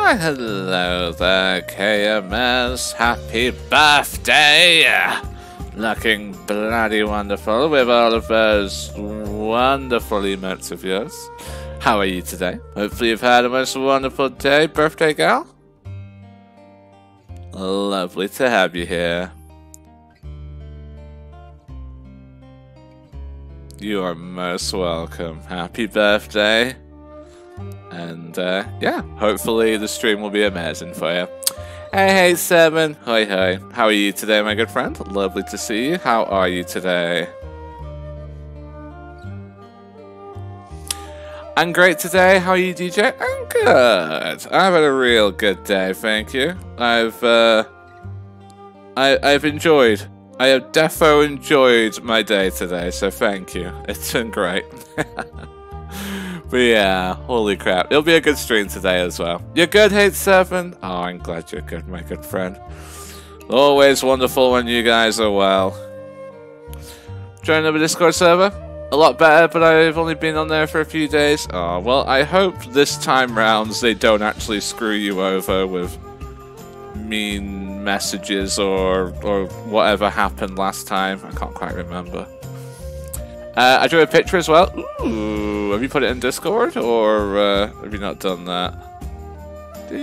Why, hello there, KMS. Happy birthday! Looking bloody wonderful with all of those wonderful emotes of yours. How are you today? Hopefully you've had a most wonderful day, birthday gal. Lovely to have you here. You are most welcome. Happy birthday. And yeah, hopefully the stream will be amazing for you. Hey, 7. Hi, hi. How are you today, my good friend? Lovely to see you. How are you today? I'm great today. How are you, DJ? I'm good. I've had a real good day, thank you. I've enjoyed. I have defo enjoyed my day today, so thank you. It's been great. But yeah, holy crap. It'll be a good stream today as well. You're good, Hate7? Oh, I'm glad you're good, my good friend. Always wonderful when you guys are well. Join the Discord server? A lot better, but I've only been on there for a few days. Oh, well, I hope this time rounds they don't actually screw you over with mean messages or whatever happened last time. I can't quite remember. I drew a picture as well. Ooh, have you put it in Discord or have you not done that? They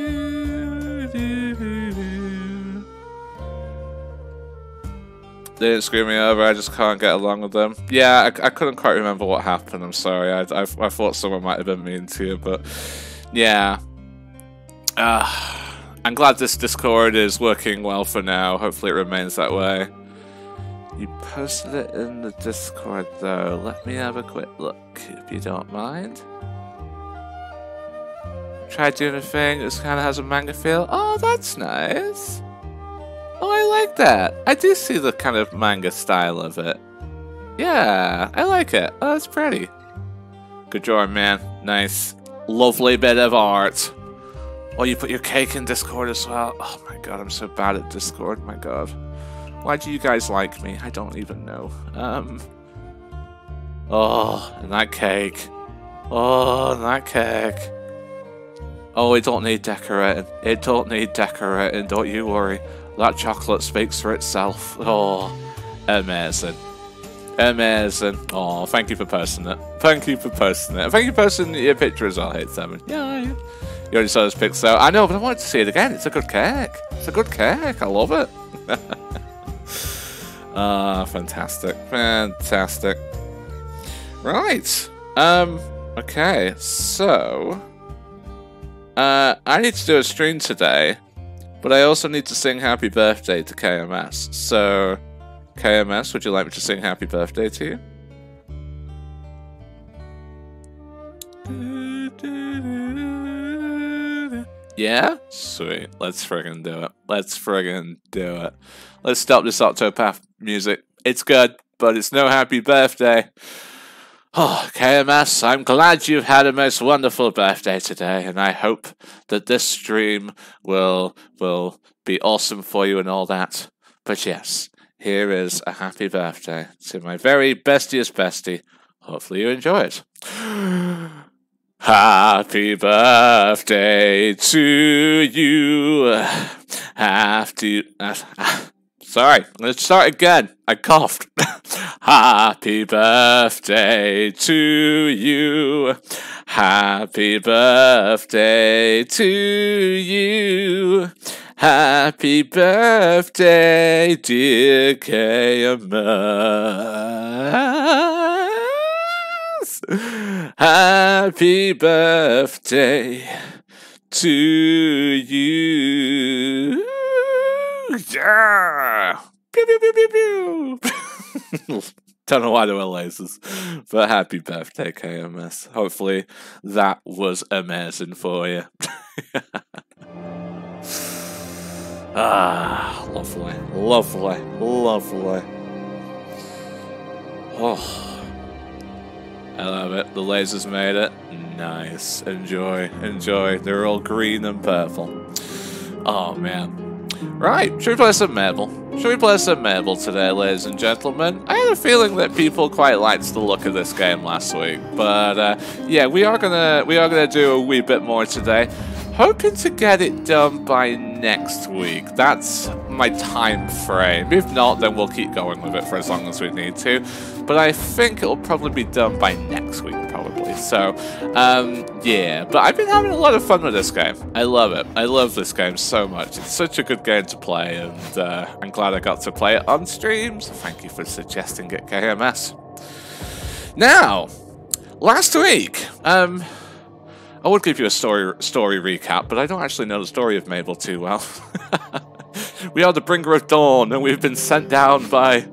didn't screw me over, I just can't get along with them. Yeah, I couldn't quite remember what happened, I'm sorry. I thought someone might have been mean to you, but yeah. I'm glad this Discord is working well for now. Hopefully it remains that way. You posted it in the Discord though. Let me have a quick look, if you don't mind. Tried doing a thing, this kind of has a manga feel. Oh, that's nice. Oh, I like that. I do see the kind of manga style of it. Yeah, I like it. Oh, that's pretty. Good job, man. Nice. Lovely bit of art. Oh, you put your cake in Discord as well. Oh my god, I'm so bad at Discord. My god. Why do you guys like me? I don't even know. Oh, and that cake. Oh, and that cake. Oh, it don't need decorating. It don't need decorating, don't you worry. That chocolate speaks for itself. Oh, amazing. Amazing. Oh, thank you for posting it. Thank you for posting it. Thank you for posting your picture as well, Hate7. Yeah. You already saw this pic, so I know, but I wanted to see it again. It's a good cake. It's a good cake. I love it. Ah, fantastic. Fantastic. Right. Okay, so I need to do a stream today, but I also need to sing happy birthday to KMS. So, KMS, would you like me to sing happy birthday to you? Yeah? Sweet. Let's friggin' do it. Let's friggin' do it. Let's stop this Octopath music. It's good, but it's no happy birthday. Oh, KMS, I'm glad you've had a most wonderful birthday today, and I hope that this stream will be awesome for you and all that. But yes, here is a happy birthday to my very bestiest bestie. Hopefully you enjoy it. Happy birthday to you. Sorry, let's start again. I coughed. Happy birthday to you. Happy birthday to you. Happy birthday, dear KMS. Happy birthday to you. Yeah. Pew, pew, pew, pew, pew. Don't know why there were lasers, but happy birthday, KMS. Hopefully that was amazing for you. Ah, lovely, lovely, lovely. Oh, I love it. The lasers made it. Nice. Enjoy, enjoy. They're all green and purple. Oh, man. Right, should we play some Mable? Should we play some Mable today, ladies and gentlemen? I had a feeling that people quite liked the look of this game last week, but yeah, we are gonna do a wee bit more today. hoping to get it done by next week. That's my time frame. If not, then we'll keep going with it for as long as we need to. But I think it'll probably be done by next week, probably. So, yeah. But I've been having a lot of fun with this game. I love it. I love this game so much. It's such a good game to play, and I'm glad I got to play it on stream. So thank you for suggesting it, KMS. Now, last week, I would give you a story recap, but I don't actually know the story of Mable too well. We are the bringer of dawn, and we've been sent down by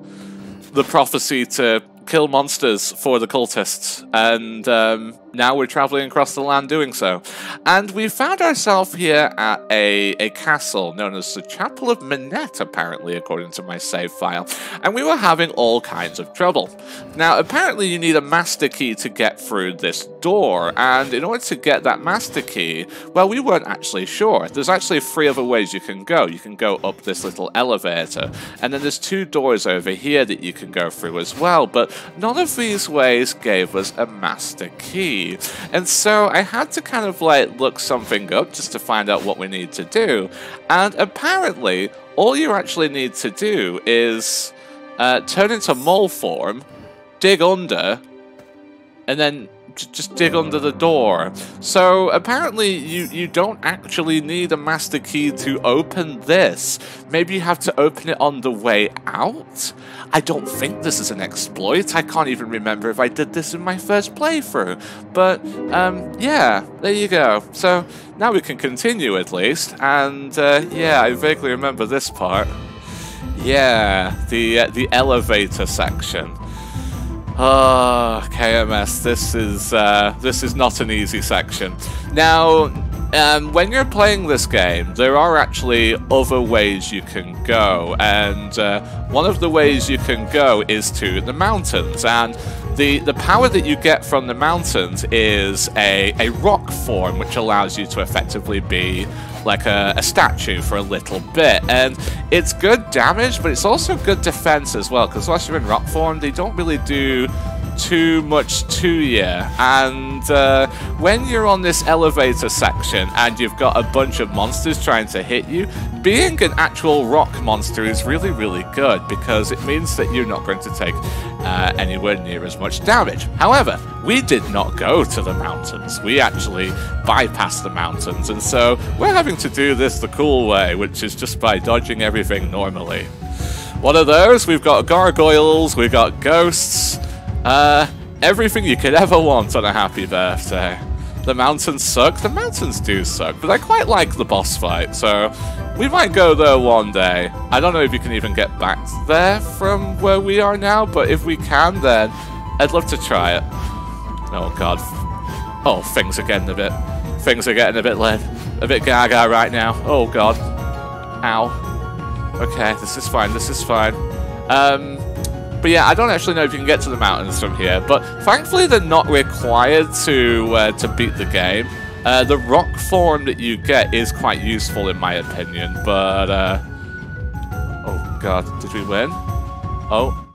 the prophecy to kill monsters for the cultists, and now we're traveling across the land doing so. And we found ourselves here at a castle known as the Chapel of Minnett, apparently, according to my save file, and we were having all kinds of trouble. Now, apparently you need a master key to get through this door, and in order to get that master key, well, we weren't actually sure. There's actually 3 other ways you can go. You can go up this little elevator, and then there's 2 doors over here that you can go through as well, but none of these ways gave us a master key. And so I had to kind of like look something up just to find out what we need to do. And apparently all you actually need to do is turn into mole form, dig under, and then just dig under the door. So apparently you don't actually need a master key to open this. Maybe you have to open it on the way out? I don't think this is an exploit. I can't even remember if I did this in my first playthrough. But yeah, there you go. So now we can continue at least. And yeah, I vaguely remember this part. Yeah, the elevator section. Oh, KMS, this is not an easy section. Now, when you're playing this game, there are actually other ways you can go, and one of the ways you can go is to the mountains, and the power that you get from the mountains is a rock form, which allows you to effectively be like a statue for a little bit, and it's good damage, but it's also good defense as well, because once you're in rock form, they don't really do too much to you. And when you're on this elevator section and you've got a bunch of monsters trying to hit you, being an actual rock monster is really, really good, because it means that you're not going to take anywhere near as much damage. However, we did not go to the mountains. We actually bypassed the mountains, and so we're having to do this the cool way, which is just by dodging everything normally. What are those? We've got gargoyles, we've got ghosts, everything you could ever want on a happy birthday. The mountains suck. The mountains do suck, but I quite like the boss fight, so we might go there one day. I don't know if you can even get back there from where we are now, but if we can, then I'd love to try it. Oh god. Oh, things are getting a bit led. A bit gaga right now. Oh god. Ow. Okay, this is fine, this is fine. But yeah, I don't actually know if you can get to the mountains from here, but thankfully they're not required to beat the game. The rock form that you get is quite useful in my opinion, but oh god, did we win? Oh.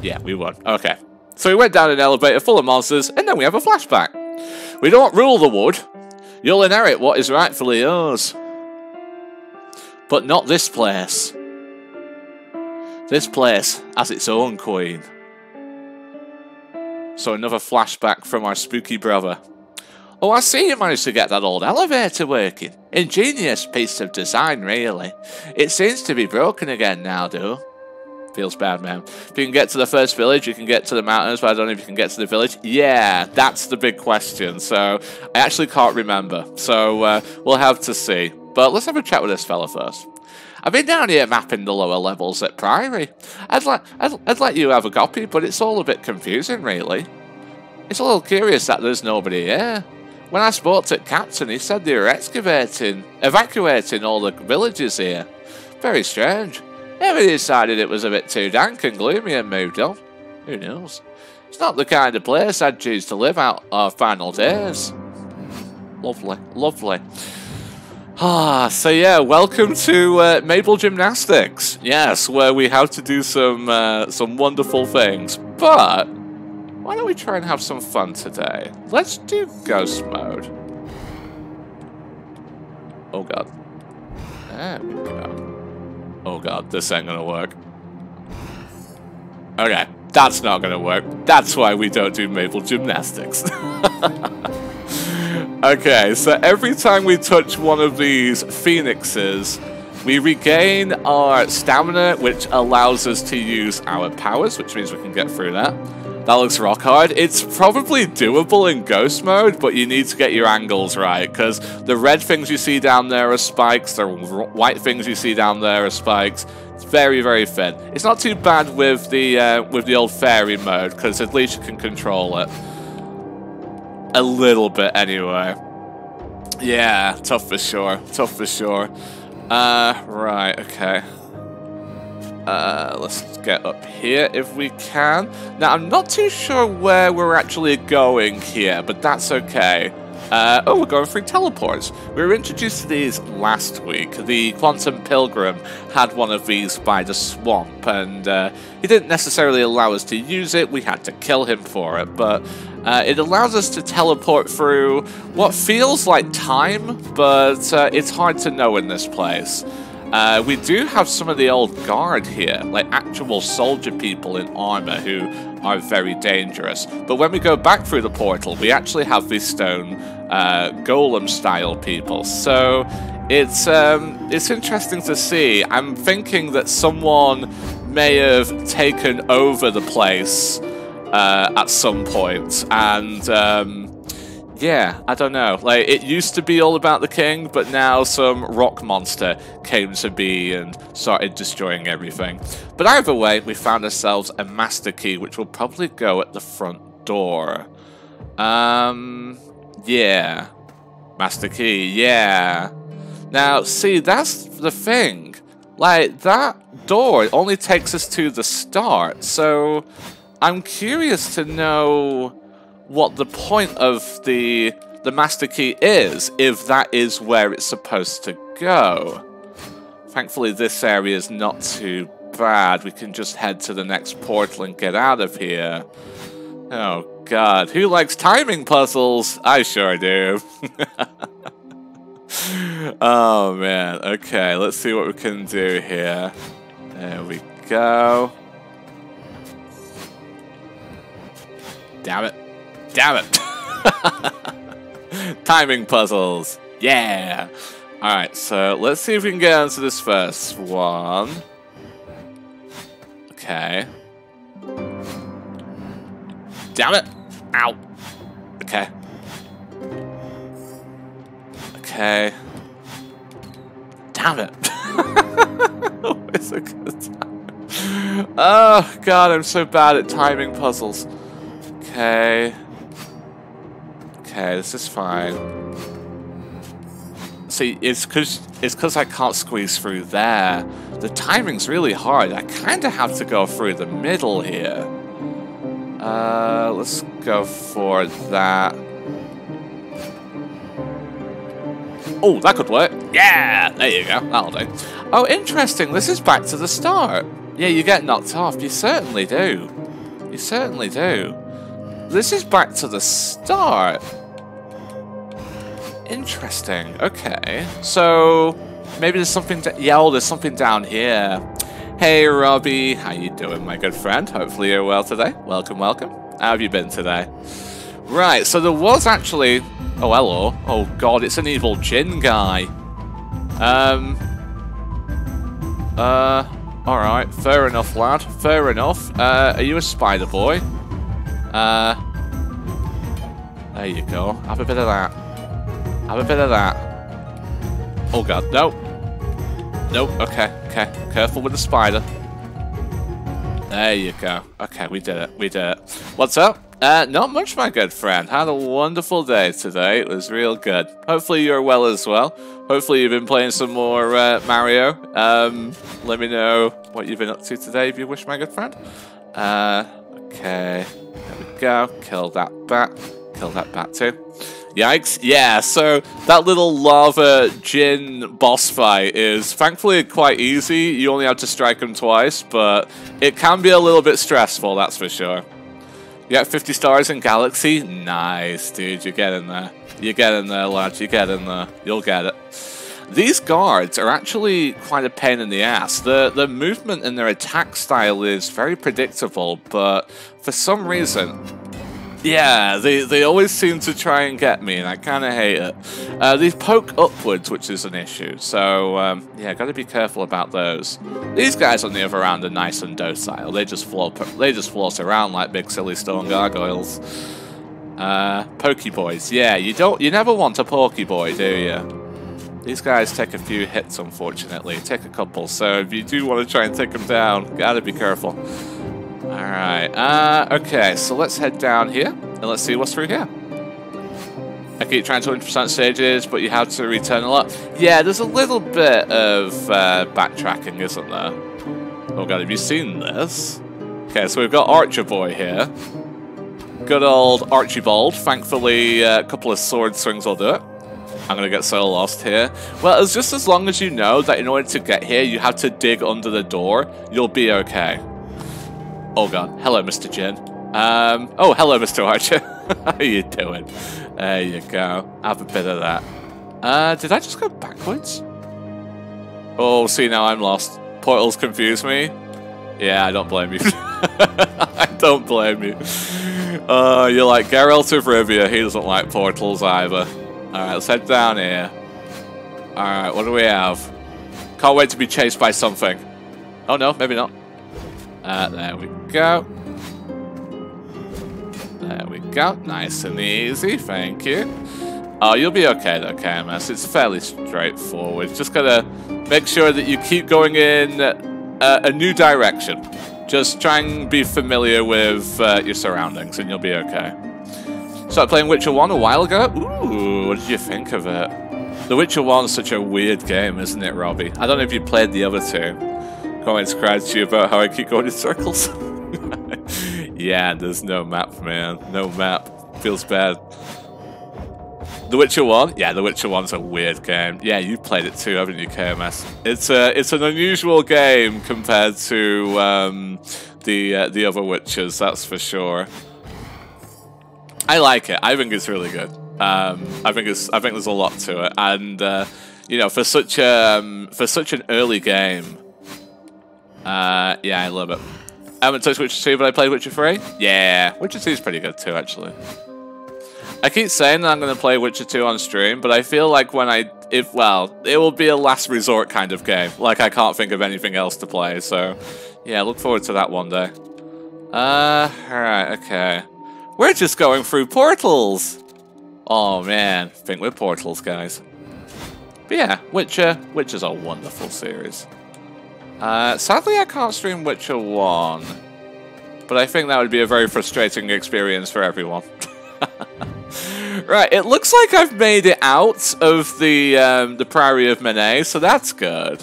Yeah, we won. Okay. So we went down an elevator full of monsters, and then we have a flashback. We don't rule the wood. You'll inherit what is rightfully yours. But not this place. This place has its own queen. So another flashback from our spooky brother. Oh, I see you managed to get that old elevator working. Ingenious piece of design, really. It seems to be broken again now, though. Feels bad, man. If you can get to the first village, you can get to the mountains, but I don't know if you can get to the village. Yeah, that's the big question. So I actually can't remember. So we'll have to see. But let's have a chat with this fella first. I've been down here mapping the lower levels at Priory. I'd let you have a copy, but it's all a bit confusing, really. It's a little curious that there's nobody here. When I spoke to Captain, he said they were evacuating all the villages here. Very strange. Maybe they decided it was a bit too dank and gloomy and moved on. Who knows? It's not the kind of place I'd choose to live out our final days. Lovely, lovely. Ah, so yeah, welcome to Mable Gymnastics. Yes, where we have to do some wonderful things. But why don't we try and have some fun today? Let's do ghost mode. Oh god. There we go. Oh god, this ain't gonna work. Okay, that's not gonna work. That's why we don't do Mable gymnastics. Okay, so every time we touch one of these phoenixes, we regain our stamina, which allows us to use our powers, which means we can get through that. That looks rock hard. It's probably doable in ghost mode, but you need to get your angles right, because the red things you see down there are spikes, the white things you see down there are spikes. It's very, very thin. It's not too bad with the old fairy mode, because at least you can control it. A little bit, anyway. Yeah, tough for sure. Tough for sure. Right, okay. Let's get up here if we can. Now, I'm not too sure where we're actually going here, but that's okay. Oh, we're going through teleports. We were introduced to these last week. The Quantum Pilgrim had one of these by the swamp, and he didn't necessarily allow us to use it. We had to kill him for it, but it allows us to teleport through what feels like time, but it's hard to know in this place. We do have some of the old guard here, like actual soldier people in armor who are very dangerous. But when we go back through the portal, we actually have these stone golem-style people. So it's interesting to see. I'm thinking that someone may have taken over the place at some point, and yeah, I don't know. Like, it used to be all about the king, but now some rock monster came to be and started destroying everything. But either way, we found ourselves a master key, which will probably go at the front door. Yeah. Master key, yeah. Now, see, that's the thing. Like, that door only takes us to the start, so I'm curious to know what the point of the master key is, if that is where it's supposed to go. Thankfully, this area is not too bad. We can just head to the next portal and get out of here. Oh god, who likes timing puzzles? I sure do. Oh man, okay, let's see what we can do here. There we go. Damn it. Damn it! Timing puzzles! Yeah! Alright, so let's see if we can get onto this first one. Okay. Damn it! Ow! Okay. Okay. Damn it! Always a good time. Oh god, I'm so bad at timing puzzles. Okay. Okay, this is fine. See, it's because I can't squeeze through there. The timing's really hard. I kind of have to go through the middle here. Let's go for that. Oh, that could work. Yeah, there you go. That'll do. Oh, interesting. This is back to the start. Yeah, you get knocked off. You certainly do. You certainly do. This is back to the start. Interesting. Okay. So maybe there's something. Yeah, oh, there's something down here. Hey, Robbie. How you doing, my good friend? Hopefully you're well today. Welcome, welcome. How have you been today? Right. So there was actually. Oh, hello. Oh God, it's an evil Jinn guy. All right. Fair enough, lad. Fair enough. Are you a spider boy? There you go. Have a bit of that. Have a bit of that. Oh god, no. Nope, okay, okay. Careful with the spider. There you go. Okay, we did it. We did it. What's up? Not much, my good friend. Had a wonderful day today. It was real good. Hopefully you're well as well. Hopefully you've been playing some more Mario. Let me know what you've been up to today if you wish, my good friend. Okay. There we go. Kill that bat. Kill that bat too. Yikes. Yeah, so that little lava Jinn boss fight is thankfully quite easy. You only have to strike him twice, but it can be a little bit stressful, that's for sure. You get 50 stars in Galaxy? Nice, dude. You get in there. You get in there, lad. You get in there. You'll get it. These guards are actually quite a pain in the ass. The movement and their attack style is very predictable, but for some reason, yeah, they always seem to try and get me, and I kind of hate it. They poke upwards, which is an issue, so yeah, got to be careful about those. These guys on the other hand are nice and docile. They just float around like big silly stone gargoyles. Pokey boys, yeah, you never want a pokey boy, do you? These guys take a few hits, unfortunately. Take a couple, so if you do want to try and take them down, gotta be careful. Alright, okay, so let's head down here, and let's see what's through here. I keep trying to 100% stages, but you have to return a lot. Yeah, there's a little bit of backtracking, isn't there? Oh god, have you seen this? Okay, so we've got Archer Boy here. Good old Archibald. Thankfully, a couple of sword swings will do it. I'm going to get so lost here. Well, it's just as long as you know that in order to get here, you have to dig under the door, you'll be okay. Oh god. Hello, Mr. Jin. Oh, hello, Mr. Archer. How are you doing? There you go. Have a bit of that. Did I just go backwards? Oh, see, now I'm lost. Portals confuse me. Yeah, I don't blame you. I don't blame you. You're like Geralt of Rivia. He doesn't like portals either. Alright, let's head down here. Alright, what do we have? Can't wait to be chased by something. Oh no, maybe not. There we go. There we go. Nice and easy, thank you. Oh, you'll be okay though, KMS. It's fairly straightforward. Just gotta make sure that you keep going in a new direction. Just try and be familiar with your surroundings and you'll be okay. Started playing Witcher 1 a while ago. Ooh, what did you think of it? The Witcher 1 is such a weird game, isn't it, Robbie? I don't know if you played the other two. Comments cried to you about how I keep going in circles. Yeah, there's no map, man. No map. Feels bad. The Witcher 1? Yeah, The Witcher 1's a weird game. Yeah, you played it too, haven't you, KMS? It's an unusual game compared to the other Witchers, that's for sure. I like it. I think it's really good. I think there's a lot to it, and you know, for such an early game, yeah, I love it. I haven't touched Witcher 2, but I played Witcher 3. Yeah, Witcher 2 is pretty good too, actually. I keep saying that I'm going to play Witcher 2 on stream, but I feel like it will be a last resort kind of game. Like, I can't think of anything else to play, so yeah, look forward to that one day. Alright, okay. We're just going through portals! Oh man, think we're portals, guys. But yeah, Witcher's a wonderful series. Sadly I can't stream Witcher 1, but I think that would be a very frustrating experience for everyone. Right, it looks like I've made it out of the Priory of Minnett, so that's good.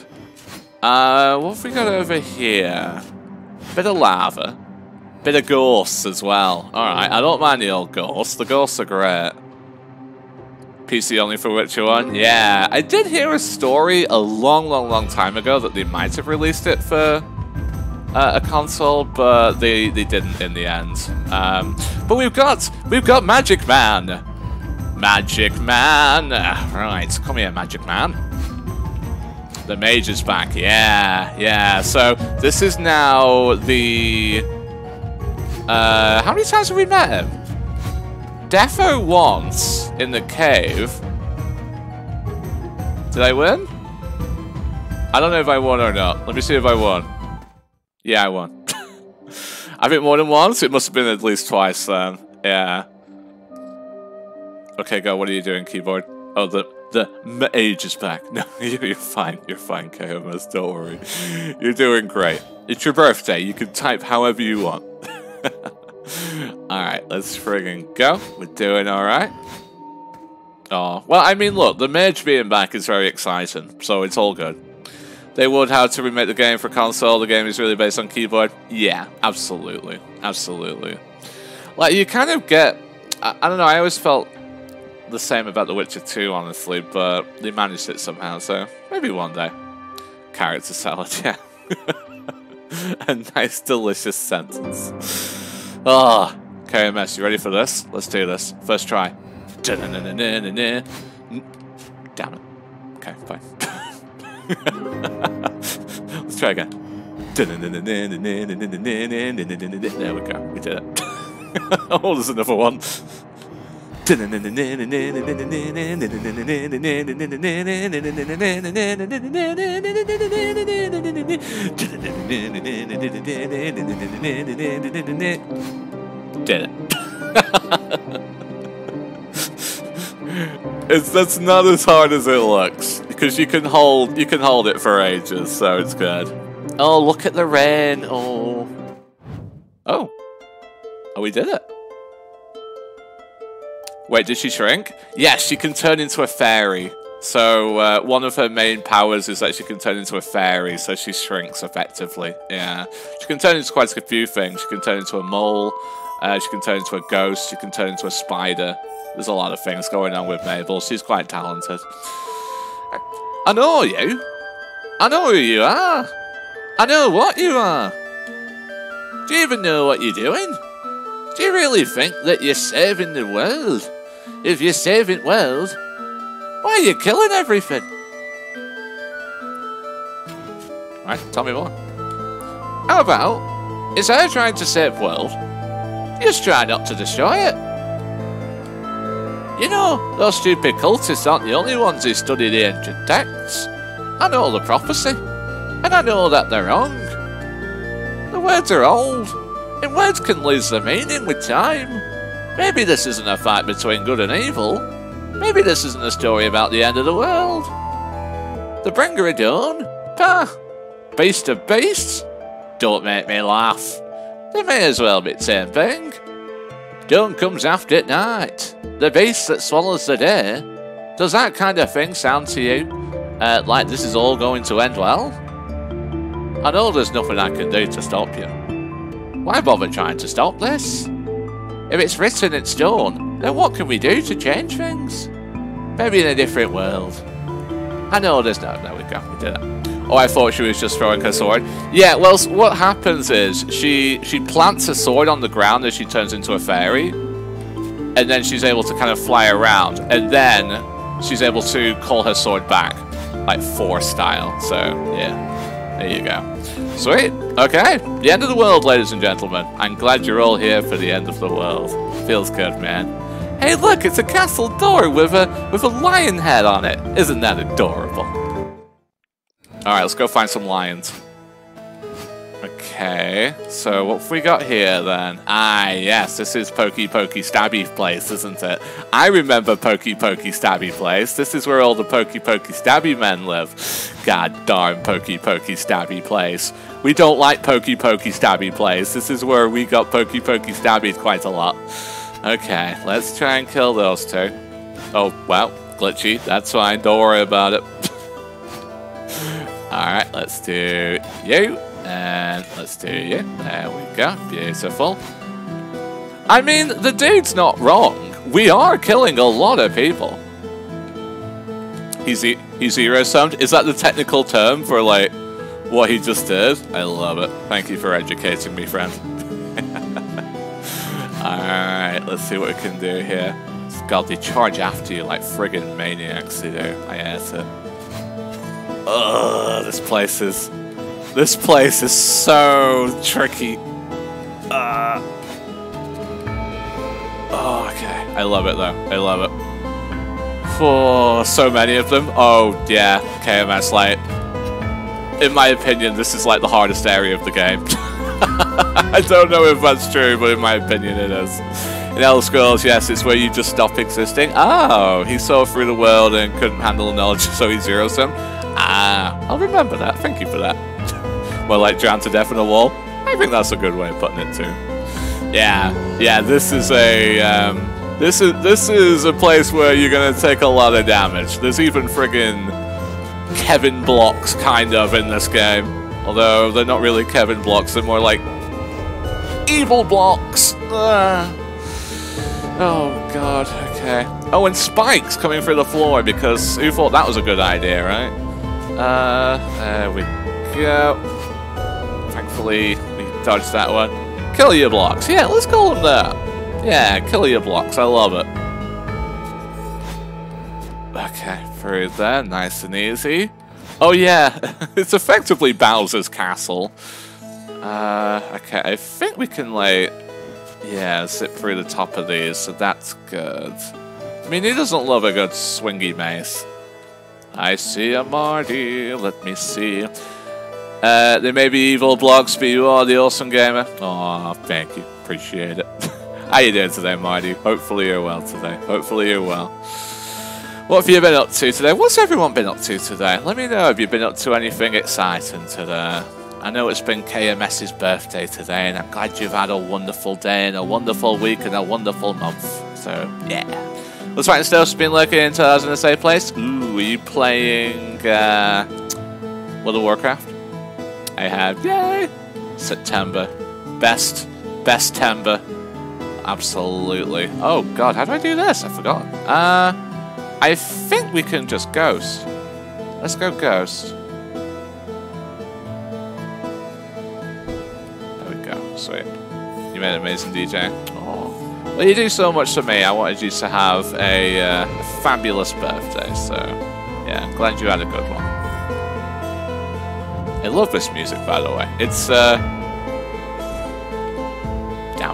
What have we got over here? Bit of lava. Bit of ghosts as well. Alright, I don't mind the old ghosts. The ghosts are great. PC only for Witcher 1? Yeah, I did hear a story a long time ago that they might have released it for a console, but they didn't in the end. But we've got Magic Man. Magic Man. Right, come here, Magic Man. The mage is back. Yeah. So this is now the. How many times have we met him? Defo once in the cave. Did I win? I don't know if I won or not. Let me see if I won. Yeah, I won. I think more than once. It must have been at least twice then. Yeah. Okay, go. What are you doing, keyboard? Oh, the mage is back. No, you're fine. You're fine, KMS. Don't worry. You're doing great. It's your birthday. You can type however you want. Alright, let's friggin' go. We're doing alright. Oh, well, I mean, look, the mage being back is very exciting, so it's all good. They would have to remake the game for console. The game is really based on keyboard. Yeah, absolutely. Absolutely. Like, you kind of get... I don't know, I always felt the same about The Witcher 2, honestly, but they managed it somehow, so maybe one day. Character salad, yeah. A nice, delicious sentence. Oh, KMS, you ready for this? Let's do this. First try. Damn it. Okay, fine. Let's try again. There we go. We did it. Oh, there's another one. Did it. That's not as hard as it looks because you can hold it for ages, so it's good. Oh, look at the rain. Oh, we did it. Wait, did she shrink? Yes, she can turn into a fairy. So one of her main powers is that she can turn into a fairy, so she shrinks effectively. Yeah, she can turn into quite a few things. She can turn into a mole. She can turn into a ghost. She can turn into a spider. There's a lot of things going on with Mable. She's quite talented. I know you. I know who you are. I know what you are. Do you even know what you're doing? Do you really think that you're saving the world? If you're saving the world, why are you killing everything? Right, tell me more. How about, instead of trying to save the world, just try not to destroy it. You know, those stupid cultists aren't the only ones who study the ancient texts. I know the prophecy, and I know that they're wrong. The words are old, and words can lose their meaning with time. Maybe this isn't a fight between good and evil. Maybe this isn't a story about the end of the world. The bringer of dawn? Pah! Beast of beasts? Don't make me laugh. They may as well be the same thing. Dawn comes after at night. The beast that swallows the day. Does that kind of thing sound to you like this is all going to end well? I know there's nothing I can do to stop you. Why bother trying to stop this? If it's written in stone, then what can we do to change things? Maybe in a different world. I know there's no... There we go, we did it. Oh, I thought she was just throwing her sword. Yeah, well, what happens is she plants a sword on the ground as she turns into a fairy. And then she's able to kind of fly around. And then she's able to call her sword back. Like Force style. So, yeah. There you go. Sweet. Okay. The end of the world, ladies and gentlemen. I'm glad you're all here for the end of the world. Feels good, man. Hey, look, it's a castle door with a lion head on it. Isn't that adorable? Alright, let's go find some lions. Okay, so what have we got here then? Ah, yes, this is Pokey Pokey Stabby Place, isn't it? I remember Pokey Pokey Stabby Place. This is where all the Pokey Pokey Stabby men live. God darn Pokey Pokey Stabby Place. We don't like Pokey Pokey Stabby Place. This is where we got Pokey Pokey Stabbied quite a lot. Okay, let's try and kill those two. Oh, well, glitchy. That's fine. Don't worry about it. Alright, let's do you. And let's do you. There we go. Beautiful. I mean, the dude's not wrong. We are killing a lot of people. He's zero summed. Is that the technical term for, like, what he just did? I love it. Thank you for educating me, friend. Alright, let's see what we can do here. God, they charge after you like friggin' maniacs, they do. I hate it. Ugh, this place is so tricky. Oh, okay. I love it though. I love it. Oh, so many of them. Oh, yeah. KMS Light. In my opinion, this is like the hardest area of the game. I don't know if that's true, but in my opinion it is. In Elder Scrolls, yes, it's where you just stop existing. Oh, he saw through the world and couldn't handle the knowledge, so he zero-summed. Ah, I'll remember that. Thank you for that. More like drowned to death in a wall. I think that's a good way of putting it too. Yeah, this is a this is a place where you're gonna take a lot of damage. There's even friggin' Kevin blocks kind of in this game, although they're not really Kevin blocks. They're more like evil blocks. Oh god. Okay. Oh, and spikes coming through the floor because who thought that was a good idea, right? There we go. Thankfully, we dodged that one. Kill your blocks. Yeah, let's call them that. Yeah, kill your blocks. I love it. Okay, through there, nice and easy. Oh yeah, it's effectively Bowser's castle. Okay, I think we can, like, yeah, zip through the top of these, so that's good. I mean, he doesn't love a good swingy mace. I see a Marty, let me see. They may be evil blocks, but you are the awesome gamer. Aw, thank you, appreciate it. How you doing today, Marty? Hopefully you're well today. Hopefully you're well. What have you been up to today? What's everyone been up to today? Let me know if you've been up to anything exciting today. I know it's been KMS's birthday today, and I'm glad you've had a wonderful day and a wonderful week and a wonderful month. So, yeah. Looks like Stealth's been lurking into us in a safe place. Ooh, are you playing World of Warcraft? I have, yay! September. Best Timber. Absolutely. Oh god, how do I do this? I forgot. I think we can just ghost. Let's go ghost. Sweet. You made an amazing DJ. Oh. Well, you do so much for me. I wanted you to have a fabulous birthday, so yeah, I'm glad you had a good one. I love this music, by the way. It's, damn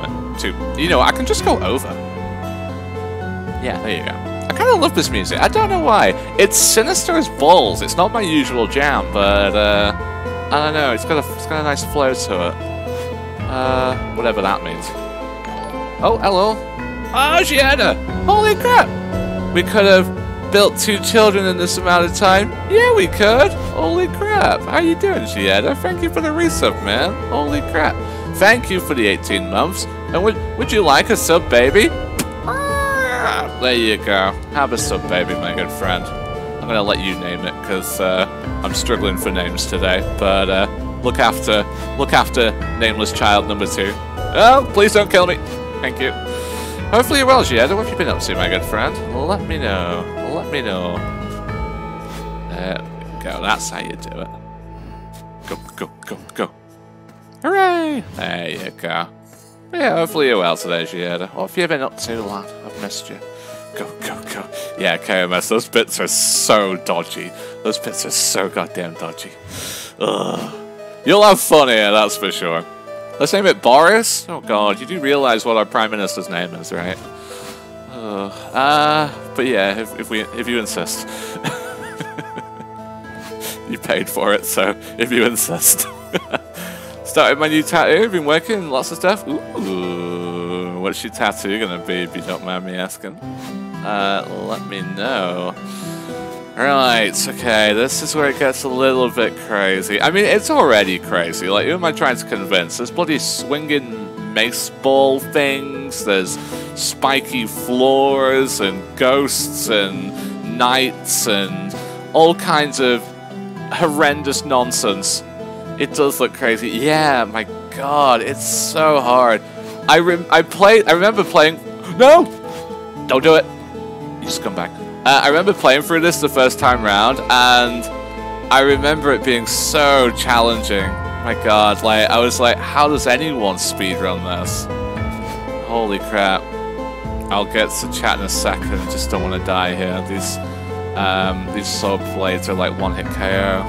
it. You know, I can just go over. Yeah, there you go. I kind of love this music. I don't know why. It's sinister as balls. It's not my usual jam, but, I don't know. It's got a nice flow to it. Whatever that means. Oh, hello. Oh, Gianna! Holy crap! We could have built 2 children in this amount of time. Yeah, we could. Holy crap. How you doing, Gianna? Thank you for the resub, man. Holy crap. Thank you for the 18 months. And would you like a sub, baby? There you go. Have a sub, baby, my good friend. I'm gonna let you name it, because, I'm struggling for names today. But, Look after nameless child number 2. Oh, please don't kill me. Thank you. Hopefully you're well, Giada. What have you been up to, my good friend? Let me know. Let me know. There we go. That's how you do it. Go, go, go, go. Hooray! There you go. But yeah, hopefully you're well today, Giada. What have you been up to, lad? I've missed you. Go, go, go. Yeah, KMS, those bits are so dodgy. Those bits are so goddamn dodgy. Ugh. You'll have fun here, that's for sure. Let's name it Boris? Oh god, you do realise what our Prime Minister's name is, right? But yeah, if you insist. You paid for it, so if you insist. Started my new tattoo, been working, lots of stuff. Ooh, what's your tattoo gonna be, if you don't mind me asking? Let me know. Right, okay, this is where it gets a little bit crazy. I mean, it's already crazy. Like, who am I trying to convince? There's bloody swinging mace ball things, there's spiky floors, and ghosts, and knights, and all kinds of horrendous nonsense. It does look crazy. Yeah, my god, it's so hard. I remember playing... No! Don't do it! You scumbag. I remember playing through this the first time round, and I remember it being so challenging. My god, like, I was like, how does anyone speedrun this? Holy crap. I'll get to chat in a second, just don't want to die here. These sword blades are like one-hit KO.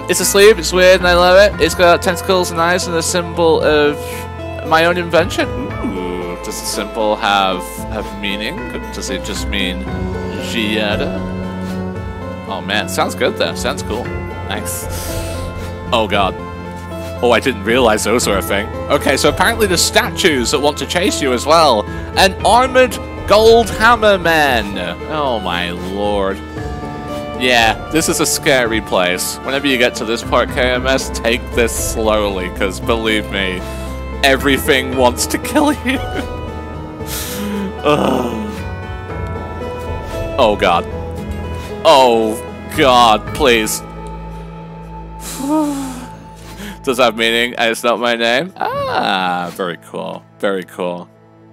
It's asleep, it's weird, and I love it. It's got tentacles and eyes and a symbol of my own invention. Ooh. Does the symbol have meaning? Does it just mean Giada? Oh man, sounds good though. Sounds cool. Nice. Oh god. Oh, I didn't realize those were a thing. Okay, so apparently there's statues that want to chase you as well. An armored gold hammer man. Oh my lord. Yeah, this is a scary place. Whenever you get to this part, KMS, take this slowly, because believe me, everything wants to kill you. Oh god. Oh god, please. Does that have meaning? And it's not my name? Ah, very cool. Very cool.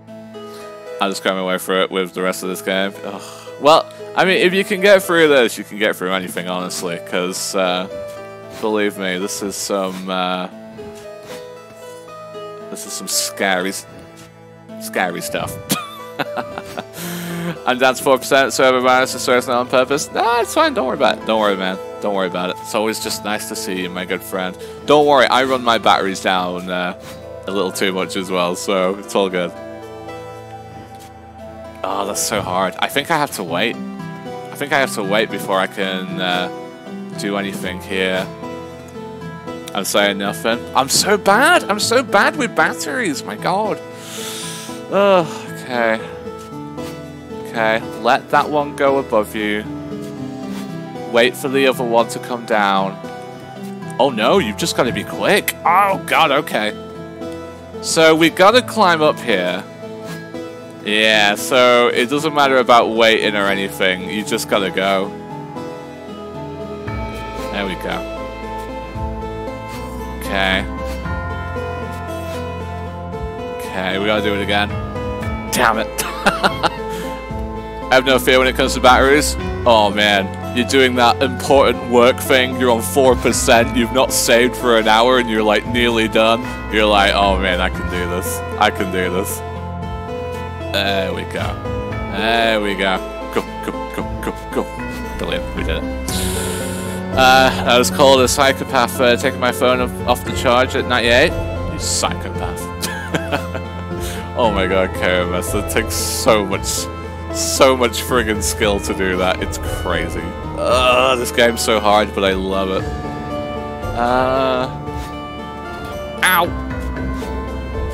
I'm just going away through it with the rest of this game. Ugh. Well, I mean, if you can get through this, you can get through anything, honestly, because, believe me, this is some scary stuff. I'm down to 4%, so I have a minus to source now on purpose. Nah, it's fine. Don't worry about it. Don't worry, man. Don't worry about it. It's always just nice to see you, my good friend. Don't worry, I run my batteries down a little too much as well, so it's all good. Oh, that's so hard. I think I have to wait. I think I have to wait before I can do anything here. I'm saying nothing. I'm so bad. I'm so bad with batteries. My God. Oh, okay. Okay, let that one go above you. Wait for the other one to come down. Oh no, you've just got to be quick. Oh God, okay. So we got to climb up here. Yeah, so it doesn't matter about waiting or anything. You just got to go. There we go. Okay. Okay, we got to do it again. Damn it. I have no fear when it comes to batteries. Oh man, you're doing that important work thing. You're on 4%. You've not saved for an hour and you're like nearly done. You're like, oh man, I can do this. I can do this. There we go. There we go. Go, go, go, go, go. Brilliant, we did it. I was called a psychopath for taking my phone off the charge at 98. You psychopath. Oh my God, KMS, it takes so much friggin' skill to do that. It's crazy. This game's so hard, but I love it. Ow!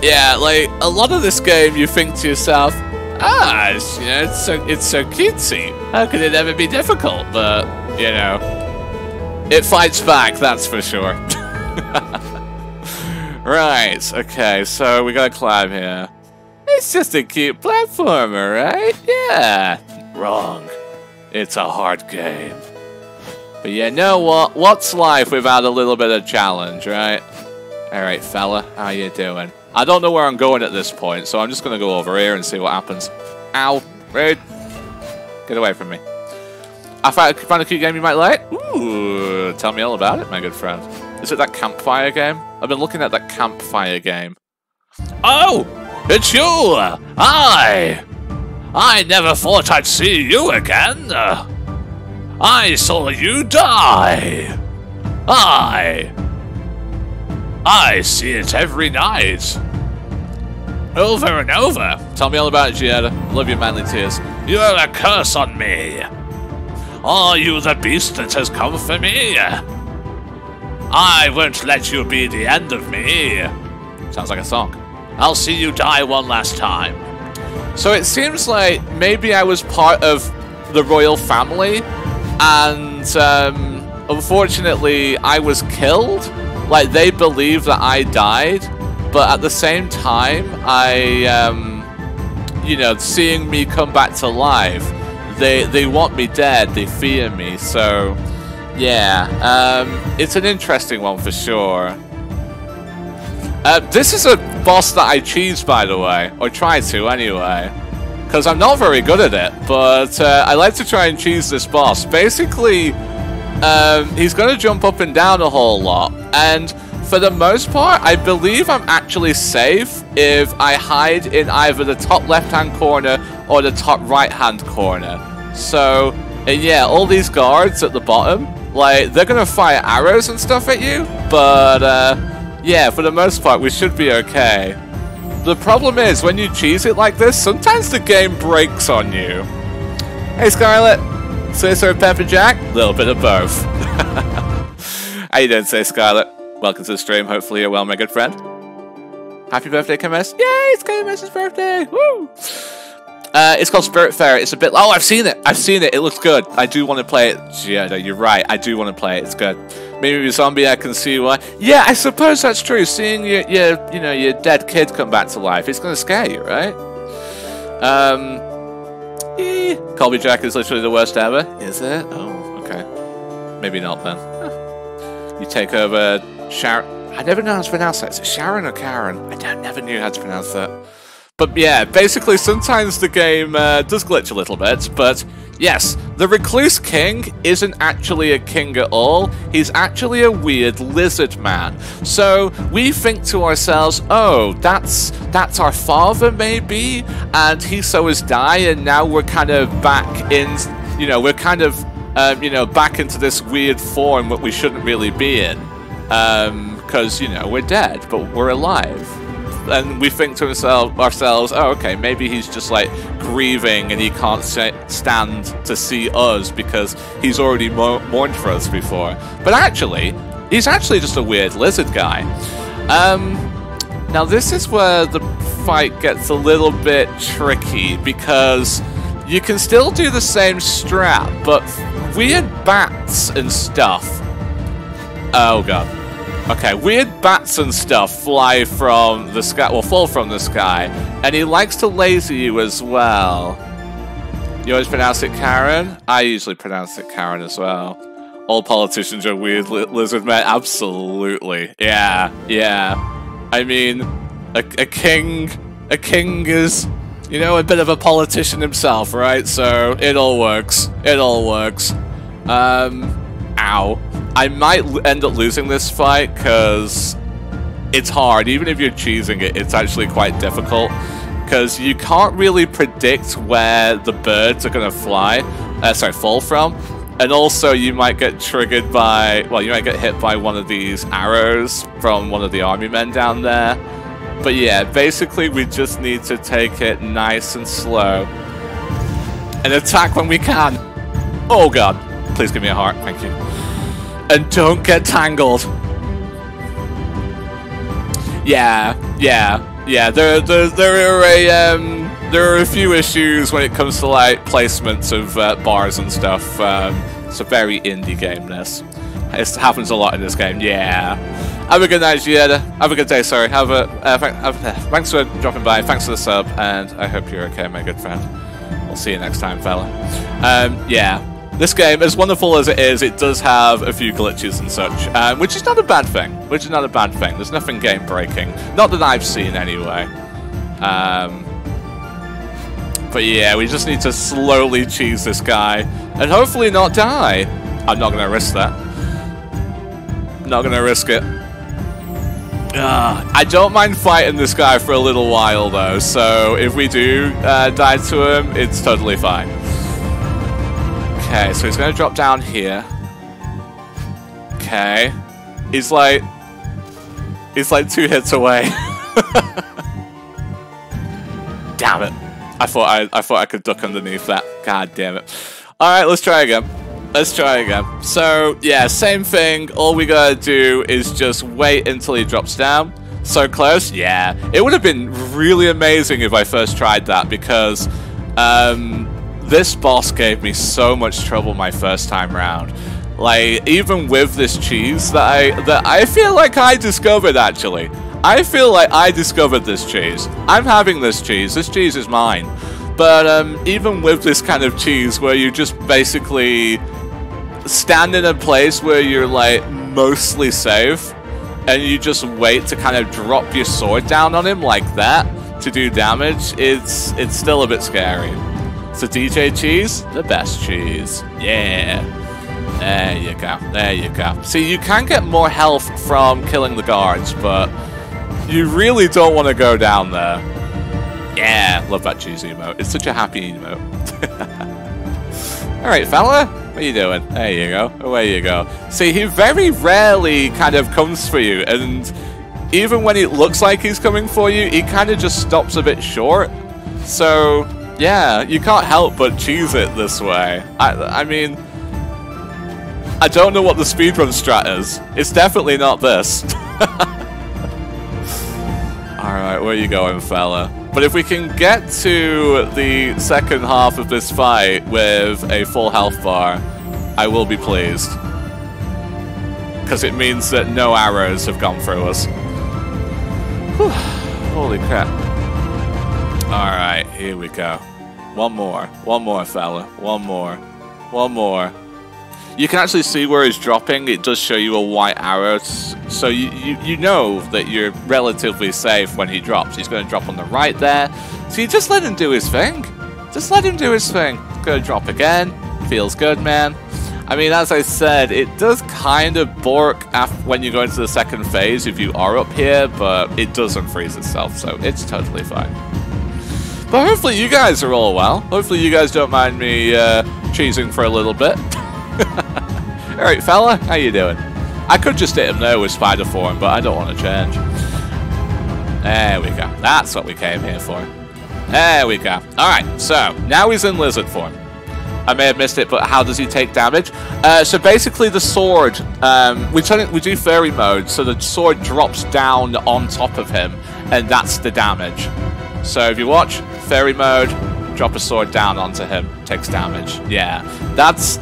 Yeah, like, a lot of this game, you think to yourself, it's, you know, it's so cutesy. How could it ever be difficult? But, you know, it fights back, that's for sure. Right, okay, so we gotta climb here. It's just a cute platformer, right? Yeah. Wrong. It's a hard game. But you know what? What's life without a little bit of challenge, right? Alright, fella. How you doing? I don't know where I'm going at this point, so I'm just going to go over here and see what happens. Ow. Rude. Get away from me. I found a cute game you might like. Ooh. Tell me all about it, my good friend. Is it that campfire game? I've been looking at that campfire game. Oh! It's you! I never thought I'd see you again. I saw you die. I see it every night. Over and over. Tell me all about it, Giada. Love your manly tears. You're a curse on me. Are you the beast that has come for me? I won't let you be the end of me. Sounds like a song. I'll see you die one last time. So it seems like maybe I was part of the royal family, and unfortunately I was killed. Like, they believe that I died, but at the same time, you know, seeing me come back to life, they want me dead, they fear me, so, yeah, it's an interesting one for sure. This is a boss that I cheese, by the way, or try to anyway, because I'm not very good at it, but I like to try and cheese this boss. Basically, he's going to jump up and down a whole lot, and for the most part, I believe I'm actually safe if I hide in either the top left-hand corner or the top right-hand corner. So, and yeah, all these guards at the bottom, like, they're going to fire arrows and stuff at you, but yeah, for the most part, we should be okay. The problem is, when you cheese it like this, sometimes the game breaks on you. Hey, Scarlet. Say so, Pepper Jack? A little bit of both. How you doing, say Scarlet? Welcome to the stream. Hopefully you're well, my good friend. Happy birthday, KMS. Yay, it's KMS's birthday. Woo! It's called Spiritfarer. It's a bit... Oh, I've seen it. I've seen it. It looks good. I do want to play it. Yeah, no, you're right. I do want to play it. It's good. Maybe with zombie, I can see why. Yeah, I suppose that's true. Seeing your dead kid come back to life, it's going to scare you, right? Colby Jack is literally the worst ever. Is it? Oh, okay. Maybe not then. You take over Sharon. I never know how to pronounce that. Is it Sharon or Karen? I never knew how to pronounce that. But yeah, basically sometimes the game does glitch a little bit, but yes, the Recluse King isn't actually a king at all. He's actually a weird lizard man. So we think to ourselves, oh, that's our father maybe, and he saw us die, and now we're kind of back in, you know, we're kind of, you know, back into this weird form that we shouldn't really be in. Because, you know, we're dead, but we're alive. And we think to ourselves, oh, okay, maybe he's just like grieving and he can't stand to see us because he's already mourned for us before. But actually, he's actually just a weird lizard guy. Now this is where the fight gets a little bit tricky because you can still do the same strat, but weird bats and stuff. Oh god. Okay, weird bats and stuff fly from the sky, well, fall from the sky, and he likes to laser you as well. You always pronounce it Karen? I usually pronounce it Karen as well. All politicians are weird lizard men. Absolutely. Yeah, yeah. I mean, a king is, you know, a bit of a politician himself, right? So it all works. It all works. Ow. I might end up losing this fight because it's hard. Even if you're cheesing it, it's actually quite difficult because you can't really predict where the birds are going to fall from. And also you might get triggered by, well, you might get hit by one of these arrows from one of the army men down there. But yeah, basically we just need to take it nice and slow and attack when we can. Oh god, please give me a heart, thank you. And don't get tangled. Yeah. There are a few issues when it comes to like placements of bars and stuff. It's a very indie game. This it happens a lot in this game. Yeah. Have a good night, Giada. Have a good day. Sorry. Thanks for dropping by. Thanks for the sub, and I hope you're okay, my good friend. We'll see you next time, fella. Yeah. This game, as wonderful as it is, it does have a few glitches and such, which is not a bad thing. There's nothing game-breaking. Not that I've seen, anyway. But yeah, we just need to slowly cheese this guy, and hopefully not die. I'm not going to risk that. Not going to risk it. I don't mind fighting this guy for a little while, though, so if we do die to him, it's totally fine. Okay, so he's going to drop down here. Okay. He's like 2 hits away. Damn it. I thought I could duck underneath that. God damn it. Alright, let's try again. So, yeah, same thing. All we gotta do is just wait until he drops down. So close? Yeah. It would have been really amazing if I first tried that because, this boss gave me so much trouble my first time round. Like, even with this cheese that I feel like I discovered, actually. I feel like I discovered this cheese. I'm having this cheese. This cheese is mine. But even with this kind of cheese where you just basically stand in a place where you're, like, mostly safe, and you just wait to kind of drop your sword down on him like that to do damage, it's still a bit scary. So DJ cheese, the best cheese. Yeah. There you go. There you go. See, you can get more health from killing the guards, but you really don't want to go down there. Yeah, love that cheese emote. It's such a happy emote. Alright, fella. What are you doing? There you go. Away you go. See, he very rarely kind of comes for you, and even when it looks like he's coming for you, he kind of just stops a bit short. So yeah, you can't help but cheese it this way. I mean, I don't know what the speedrun strat is. It's definitely not this. Alright, where are you going, fella? But if we can get to the second half of this fight with a full health bar, I will be pleased. Because it means that no arrows have gone through us. Whew. Holy crap. Alright, here we go. One more, fella. One more. You can actually see where he's dropping. It does show you a white arrow, so you know that you're relatively safe when he drops. He's going to drop on the right there, so you just let him do his thing. Just let him do his thing. He's going to drop again. Feels good, man. I mean, as I said, it does kind of bork when you go into the second phase if you are up here, but it doesn't freeze itself, so it's totally fine. But hopefully you guys are all well. Hopefully you guys don't mind me cheesing for a little bit. Alright, fella, how you doing? I could just hit him there with spider form, but I don't want to change. There we go. That's what we came here for. There we go. Alright, so now he's in lizard form. I may have missed it, but how does he take damage? So basically the sword, we do fairy mode, so the sword drops down on top of him, and that's the damage. So if you watch, fairy mode, drop a sword down onto him, takes damage. Yeah, that's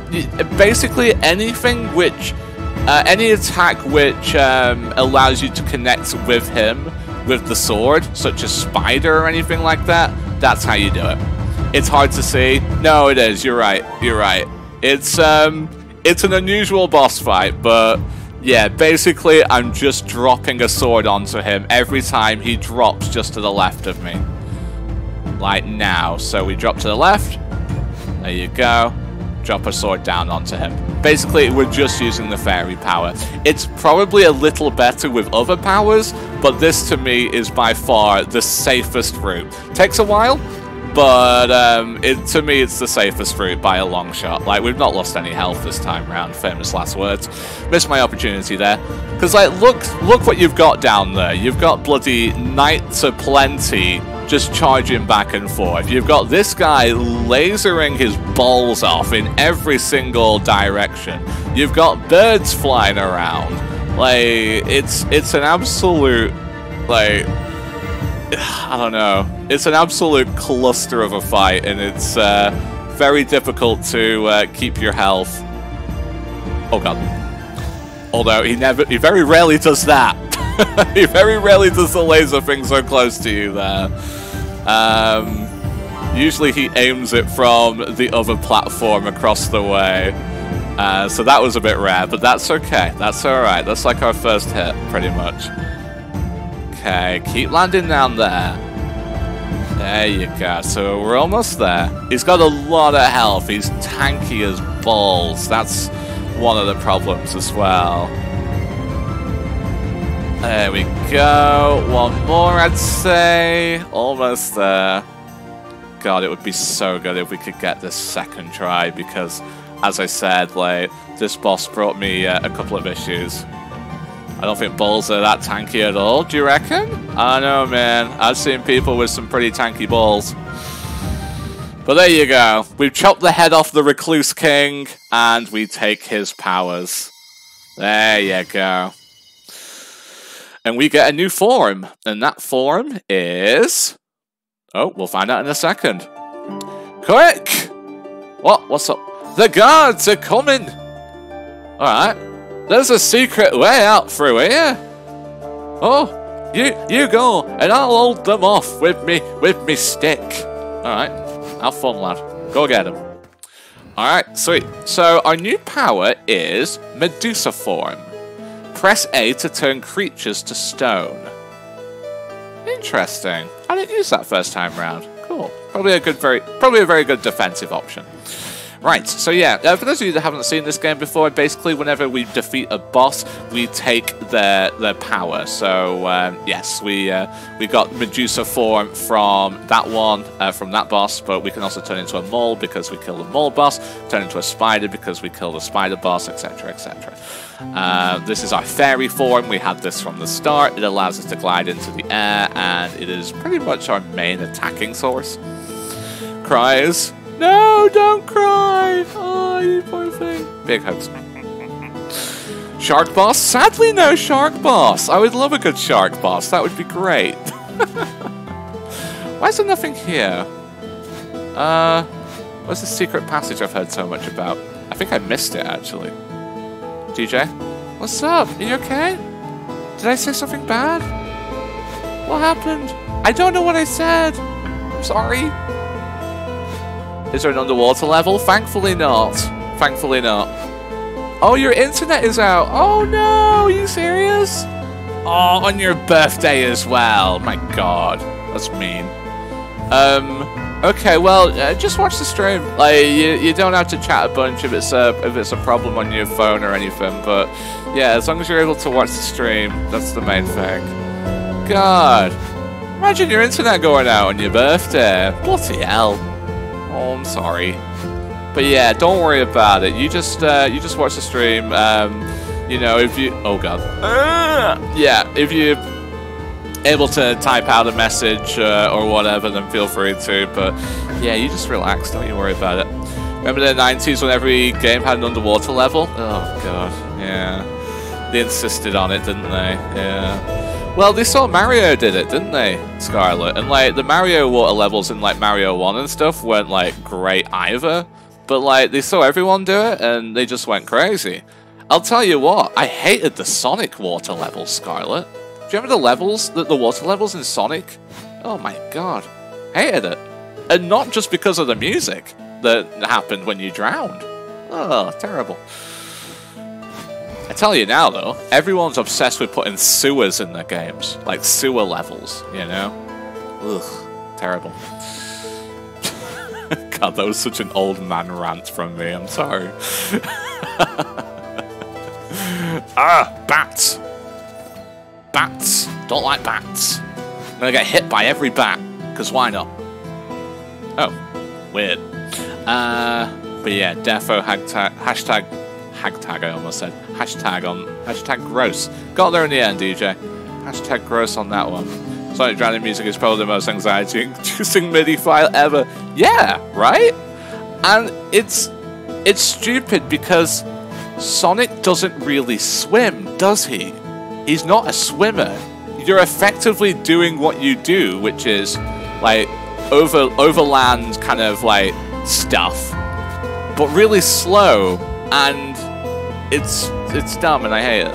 basically anything which, any attack which allows you to connect with him, with the sword, such as spider or anything like that, that's how you do it. It's hard to see. No, it is. You're right. You're right. It's an unusual boss fight, but yeah, basically I'm just dropping a sword onto him every time he drops just to the left of me. Like now. So we drop to the left. There you go. Drop a sword down onto him. Basically, we're just using the fairy power. It's probably a little better with other powers, but this to me is by far the safest route. Takes a while, but to me it's the safest route by a long shot. Like, we've not lost any health this time round, famous last words. Missed my opportunity there. Because, like, look what you've got down there. You've got bloody knights aplenty just charging back and forth. You've got this guy lasering his balls off in every single direction. You've got birds flying around. Like, it's an absolute, like, I don't know. It's an absolute cluster of a fight, and it's very difficult to keep your health. Oh god. Although he very rarely does that. He very rarely does the laser thing so close to you there. Usually he aims it from the other platform across the way. So that was a bit rare, but that's okay. That's alright. That's like our first hit, pretty much. Okay, keep landing down there. There you go. So we're almost there. He's got a lot of health. He's tanky as balls. That's one of the problems as well. There we go. One more, I'd say. Almost there. God, it would be so good if we could get this second try, because, as I said, like, this boss brought me a couple of issues. I don't think balls are that tanky at all, do you reckon? I don't know, man. I've seen people with some pretty tanky balls. But there you go. We've chopped the head off the Recluse King, and we take his powers. There you go. And we get a new form. And that form is... Oh, we'll find out in a second. Quick! What? What's up? The guards are coming! Alright. There's a secret way out through here. Oh, you go, and I'll hold them off with me stick. Alright. Have fun, lad. Go get him. Alright, sweet. So, our new power is Medusa Form. Press A to turn creatures to stone. Interesting. I didn't use that first time round. Cool. Probably a very good defensive option. Right, so yeah, for those of you that haven't seen this game before, basically whenever we defeat a boss, we take their power. So yes, we got Medusa Form from that one, from that boss, but we can also turn into a mole because we kill the mole boss, turn into a spider because we kill the spider boss, etc, etc. This is our fairy form. We had this from the start. It allows us to glide into the air, and it is pretty much our main attacking source. Cries. No, don't cry! Oh, you poor thing. Big hugs. Shark boss? Sadly, no shark boss. I would love a good shark boss. That would be great. Why is there nothing here? What's the secret passage I've heard so much about? I think I missed it, actually. DJ? What's up? Are you okay? Did I say something bad? What happened? I don't know what I said. I'm sorry. Is there an underwater level? Thankfully not. Thankfully not. Oh, your internet is out. Oh no, are you serious? Oh, on your birthday as well. My God, that's mean. Okay, well, just watch the stream. Like, you don't have to chat a bunch if it's a problem on your phone or anything. But yeah, as long as you're able to watch the stream, that's the main thing. God, imagine your internet going out on your birthday. Bloody hell. Oh, I'm sorry. But yeah, don't worry about it. You just watch the stream. You know, if you yeah, if you're able to type out a message or whatever, then feel free to. But yeah, you just relax. Don't you worry about it. Remember the 90s when every game had an underwater level? Oh God, yeah. They insisted on it, didn't they? Yeah. Well, they saw Mario did it, didn't they, Scarlet? And like the Mario water levels in like Mario 1 and stuff weren't like great either. But like they saw everyone do it and they just went crazy. I'll tell you what, I hated the Sonic water levels, Scarlet. Do you remember the levels, the water levels in Sonic? Oh my God, hated it. And not just because of the music that happened when you drowned. Oh, terrible. I tell you now though, everyone's obsessed with putting sewers in their games. Like sewer levels, you know? Ugh, terrible. God, that was such an old man rant from me, I'm sorry. Ah, bats! Bats! Don't like bats. I'm gonna get hit by every bat, because why not? Oh, weird. But yeah, defo hashtag I almost said. Hashtag gross. Got there in the end, DJ. Hashtag gross on that one. Sonic drowning music is probably the most anxiety-inducing MIDI file ever. Yeah, right? And it's stupid because Sonic doesn't really swim, does he? He's not a swimmer. You're effectively doing what you do, which is like overland kind of like stuff, but really slow, and it's dumb and I hate it.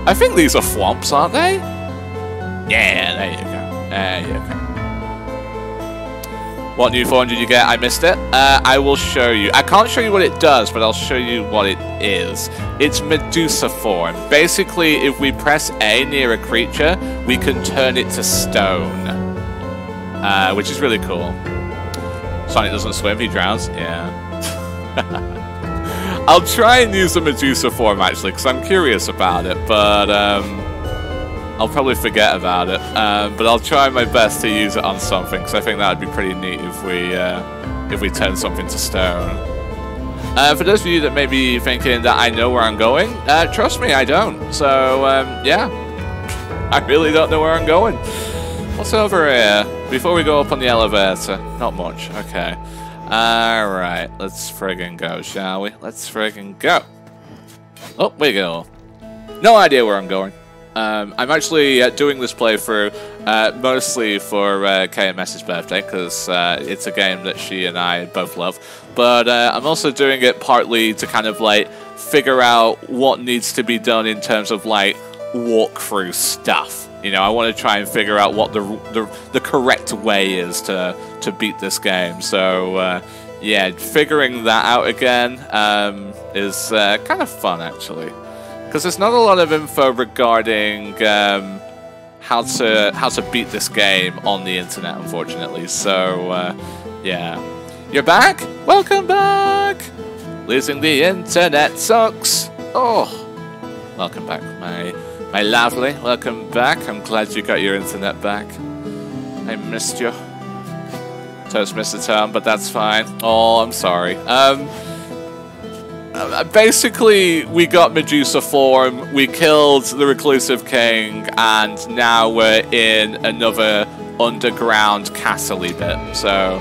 I think these are thwomps, aren't they? Yeah, there you go. There you go. What new form did you get? I missed it. I will show you. I can't show you what it does, but I'll show you what it is. It's Medusa Form. Basically, if we press A near a creature, we can turn it to stone. Which is really cool. Sonic doesn't swim, he drowns. Yeah. I'll try and use the Medusa Form, actually, because I'm curious about it, but I'll probably forget about it. But I'll try my best to use it on something, because I think that would be pretty neat if we turn something to stone. For those of you that may be thinking that I know where I'm going, trust me, I don't. So, yeah, I really don't know where I'm going. What's over here? Before we go up on the elevator, not much. Okay. Alright, let's friggin' go, shall we? Let's friggin' go. Oh, we go. No idea where I'm going. I'm actually doing this playthrough mostly for KMS's birthday, because it's a game that she and I both love. But I'm also doing it partly to kind of like figure out what needs to be done in terms of like walkthrough stuff. You know, I want to try and figure out what the correct way is to beat this game. So yeah, figuring that out again is kind of fun actually, because there's not a lot of info regarding how to beat this game on the internet, unfortunately. So yeah, you're back. Welcome back. Losing the internet sucks. Oh, welcome back, my lovely. Welcome back. I'm glad you got your internet back. I missed you. Toast missed the turn, but that's fine. Oh, I'm sorry. Basically, we got Medusa Form, we killed the Reclusive King, and now we're in another underground castle-y bit. So,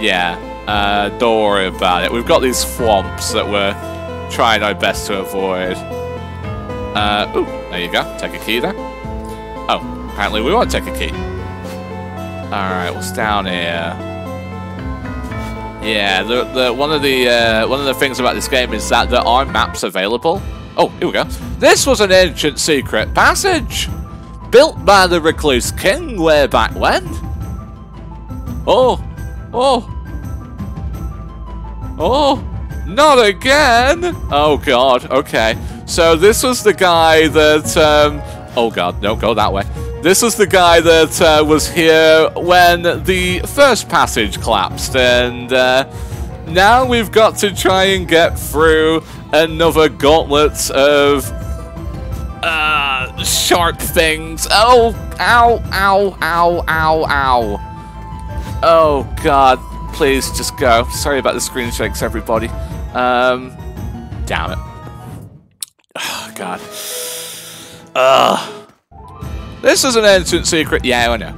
yeah, don't worry about it. We've got these thwomps that we're trying our best to avoid. Ooh, there you go. Take a key there. Oh, apparently we won't take a key. Alright, what's down here? Yeah, one of the things about this game is that there are maps available. Oh, here we go. This was an ancient secret passage built by the Recluse King way back when. Oh, oh, oh. Not again! Oh god, okay. So this was the guy that, oh god, no, go that way. This was the guy that was here when the first passage collapsed, and now we've got to try and get through another gauntlet of sharp things. Oh, ow, ow, ow, ow, ow. Oh god, please just go. Sorry about the screen shakes, everybody. Damn it. Oh god. This is an ancient secret. Yeah, I know.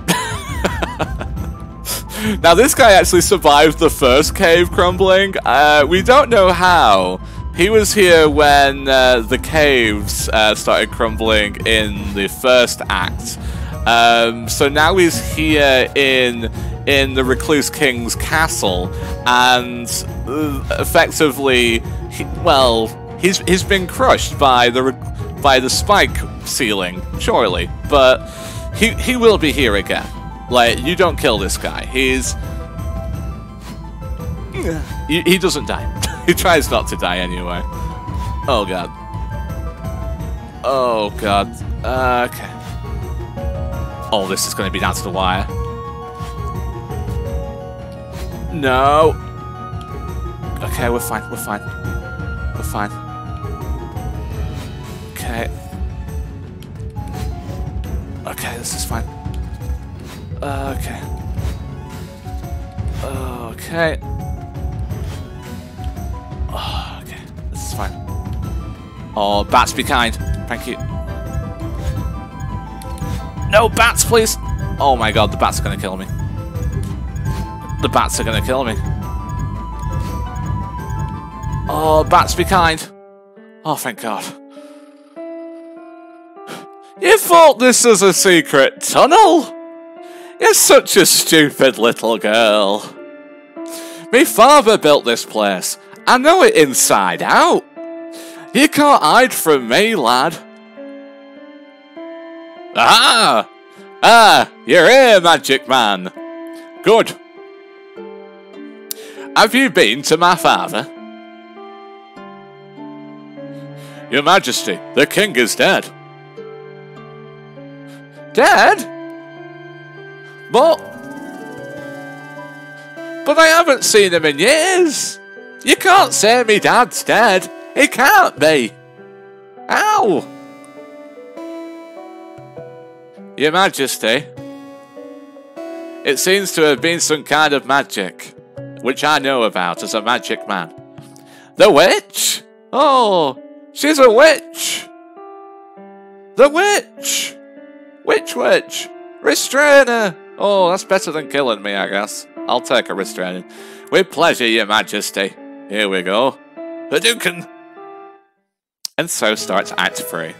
Now, this guy actually survived the first cave crumbling. We don't know how. He was here when the caves started crumbling in the first act. So now he's here in the Recluse King's castle, and effectively, he's been crushed by the spike ceiling, surely, but he will be here again. Like, you don't kill this guy. He doesn't die. He tries not to die anyway. Oh god. Oh god. Okay. Oh, this is going to be down to the wire. No. Okay, we're fine. We're fine. We're fine. Okay. Okay, this is fine. Okay. Okay. Oh, okay, this is fine. Oh, bats, be kind. Thank you. No, bats, please. Oh my god, the bats are gonna kill me. The bats are gonna kill me. Oh, bats, be kind. Oh, thank god. You thought this was a secret tunnel? You're such a stupid little girl. Me father built this place. I know it inside out. You can't hide from me, lad. Ah! Ah, you're here, magic man. Good. Have you been to my father? Your Majesty, the king is dead. Dead? But I haven't seen him in years. You can't say me dad's dead. He can't be. Ow! Your Majesty, it seems to have been some kind of magic, which I know about as a magic man. The witch? Oh, she's a witch. The witch. Which witch? Restrain her. Oh, that's better than killing me, I guess. I'll take a restraining. With pleasure, Your Majesty. Here we go. Hadouken! And so starts Act 3.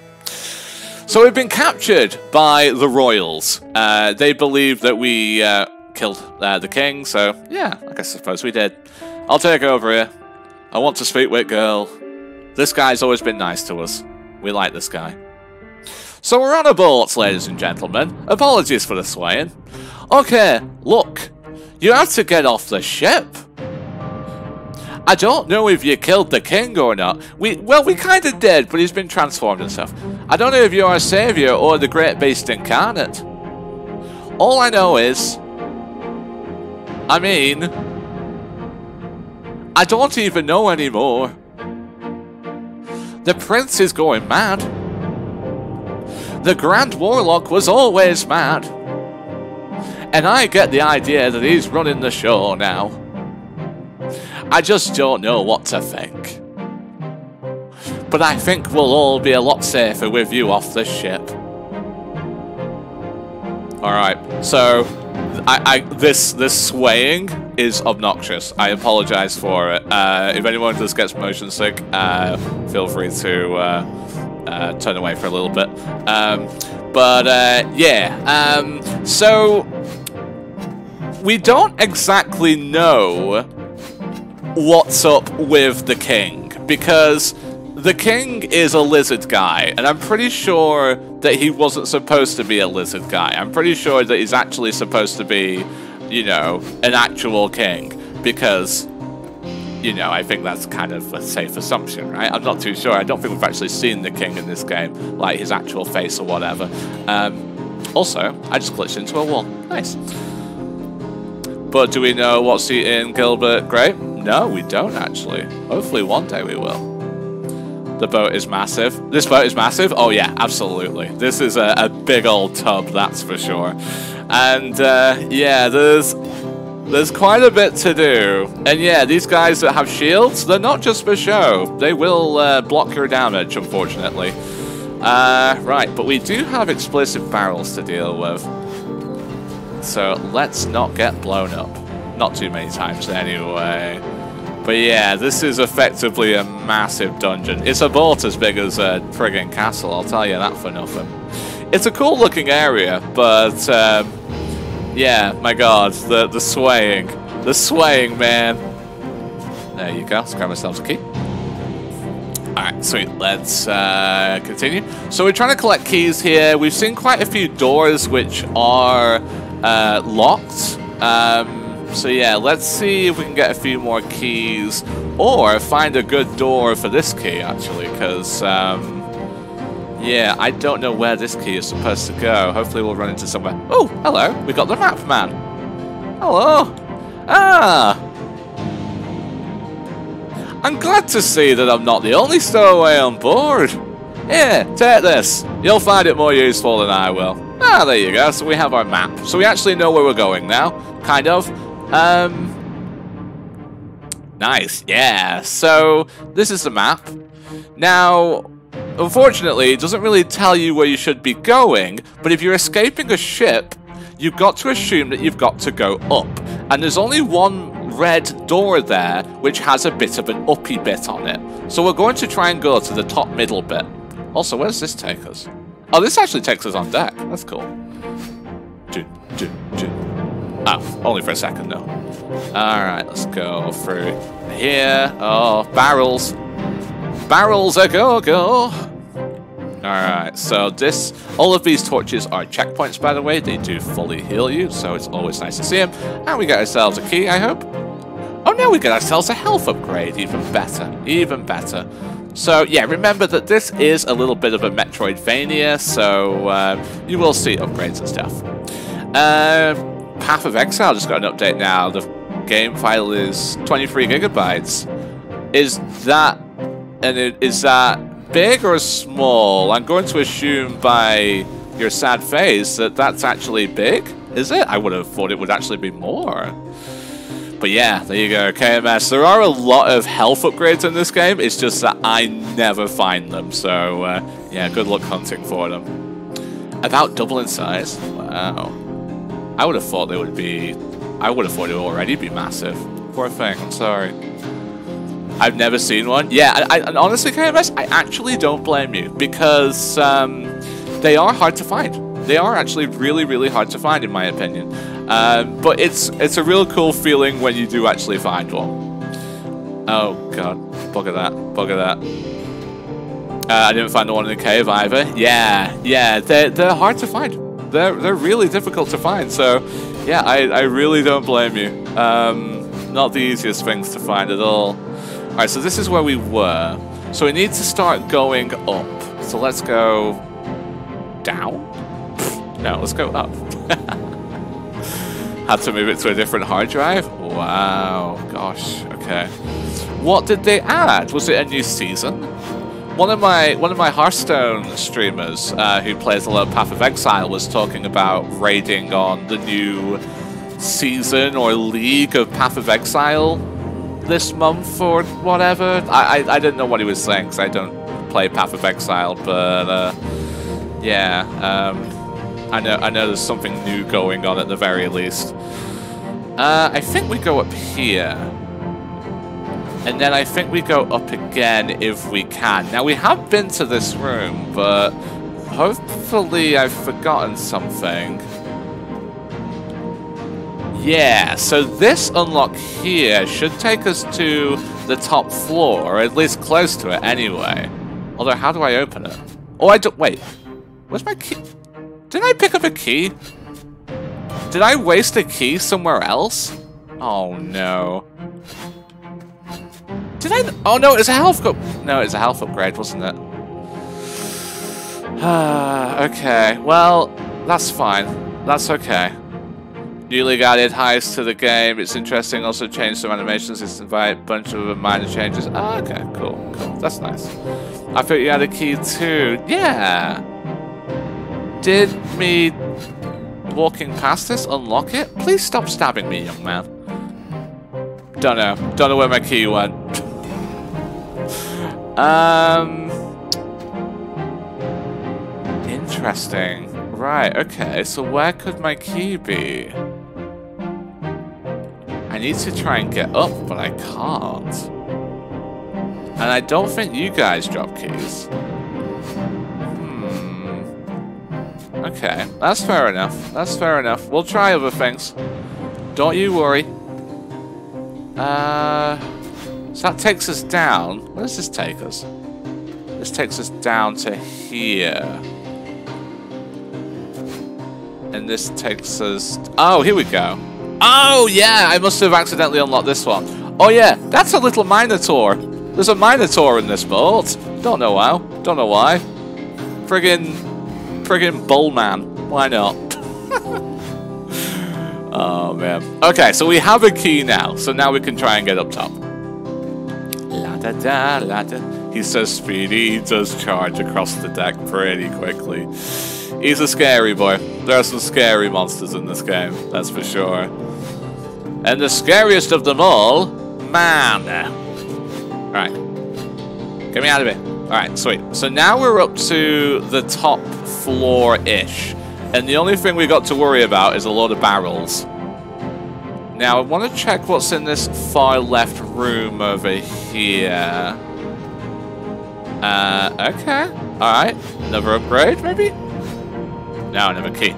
So we've been captured by the royals. They believe that we killed the king, so yeah, I suppose we did. I'll take over here. I want to speak with girl. This guy's always been nice to us. We like this guy. So we're on a boat, ladies and gentlemen. Apologies for the swaying. Okay, look. You have to get off the ship. I don't know if you killed the king or not. We kind of did, but he's been transformed and stuff. I don't know if you're a savior or the great beast incarnate. All I know is... I don't even know anymore. The prince is going mad. The Grand Warlock was always mad. And I get the idea that he's running the show now. I just don't know what to think. But I think we'll all be a lot safer with you off the ship. Alright, so this swaying is obnoxious. I apologize for it. If anyone just gets motion sick, feel free to turn away for a little bit. Yeah. So we don't exactly know what's up with the king, because the king is a lizard guy, and I'm pretty sure that he wasn't supposed to be a lizard guy. I'm pretty sure that he's actually supposed to be, you know, an actual king, because, you know, I think that's kind of a safe assumption, right? I'm not too sure. I don't think we've actually seen the king in this game, like his actual face or whatever. Also, I just glitched into a wall. Nice. But do we know what's in Gilbert Grape? No, we don't actually. Hopefully one day we will. The boat is massive. This boat is massive? Oh yeah, absolutely. This is a big old tub, that's for sure. And yeah, there's quite a bit to do. And yeah, these guys that have shields, they're not just for show. They will block your damage, unfortunately. Right, but we do have explosive barrels to deal with. So let's not get blown up. Not too many times anyway. But yeah, this is effectively a massive dungeon. It's about as big as a friggin' castle, I'll tell you that for nothing. It's a cool looking area, but yeah, my god, the swaying. The swaying, man. There you go, let's grab ourselves a key. Alright, sweet, let's continue. So we're trying to collect keys here. We've seen quite a few doors which are locked. So yeah, let's see if we can get a few more keys, or find a good door for this key, actually, because, yeah, I don't know where this key is supposed to go. Hopefully we'll run into somewhere. Oh, hello, we got the map man. Hello. Ah! I'm glad to see that I'm not the only stowaway on board. Here, take this. You'll find it more useful than I will. Ah, there you go. So we have our map. So we actually know where we're going now, kind of. Nice, yeah. So this is the map. Now, unfortunately, it doesn't really tell you where you should be going, but if you're escaping a ship, you've got to assume that you've got to go up. And there's only one red door there, which has a bit of an uppy bit on it. So we're going to try and go to the top middle bit. Also, where does this take us? Oh, this actually takes us on deck. That's cool. Oh, only for a second though. Alright, let's go through here. Oh, barrels. Barrels a go-go. Alright, so all of these torches are checkpoints, by the way. They do fully heal you, so it's always nice to see them. And we get ourselves a key, I hope. Oh no, we get ourselves a health upgrade. Even better. Even better. So yeah, remember that this is a little bit of a Metroidvania, so you will see upgrades and stuff. Path of Exile just got an update now. The game file is 23 gigabytes. Is that big or small? I'm going to assume by your sad face that that's actually big. Is it? I would have thought it would actually be more. But yeah, there you go, KMS. There are a lot of health upgrades in this game. It's just that I never find them. So yeah, good luck hunting for them. About double in size. Wow. I would have thought they would be. I would have thought it would already be massive. Poor thing. I'm sorry. I've never seen one. Yeah, and honestly, KMS, I actually don't blame you, because they are hard to find. They are actually really, really hard to find, in my opinion. But it's a real cool feeling when you do actually find one. Oh god, bugger that, bugger that. I didn't find the one in the cave either. Yeah, they're hard to find. They're really difficult to find. So yeah, I really don't blame you. Not the easiest things to find at all. All right, so this is where we were. So we need to start going up. So let's go down. No, let's go up. Had to move it to a different hard drive? Wow, gosh, okay. What did they add? Was it a new season? One of my Hearthstone streamers who plays a lot of Path of Exile was talking about raiding on the new season or league of Path of Exile this month or whatever. I didn't know what he was saying because I don't play Path of Exile, but yeah, I know there's something new going on at the very least. I think we go up here. And then I think we go up again if we can. Now, we have been to this room, but hopefully I've forgotten something. Yeah, so this unlock here should take us to the top floor, or at least close to it anyway. Although, how do I open it? Oh, I don't... Wait. Where's my key? Did I pick up a key? Did I waste a key somewhere else? Oh, no. Did I? Oh no, it's a health No, it's a health upgrade, wasn't it? Okay, well, that's fine. That's okay. Newly added heist to the game. It's interesting. Also changed some animations. It's invite a bunch of minor changes. Oh, okay, cool. That's nice. I thought you had a key too. Yeah. Did me walking past this unlock it? Please stop stabbing me, young man. Don't know. Don't know where my key went. Interesting. Right, okay, so where could my key be? I need to try and get up, but I can't. And I don't think you guys drop keys. Okay, that's fair enough. That's fair enough. We'll try other things. Don't you worry. So that takes us down. Where does this take us? This takes us down to here. And this takes us... Oh, here we go. Oh, yeah, I must have accidentally unlocked this one. Oh, yeah, that's a little Minotaur. There's a Minotaur in this boat. Don't know how. Don't know why. Friggin' Bullman. Why not? Oh, man. Okay, so we have a key now. So now we can try and get up top. La-da-da, la-da. He's so speedy. He does charge across the deck pretty quickly. He's a scary boy. There are some scary monsters in this game, that's for sure. And the scariest of them all, man. Alright. Get me out of here. Alright, sweet. So now we're up to the top floor-ish. And the only thing we got to worry about is a load of barrels. Now, I want to check what's in this far left room over here. Okay. Alright. Another upgrade, maybe? No, another key.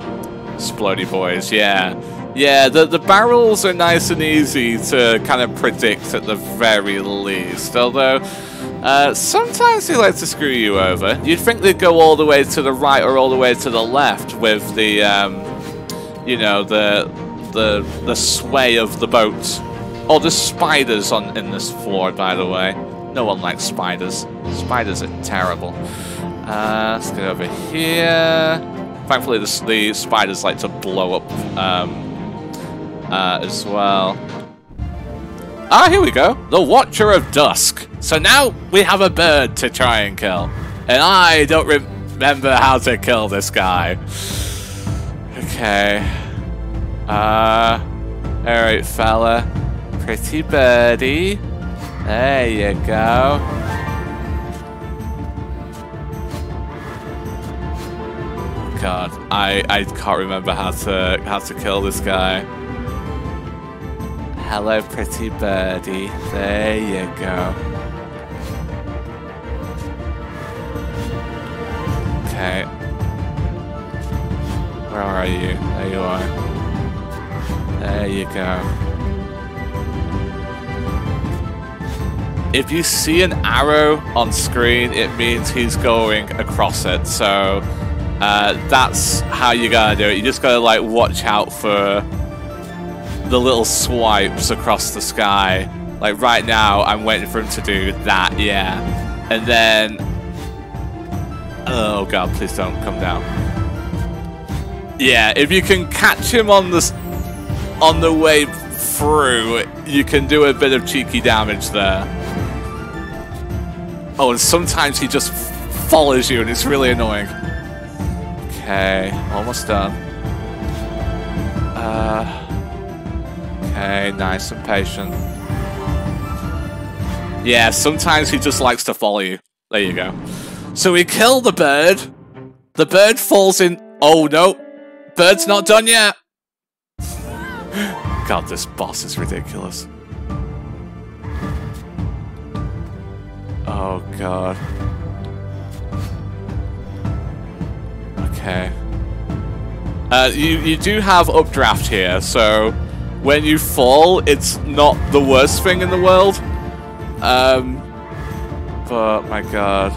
Splody boys, yeah. Yeah, the barrels are nice and easy to kind of predict at the very least. Although, sometimes they like to screw you over. You'd think they'd go all the way to the right or all the way to the left with the, you know, the sway of the boat. Oh, there's spiders in this floor, by the way. No one likes spiders. Spiders are terrible. Let's get over here. Thankfully, the spiders like to blow up as well. Ah, here we go. The Watcher of Dusk. So now we have a bird to try and kill. And I don't remember how to kill this guy. Okay. Alright, fella. Pretty birdie. There you go. God, I can't remember how to kill this guy. Hello, pretty birdie. There you go. Okay. Where are you? There you are. There you go. If you see an arrow on screen, it means he's going across it. So that's how you gotta do it. You just gotta like watch out for the little swipes across the sky. Like right now, I'm waiting for him to do that, yeah. And then, oh god, please don't come down. Yeah, if you can catch him on the way through, you can do a bit of cheeky damage there. Oh, and sometimes he just follows you, and it's really annoying. Okay, almost done. Okay, nice and patient. Yeah, sometimes he just likes to follow you. There you go. So we kill the bird. The bird falls in... Oh, no. Bird's not done yet. God, this boss is ridiculous. Oh, God. Okay. You do have updraft here, so when you fall, it's not the worst thing in the world. But my god.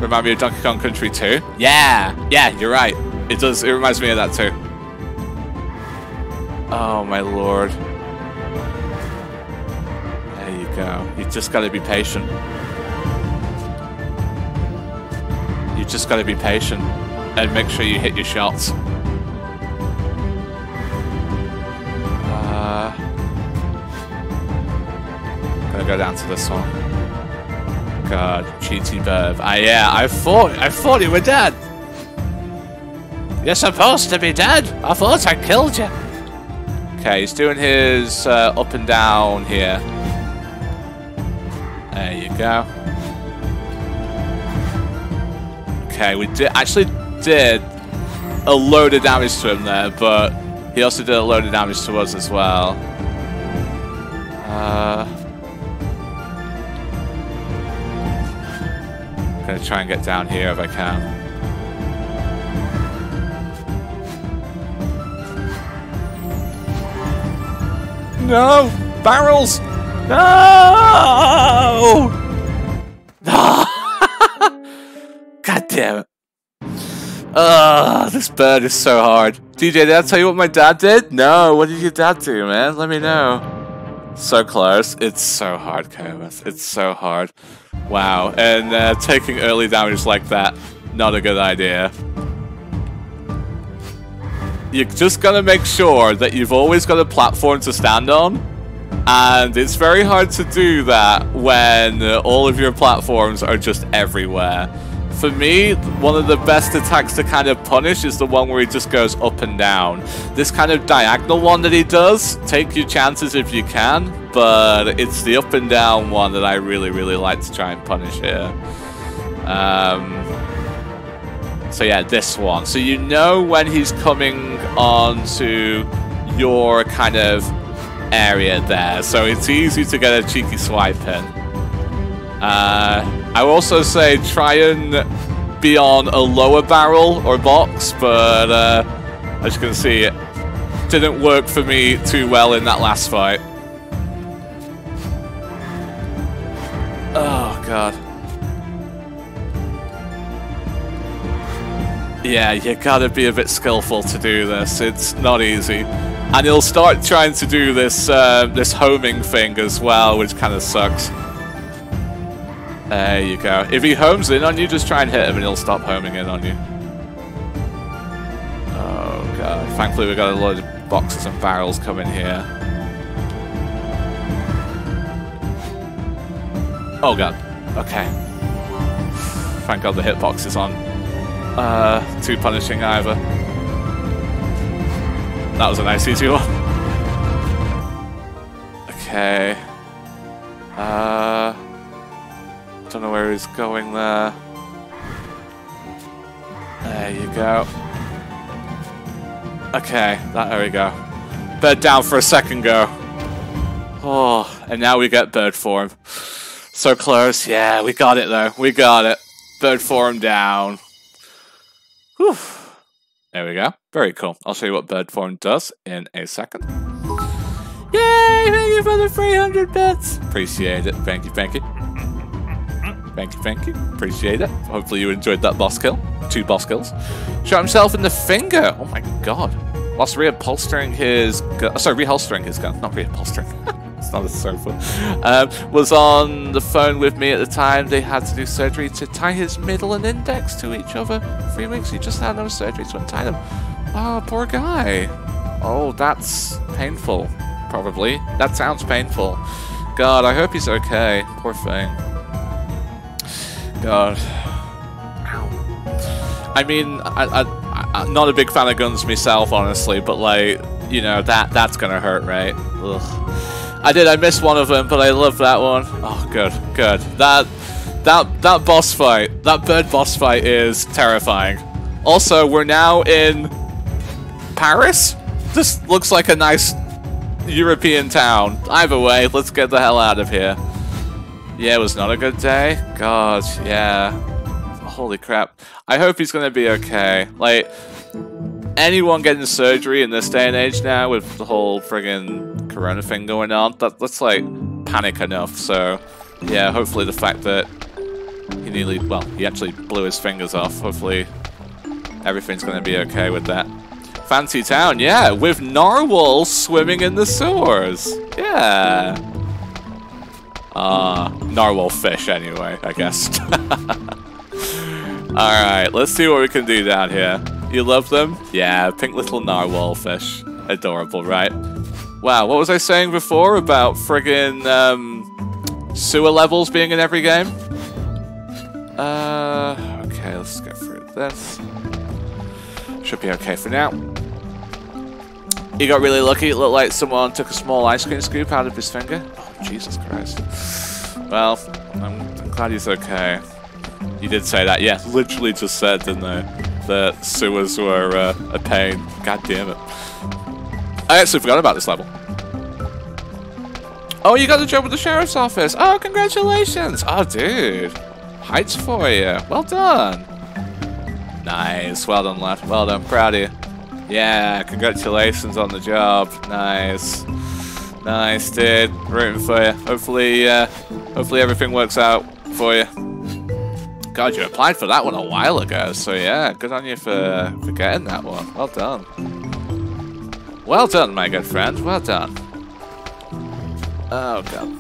Remind me of Donkey Kong Country 2? Yeah! Yeah, you're right. It does, it reminds me of that too. Oh my lord. There you go. You just gotta be patient. You just gotta be patient and make sure you hit your shots. Gonna go down to this one. God, cheaty bird. Yeah, I thought you were dead. You're supposed to be dead. I thought I killed you. Okay, he's doing his up and down here. There you go. Okay, we actually did a load of damage to him there, but he also did a load of damage to us as well. Gonna try and get down here if I can. No! Barrels! No! God damn it. This bird is so hard. DJ, did I tell you what my dad did? No, what did your dad do, man? Let me know. So close. It's so hard, Comus. It's so hard. Wow. And taking early damage like that, not a good idea. You just gotta make sure that you've always got a platform to stand on. And it's very hard to do that when all of your platforms are just everywhere. For me, one of the best attacks to kind of punish is the one where he just goes up and down. This kind of diagonal one that he does, take your chances if you can, but it's the up and down one that I really, really like to try and punish here. So yeah, this one. So you know when he's coming onto your kind of area there, so it's easy to get a cheeky swipe in. I will also say try and be on a lower barrel or box, but as you can see, it didn't work for me too well in that last fight. Oh god. Yeah, you gotta be a bit skillful to do this. It's not easy. And he'll start trying to do this this homing thing as well, which kind of sucks. There you go. If he homes in on you, just try and hit him and he'll stop homing in on you. Oh god. Thankfully we got a load of boxes and barrels coming here. Oh god. Okay. Thank god the hitbox is on. Too punishing either. That was a nice easy one. Okay. Don't know where he's going there. There you go. Okay, there we go. Bird down for a second go. Oh, and now we get bird form. So close. Yeah, we got it though. We got it. Bird form down. Whew. There we go. Very cool. I'll show you what bird form does in a second. Yay! Thank you for the 300 bits. Appreciate it. Thank you, thank you. Thank you, thank you. Appreciate it. Hopefully you enjoyed that boss kill. 2 boss kills. Shot himself in the finger. Oh my god. Whilst reholstering his gun. Sorry, reholstering his gun. Not reholstering. It's not a sofa. Was on the phone with me at the time. They had to do surgery to tie his middle and index to each other. 3 weeks. He just had no surgery to untie them. Oh, poor guy. Oh, that's painful. Probably. That sounds painful. God, I hope he's okay. Poor thing. God. Ow. I mean, I'm not a big fan of guns myself, honestly, but like, you know, that's gonna hurt, right? Ugh. I missed one of them, but I love that one. Oh, good, good. That boss fight, that bird boss fight is terrifying. Also, we're now in Paris? This looks like a nice European town. Either way, let's get the hell out of here. Yeah, it was not a good day. God, yeah. Holy crap. I hope he's gonna be okay. Like, anyone getting surgery in this day and age now with the whole friggin' corona thing going on, that's like panic enough. So, yeah, hopefully the fact that he actually blew his fingers off. Hopefully everything's gonna be okay with that. Fancy town, yeah, with narwhals swimming in the sewers. Yeah. Narwhal fish anyway, I guess. Alright, let's see what we can do down here. You love them? Yeah, pink little narwhal fish. Adorable, right? Wow, what was I saying before about friggin' sewer levels being in every game? Okay, let's go through this. Should be okay for now. You got really lucky. It looked like someone took a small ice cream scoop out of his finger. Oh, Jesus Christ. Well, I'm glad he's okay. You did say that. Yeah, literally just said, didn't I? That sewers were a pain. God damn it. I actually forgot about this level. Oh, you got a job with the sheriff's office. Oh, congratulations. Oh, dude. Heights for you. Well done. Nice. Well done, lad. Well done. Proud of you. Yeah, congratulations on the job. Nice. Nice, dude. Rooting for you. Hopefully everything works out for you. God, you applied for that one a while ago, so yeah, good on you for getting that one. Well done. Well done, my good friend. Well done. Oh, God.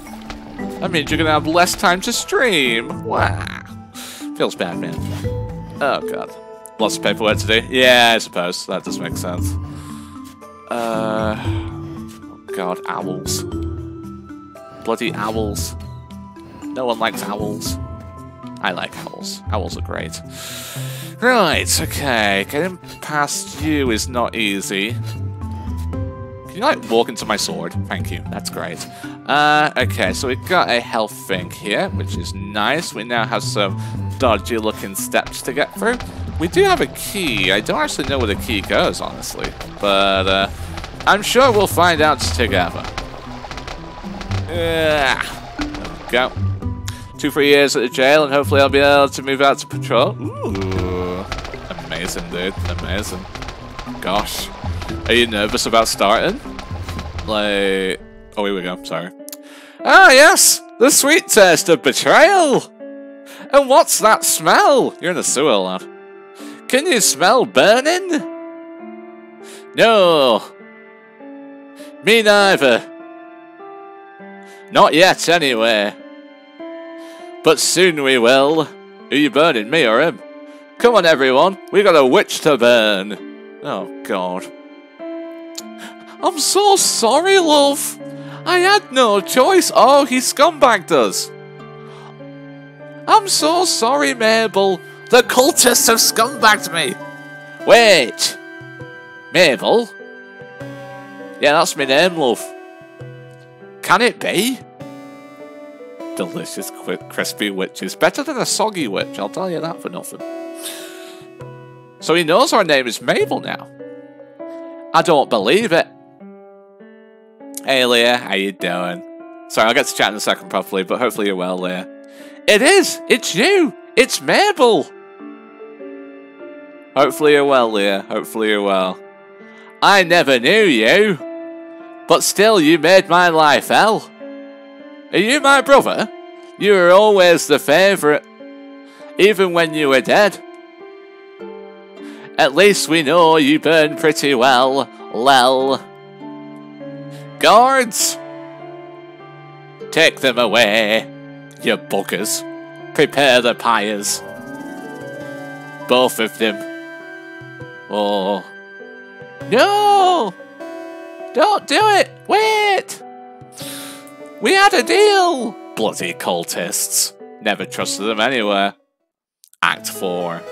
That means you're gonna have less time to stream. Wow. Feels bad, man. Oh, God. Lots of paperwork to do. Yeah, I suppose. That does make sense. Oh, God. Owls. Bloody owls. No one likes owls. I like owls. Owls are great. Right, okay. Getting past you is not easy. Can you, like, walk into my sword? Thank you. That's great. Okay, so we've got a health thing here, which is nice. We now have some dodgy-looking steps to get through. We do have a key. I don't actually know where the key goes, honestly. But, I'm sure we'll find out together. There we go. 2-3 years at the jail, and hopefully I'll be able to move out to patrol. Ooh. Amazing, dude. Amazing. Gosh. Are you nervous about starting? Like... Oh, here we go. Sorry. Ah, yes! The sweet taste of betrayal! And what's that smell? You're in a sewer, lad. Can you smell burning? No. Me neither. Not yet, anyway. But soon we will. Are you burning, me or him? Come on, everyone. We got a witch to burn. Oh, God. I'm so sorry, love. I had no choice. Oh, he scumbagged us. I'm so sorry, Mable. The cultists have scumbagged me. Wait. Mable? Yeah, that's my name, love. Can it be? Delicious, crispy witches. Better than a soggy witch, I'll tell you that for nothing. So he knows our name is Mable now. I don't believe it. Hey, Leah, how you doing? Sorry, I'll get to chat in a second properly, but hopefully you're well, Leah. It is! It's you! It's Mable! Hopefully you're well, Leah. Hopefully you're well. I never knew you, but still you made my life hell. Are you my brother? You were always the favourite, even when you were dead. At least we know you burn pretty well, lel. Guards! Take them away, you buggers. Prepare the pyres. Both of them. Oh. No! Don't do it! Wait! We had a deal! Bloody cultists. Never trusted them anywhere. Act 4.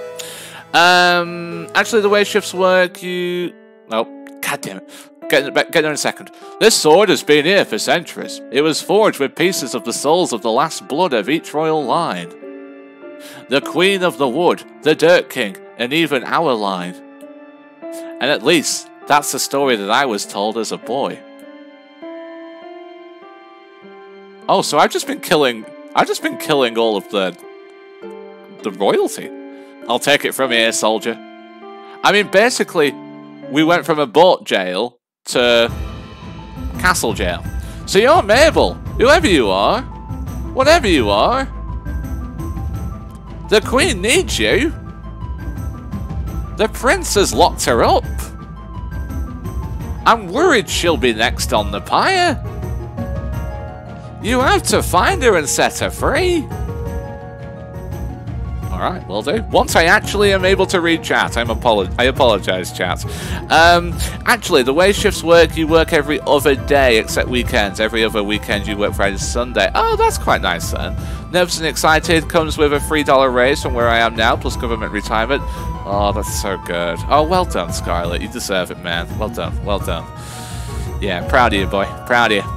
Actually, the way shifts work, you... Oh, god damn it. Get there in a second. This sword has been here for centuries. It was forged with pieces of the souls of the last blood of each royal line. The Queen of the Wood, the Dirt King, and even our line. And at least, that's the story that I was told as a boy. Oh, so I've just been killing all of the royalty. I'll take it from here, soldier. I mean, basically, we went from a boat jail to castle jail. So you're Mable, whoever you are, whatever you are. The Queen needs you. The Prince has locked her up. I'm worried she'll be next on the pyre. You have to find her and set her free. Alright, will do. Once I actually am able to read chat, I apologize, chat. Actually, the way shifts work, you work every other day except weekends. Every other weekend you work Friday to Sunday. Oh, that's quite nice then. Nervous and excited, comes with a $3 raise from where I am now, plus government retirement. Oh, that's so good. Oh, well done, Scarlet. You deserve it, man. Well done, well done. Yeah, proud of you, boy. Proud of you.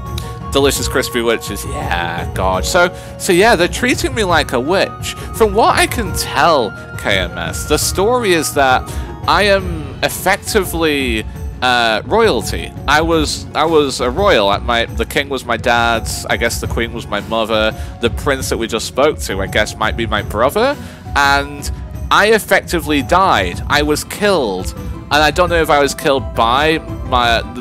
Delicious crispy witches. Yeah, God. So yeah, they're treating me like a witch. From what I can tell, KMS, the story is that I am effectively royalty. I was a royal. The king was my dad. I guess the queen was my mother. The prince that we just spoke to, I guess, might be my brother. And I effectively died. I was killed. And I don't know if I was killed by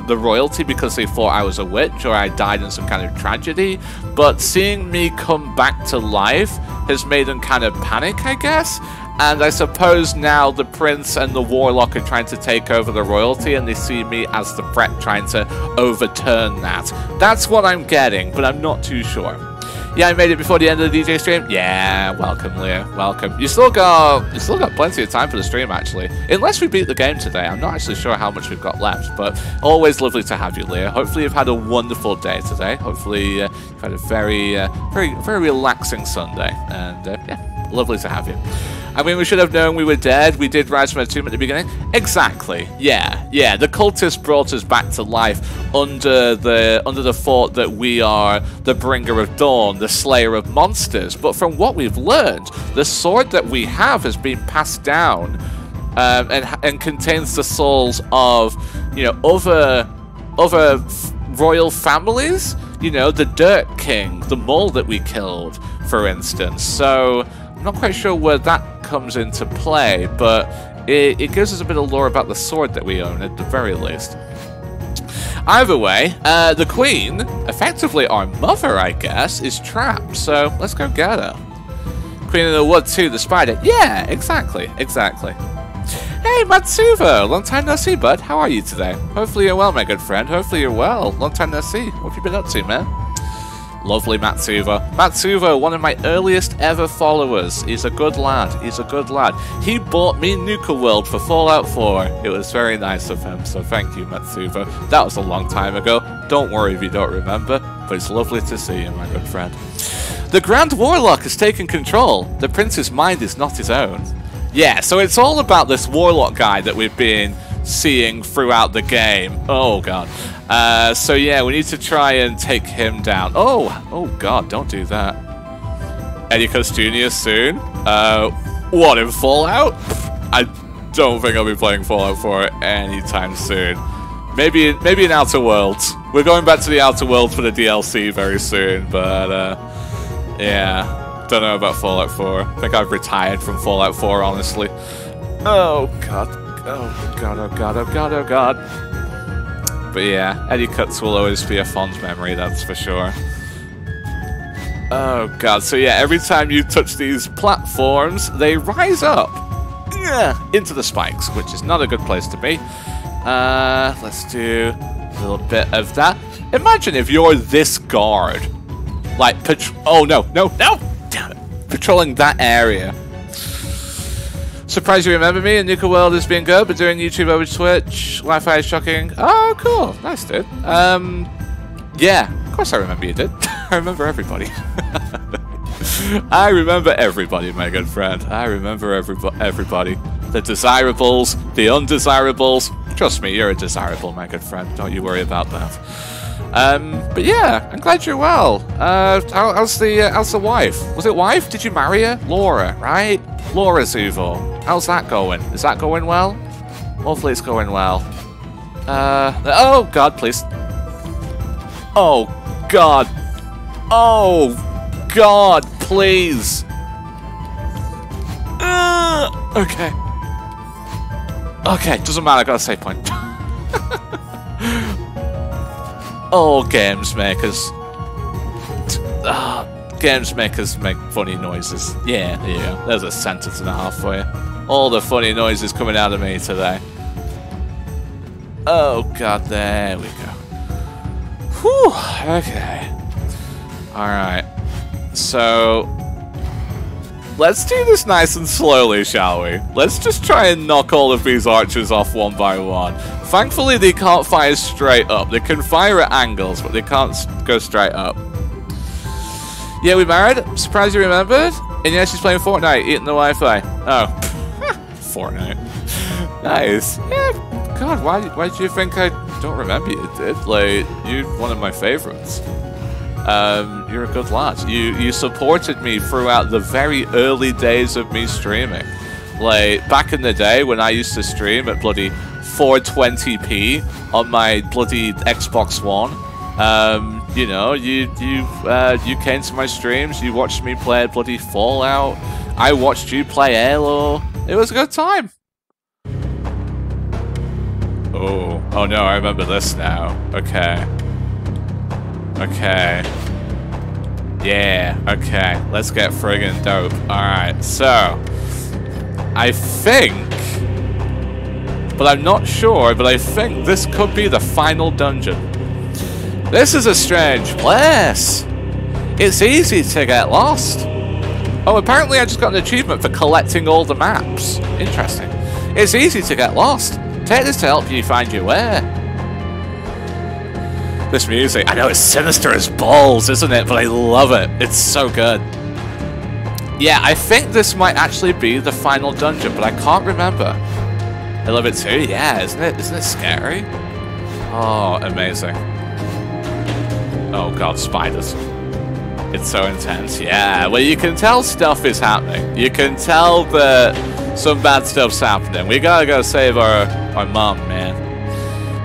the royalty because they thought I was a witch or I died in some kind of tragedy, but seeing me come back to life has made them kind of panic, I guess. And I suppose now the prince and the warlock are trying to take over the royalty and they see me as the threat trying to overturn that. That's what I'm getting, but I'm not too sure. Yeah, I made it before the end of the DJ stream. Yeah, welcome, Leah. Welcome. You still got plenty of time for the stream, actually. Unless we beat the game today. I'm not actually sure how much we've got left, but always lovely to have you, Leah. Hopefully you've had a wonderful day today. Hopefully you've had a very relaxing Sunday. And yeah, lovely to have you. I mean, we should have known we were dead. We did rise from a tomb at the beginning. Exactly. Yeah. The cultists brought us back to life under the thought that we are the bringer of dawn, the slayer of monsters. But from what we've learned, the sword that we have has been passed down and contains the souls of, you know, other royal families. You know, the Dirt King, the mole that we killed, for instance. So I'm not quite sure where that comes into play, but it gives us a bit of lore about the sword that we own, at the very least. Either way, the queen, effectively our mother, I guess, is trapped, so let's go get her. Queen of the Wood too, the spider. Yeah, exactly. Hey, Matsuva! Long time no see, bud. How are you today? Hopefully you're well, my good friend. Hopefully you're well. Long time no see. What have you been up to, man? Lovely Matsuva. Matsuva, one of my earliest ever followers. He's a good lad. He bought me Nuka World for Fallout 4. It was very nice of him, so thank you, Matsuva. That was a long time ago. Don't worry if you don't remember, but it's lovely to see you, my good friend. The Grand Warlock has taken control. The prince's mind is not his own. Yeah, so it's all about this Warlock guy that we've been seeing throughout the game. Oh, God. So yeah, we need to try and take him down. Oh God, don't do that. Edicus Jr. soon. What, in Fallout? I don't think I'll be playing Fallout 4 anytime soon. Maybe in Outer Worlds. We're going back to the Outer Worlds for the DLC very soon, but yeah, don't know about Fallout 4. I think I've retired from Fallout 4, honestly. Oh God. Oh God. But yeah, Eddie Cuts will always be a fond memory, that's for sure. Oh God, so yeah, every time you touch these platforms, they rise up into the spikes, which is not a good place to be. Let's do a little bit of that. Imagine if you're this guard, like, oh no, damn it, patrolling that area. Surprised you remember me, and Nuka World has been good, but doing YouTube over Twitch, Wi-Fi is shocking. Oh, cool. Nice, dude. Yeah, of course I remember you, dude. I remember everybody. I remember everybody, my good friend. I remember everybody. The desirables, the undesirables. Trust me, you're a desirable, my good friend. Don't you worry about that. But yeah, I'm glad you're well. How's the wife? Was it wife? Did you marry her? Laura, right? Laura Zuvo. How's that going? Is that going well? Hopefully it's going well. Oh God, please. Oh God. Oh God, please. Okay. Okay, doesn't matter, I got a save point. Oh, games makers. Games makers make funny noises. Yeah, there you go. There's a sentence and a half for you. All the funny noises coming out of me today. Oh God, there we go. Whew, okay. Alright. So... let's do this nice and slowly, shall we? Let's just try and knock all of these archers off one by one. Thankfully, they can't fire straight up. They can fire at angles, but they can't go straight up. Yeah, we married. Surprised you remembered? And yeah, she's playing Fortnite, eating the Wi-Fi. Oh. Fortnite. Nice. Yeah. God, why do you think I don't remember you, dude? Like, you're one of my favorites. You're a good lad. You supported me throughout the very early days of me streaming. Like, back in the day when I used to stream at bloody 420p on my bloody Xbox One. You know, you came to my streams, you watched me play bloody Fallout, I watched you play Halo. It was a good time. Oh no, I remember this now. Okay. Okay. Yeah, okay. Let's get friggin' dope. Alright, so... I think... but I'm not sure, but I think this could be the final dungeon. This is a strange place. It's easy to get lost. Oh, apparently I just got an achievement for collecting all the maps. Interesting. It's easy to get lost. Take this to help you find your way. This music, I know it's sinister as balls, isn't it? But I love it. It's so good. Yeah, I think this might actually be the final dungeon, but I can't remember. I love it too. Yeah, isn't it? Isn't it scary? Oh, amazing. Oh god, spiders. It's so intense. Yeah, well, you can tell stuff is happening. You can tell that some bad stuff's happening. We gotta go save our mom, man.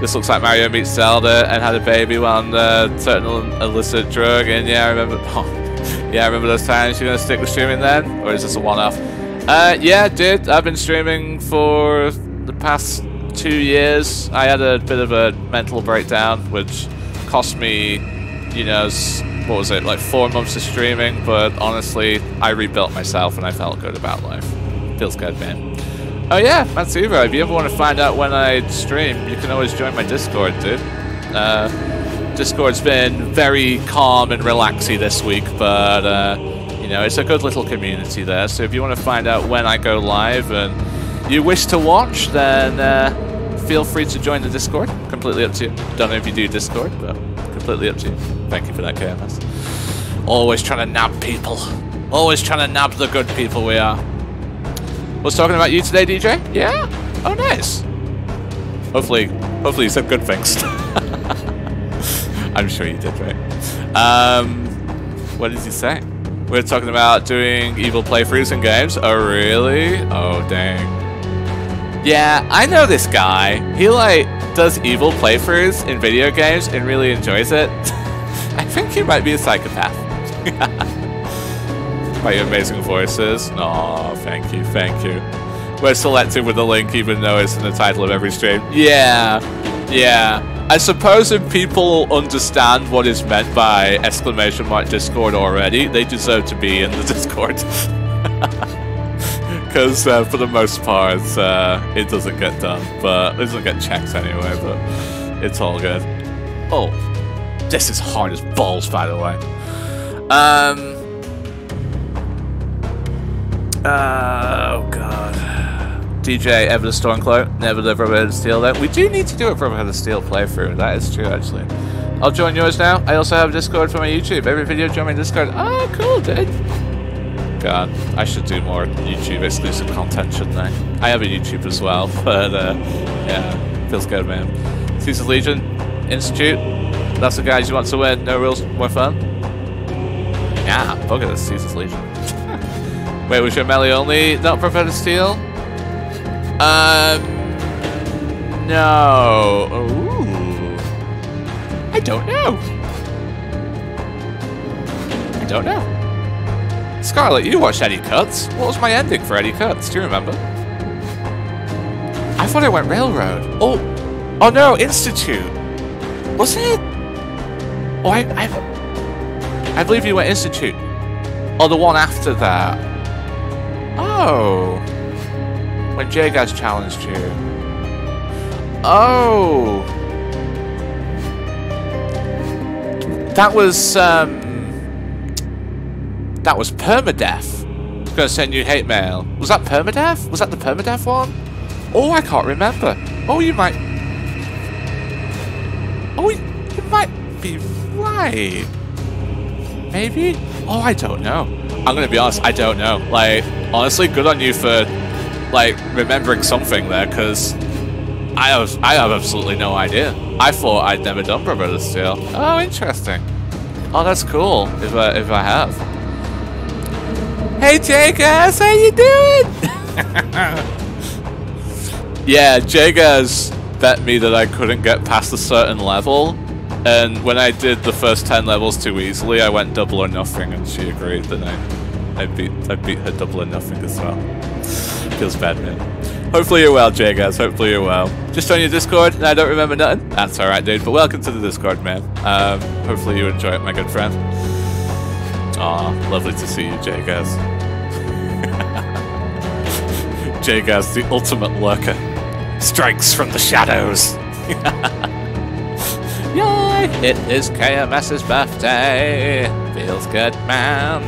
This looks like Mario meets Zelda and had a baby on the certain illicit drug. And yeah, I remember. Oh, yeah, I remember those times. You gonna stick with streaming then, or is this a one-off? Yeah, dude. I've been streaming for the past 2 years. I had a bit of a mental breakdown, which cost me, you know, what was it, like 4 months of streaming, but honestly, I rebuilt myself and I felt good about life. Feels good, man. Oh yeah, Matsuva, if you ever want to find out when I stream, you can always join my Discord, dude. Discord's been very calm and relaxy this week, but, you know, it's a good little community there, so if you want to find out when I go live and you wish to watch, then feel free to join the Discord. Completely up to you. Don't know if you do Discord, but completely up to you. Thank you for that, KMS. Always trying to nab people. Always trying to nab the good people we are. Was talking about you today, DJ? Yeah? Oh, nice. Hopefully you said good things. I'm sure you did, right? What did you say? We're talking about doing evil playthroughs in games. Oh, really? Oh, dang. Yeah, I know this guy. He, like, does evil playthroughs in video games and really enjoys it. I think he might be a psychopath. By your amazing voices. Aw, thank you, thank you. We're selective with the link even though it's in the title of every stream. Yeah, yeah. I suppose if people understand what is meant by !Discord already, they deserve to be in the Discord. Because for the most part, it doesn't get done, but it doesn't get checked anyway, but it's all good. Oh, this is hard as balls, by the way. Oh god. DJ, ever the Stormcloak, never the Brotherhood of Steel though. We do need to do a Brotherhood of Steel playthrough, that is true actually. I'll join yours now. I also have a Discord for my YouTube. Every video join my Discord. Oh, cool, dude. God, I should do more YouTube exclusive content, shouldn't I? I have a YouTube as well, but yeah, feels good, man. Caesar's Legion, Institute. That's the guys you want to win. No rules, more fun. Yeah, bugger this Caesar's Legion. Wait, was your melee only not Brotherhood of Steel? No. Ooh. I don't know. I don't know. Scarlet, you watched Eddie Cuts. What was my ending for Eddie Cuts? Do you remember? I thought I went Railroad. Oh no, Institute. Was it? Oh, I believe you went Institute. Or the one after that. Oh. When J-Gaz challenged you. Oh. That was, That was permadeath. I was gonna send you hate mail. Was that permadeath? Was that the permadeath one? Oh, I can't remember. Oh, you might... Oh, you might be right. Maybe? Oh, I don't know. I'm gonna be honest, I don't know. Like, honestly, good on you for, like, remembering something there, because I have absolutely no idea. I thought I'd never done Brother Steel. Oh, interesting. Oh, that's cool, if I have. Hey, Jagaz, how you doing? Yeah, Jagaz bet me that I couldn't get past a certain level, and when I did the first 10 levels too easily, I went double or nothing, and she agreed that I beat her double or nothing as well. Feels bad, man. Hopefully you're well, Jagaz. Hopefully you're well. Just on your Discord, and I don't remember nothing. That's alright, dude. But welcome to the Discord, man. Hopefully you enjoy it, my good friend. Aw, lovely to see you, Jagaz. Jagaz, the ultimate lurker. Strikes from the shadows. Yay! It is KMS's birthday. Feels good, man.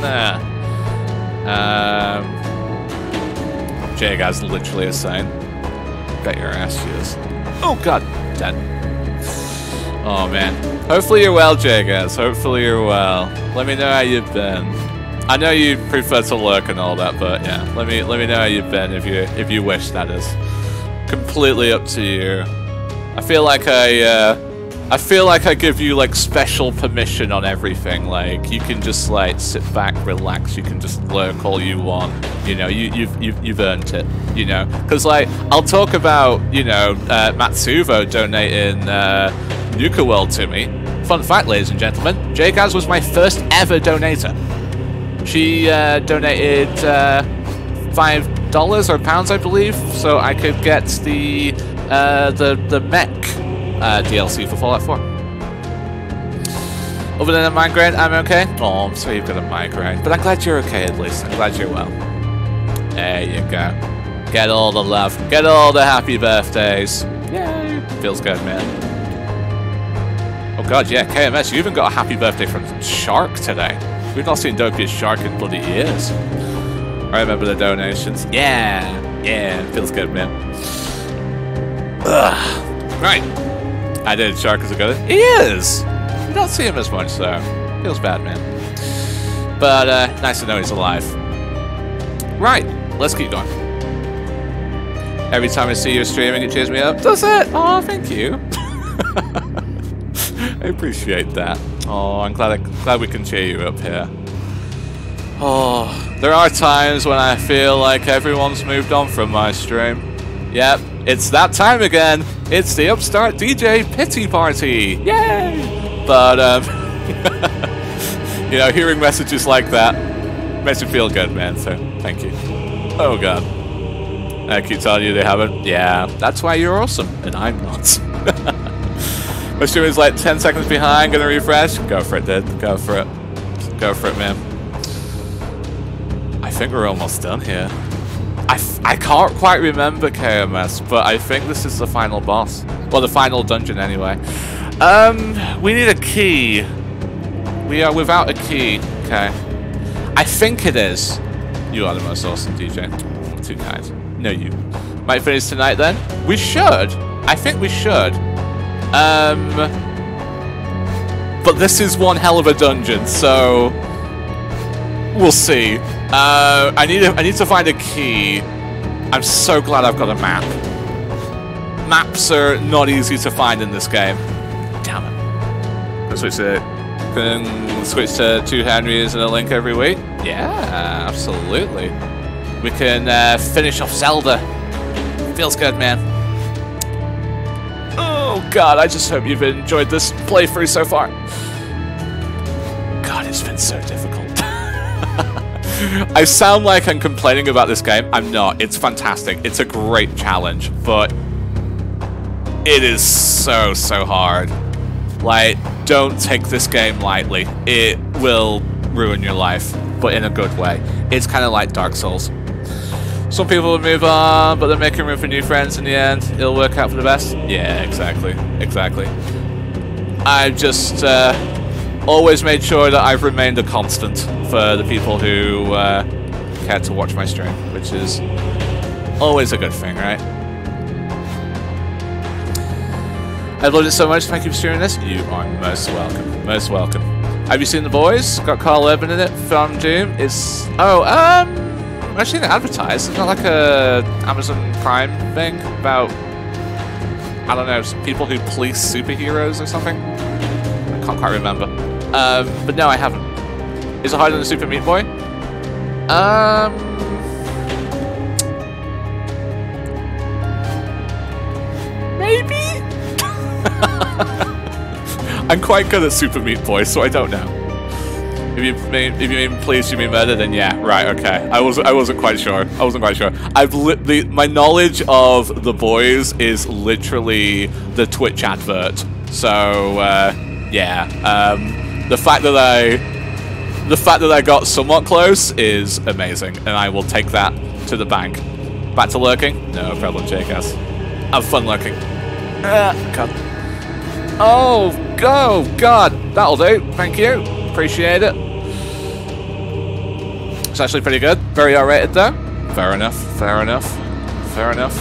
Jagaz literally is saying, bet your ass she is. Oh god, dead. Oh man. Hopefully you're well, Jagaz. Hopefully you're well. Let me know how you've been. I know you prefer to lurk and all that, but yeah, let me know how you've been if you wish, that is. Completely up to you. I feel like I give you like special permission on everything. Like you can just like sit back, relax. You can just lurk all you want. You know, you've earned it. You know, because like I'll talk about Matsuvo donating Nuka World to me. Fun fact, ladies and gentlemen, Jagaz was my first ever donator. She donated $5 or pounds, I believe, so I could get the mech DLC for Fallout 4. Other than a migraine, I'm okay. Oh, I'm sorry you've got a migraine, but I'm glad you're okay at least. I'm glad you're well. There you go. Get all the love. Get all the happy birthdays. Yay! Feels good, man. Oh god, yeah, KMS, you even got a happy birthday from Shark today. We've not seen Dopia's Shark in bloody years. I remember the donations. Yeah, feels good, man. Ugh. Right. I did. Shark is a good. He is! You don't see him as much, so feels bad, man. But nice to know he's alive. Right, let's keep going. Every time I see you streaming, it cheers me up. Does it? Oh, thank you. I appreciate that. Oh, I'm glad we can cheer you up here. Oh, there are times when I feel like everyone's moved on from my stream. Yep, it's that time again. It's the UpstartDJ pity party. Yay! But you know, hearing messages like that makes me feel good, man. So thank you. Oh god, I keep telling you they haven't. Yeah, that's why you're awesome, and I'm not. My stream is like 10 seconds behind, gonna refresh. Go for it, dude. Go for it. Go for it, man. I think we're almost done here. I can't quite remember KMS, but I think this is the final boss. Well, the final dungeon anyway. We need a key. We are without a key. Okay. I think it is. You are the most awesome DJ. Too kind. No, you. Might finish tonight then? We should. I think we should. But this is one hell of a dungeon, so we'll see. I need to find a key. I'm so glad I've got a map. Maps are not easy to find in this game. Damn it. Can switch to 2 Henrys and a Link every week? Yeah, absolutely. We can finish off Zelda. Feels good, man. Oh god, I just hope you've enjoyed this playthrough so far. God, it's been so difficult. I sound like I'm complaining about this game. I'm not. It's fantastic. It's a great challenge, but it is so hard. Like, don't take this game lightly. It will ruin your life, but in a good way. It's kind of like Dark Souls. Some people will move on, but they're making room for new friends in the end. It'll work out for the best. Yeah, exactly. Exactly. I just, always made sure that I've remained a constant for the people who care to watch my stream, which is always a good thing, right? I've loved it so much. Thank you for streaming this. You are most welcome. Most welcome. Have you seen The Boys? Got Carl Urban in it from Doom. It's I've seen it advertised. It's not like a Amazon Prime thing about, I don't know, some people who police superheroes or something. I can't quite remember. But no, I haven't. Is it harder than the Super Meat Boy? Maybe? I'm quite good at Super Meat Boy, so I don't know. If you mean please, you mean murder, then yeah, right, okay. I wasn't quite sure. I wasn't quite sure. My knowledge of The Boys is literally the Twitch advert. So yeah, the fact that I got somewhat close is amazing, and I will take that to the bank. Back to lurking? No problem, Jackass. Have fun lurking. God. Oh, go, God, that'll do. Thank you. Appreciate it. It's actually pretty good. Very R-rated though. Fair enough. Fair enough. Fair enough.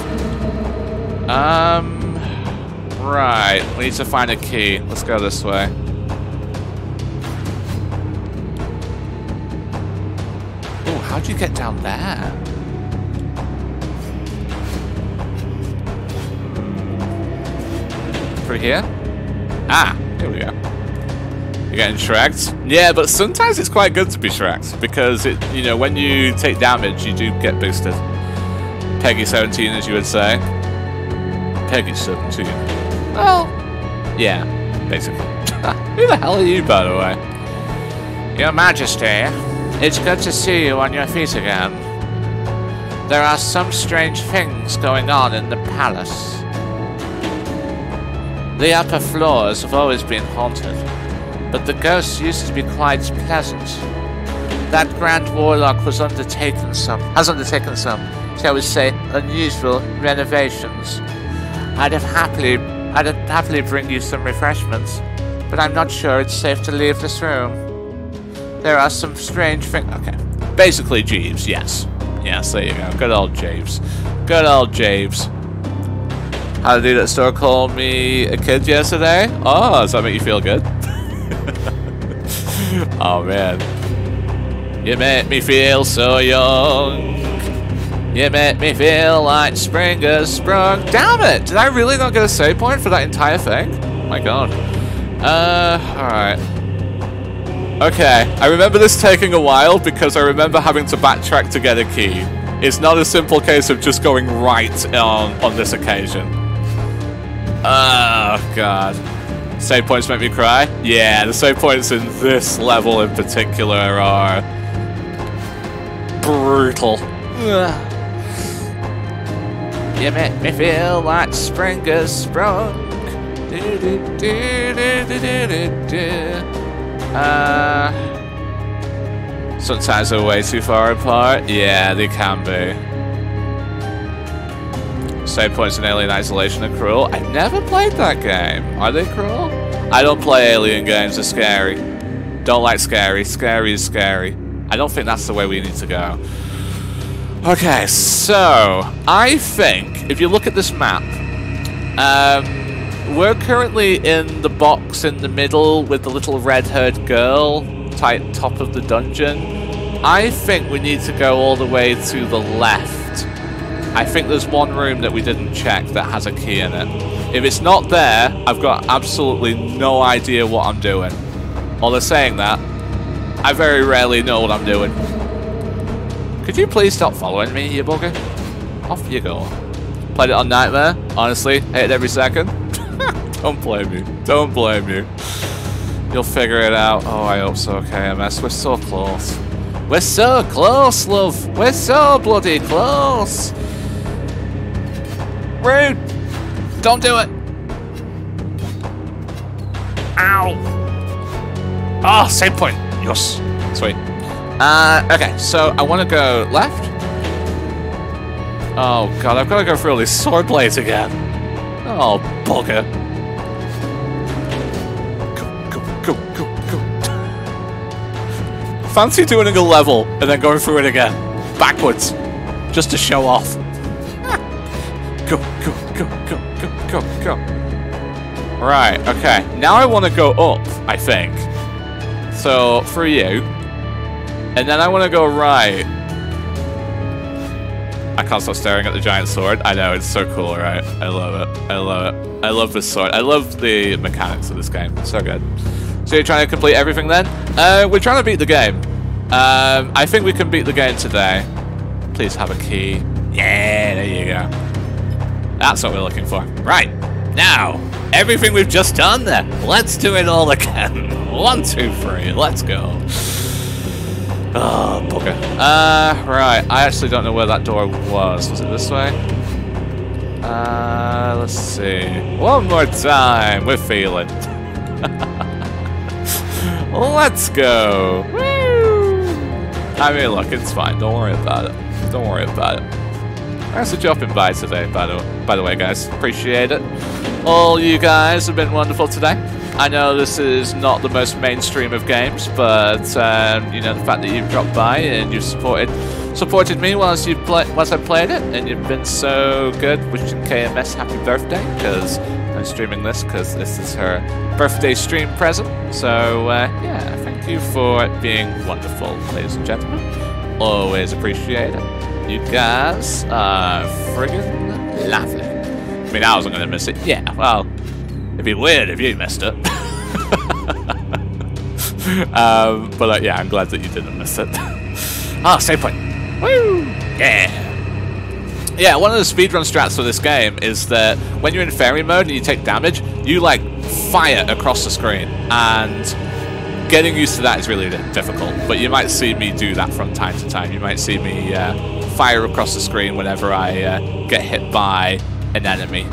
Right. We need to find a key. Let's go this way. Oh, how'd you get down there? Through here? Ah, here we go. You're getting shreked? Yeah, but sometimes it's quite good to be shreked because it, you know, when you take damage, you do get boosted. Peggy 17, as you would say. Peggy 17. Well, yeah, basically. Who the hell are you, by the way? Your Majesty, it's good to see you on your feet again. There are some strange things going on in the palace. The upper floors have always been haunted, but the ghosts used to be quite pleasant. That Grand Warlock has undertaken some, shall we say, unusual renovations. I'd happily bring you some refreshments, but I'm not sure it's safe to leave this room. There are some strange things. Okay, basically Jeeves, yes. Yes, there you go. Good old Jeeves. Good old Jeeves. How the dude at store called me a kid yesterday? Oh, does that make you feel good? Oh man. You make me feel so young. You make me feel like spring has sprung. Damn it! Did I really not get a save point for that entire thing? Oh my god. Alright. Okay, I remember this taking a while because I remember having to backtrack to get a key. It's not a simple case of just going right on this occasion. Oh god. Save points make me cry? Yeah, the save points in this level in particular are brutal. You make me feel like spring has sprung. Sometimes they're way too far apart. Yeah, they can be. Save points in Alien Isolation are cruel. I've never played that game. Are they cruel? I don't play Alien games. They're scary. Don't like scary. Scary is scary. I don't think that's the way we need to go. Okay, so I think if you look at this map, we're currently in the box in the middle with the little red-haired girl, top of the dungeon. I think we need to go all the way to the left. I think there's one room that we didn't check that has a key in it. If it's not there, I've got absolutely no idea what I'm doing. Although saying that, I very rarely know what I'm doing. Could you please stop following me, you bugger? Off you go. Played it on Nightmare, honestly, hate it every second. Don't blame me. Don't blame you. You'll figure it out. Oh, I hope so, KMS. We're so close. We're so close, love. We're so bloody close. Rude. Don't do it. Ow. Oh, save point. Yes. Sweet. Okay, so I want to go left. Oh god, I've got to go through all these sword blades again. Oh, bugger. Go, go, go, go, go. Fancy doing a level and then going through it again. Backwards. Just to show off. Go, go, go, go, go, go, go. Right, okay. Now I want to go up, I think. So, for you. And then I want to go right. I can't stop staring at the giant sword. I know, it's so cool, right? I love it. I love it. I love this sword. I love the mechanics of this game. It's so good. So you're trying to complete everything then? We're trying to beat the game. I think we can beat the game today. Please have a key. Yeah, there you go. That's what we're looking for. Right. Now, everything we've just done then. Let's do it all again. 1, 2, 3. Let's go. Oh, bugger. Right. I actually don't know where that door was. Was it this way? Let's see. One more time. We're feeling. Let's go. Woo! I mean, look, it's fine. Don't worry about it. Don't worry about it. Thanks for dropping by today, by the way, guys. Appreciate it. All you guys have been wonderful today. I know this is not the most mainstream of games, but you know, the fact that you've dropped by and you've supported me whilst I played it, and you've been so good, wishing KMS happy birthday, because I'm streaming this because this is her birthday stream present. So yeah, thank you for being wonderful, ladies and gentlemen. Always appreciate it. You guys are friggin' lovely. I mean, I wasn't going to miss it. Yeah, well, it'd be weird if you missed it. But yeah, I'm glad that you didn't miss it. Ah, save point. Woo! Yeah. Yeah, one of the speedrun strats for this game is that when you're in fairy mode and you take damage, you like fire across the screen, and getting used to that is really difficult. But you might see me do that from time to time. You might see me fire across the screen whenever I get hit by an enemy.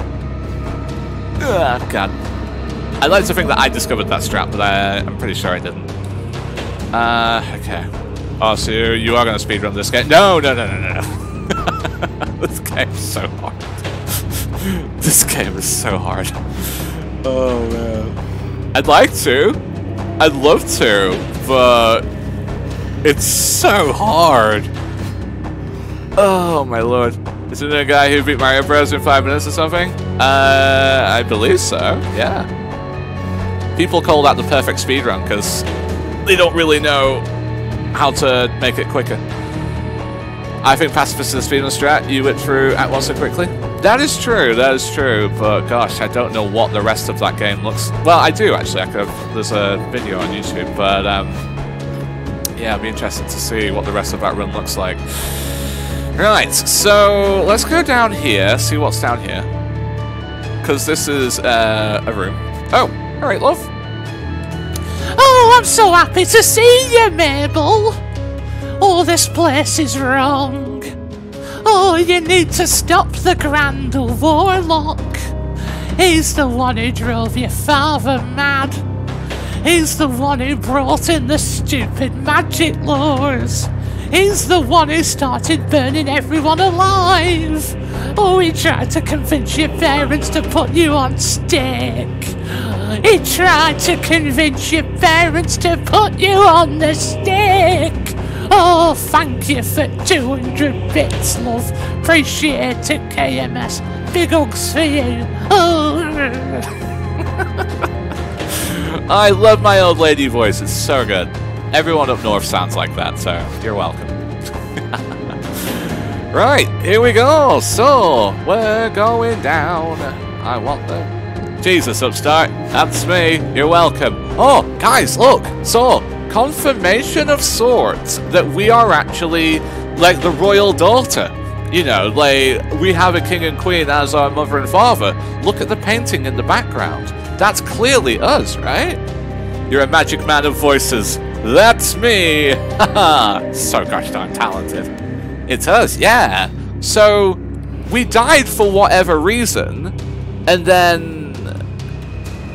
Ugh, God. I'd like to think that I discovered that strat, but I'm pretty sure I didn't. Okay. Oh, so you are going to speedrun this game? No, no, no, no, no, no. This game is so hard. This game is so hard. Oh, man. I'd like to. I'd love to, but it's so hard. Oh, my lord. Isn't there a guy who beat Mario Bros. In 5 minutes or something? I believe so, yeah. People call that the perfect speedrun because they don't really know how to make it quicker. I think Pacifist is a speedrun strat. You went through at once so quickly. That is true, but gosh, I don't know what the rest of that game looks... Well, I do actually. There's a video on YouTube, but yeah, I'd be interested to see what the rest of that run looks like. Right, so let's go down here, see what's down here. Because this is a room. Oh, alright, love. Oh, I'm so happy to see you, Mable. Oh, this place is wrong. Oh, you need to stop the Grand Warlock. He's the one who drove your father mad. He's the one who brought in the stupid magic laws. He's the one who started burning everyone alive. Oh, he tried to convince your parents to put you on stake. He tried to convince your parents to put you on the stake. Oh, thank you for 200 bits, love. Appreciate it, KMS. Big hugs for you. Oh. I love my old lady voice. It's so good. Everyone up north sounds like that, so you're welcome. Right, here we go. So, we're going down. I want the... Jesus, Upstart. That's me. You're welcome. Oh, guys, look. So, confirmation of sorts that we are actually, like, the royal daughter. You know, like, we have a king and queen as our mother and father. Look at the painting in the background. That's clearly us, right? You're a magic man of voices. That's me! Haha! So gosh darn talented. It's us, yeah. So, we died for whatever reason, and then,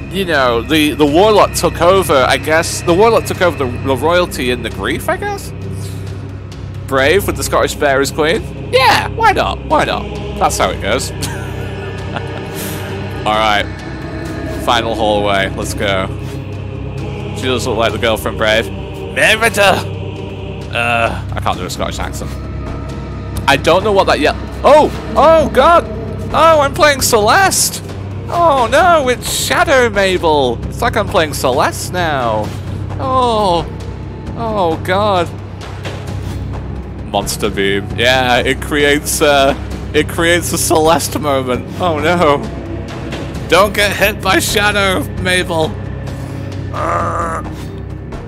you know, the Warlock took over, I guess. The Warlock took over the royalty in the grief, I guess? Brave with the Scottish Bear as queen? Yeah, why not? Why not? That's how it goes. Alright. Final hallway, let's go. She does look like the girl from Brave. Merida! I can't do a Scottish accent. I don't know what that yet. Oh God. Oh, I'm playing Celeste. Oh no, it's Shadow Mable. It's like I'm playing Celeste now. Oh God. Monster Beam. Yeah, it creates a Celeste moment. Oh no. Don't get hit by Shadow Mable.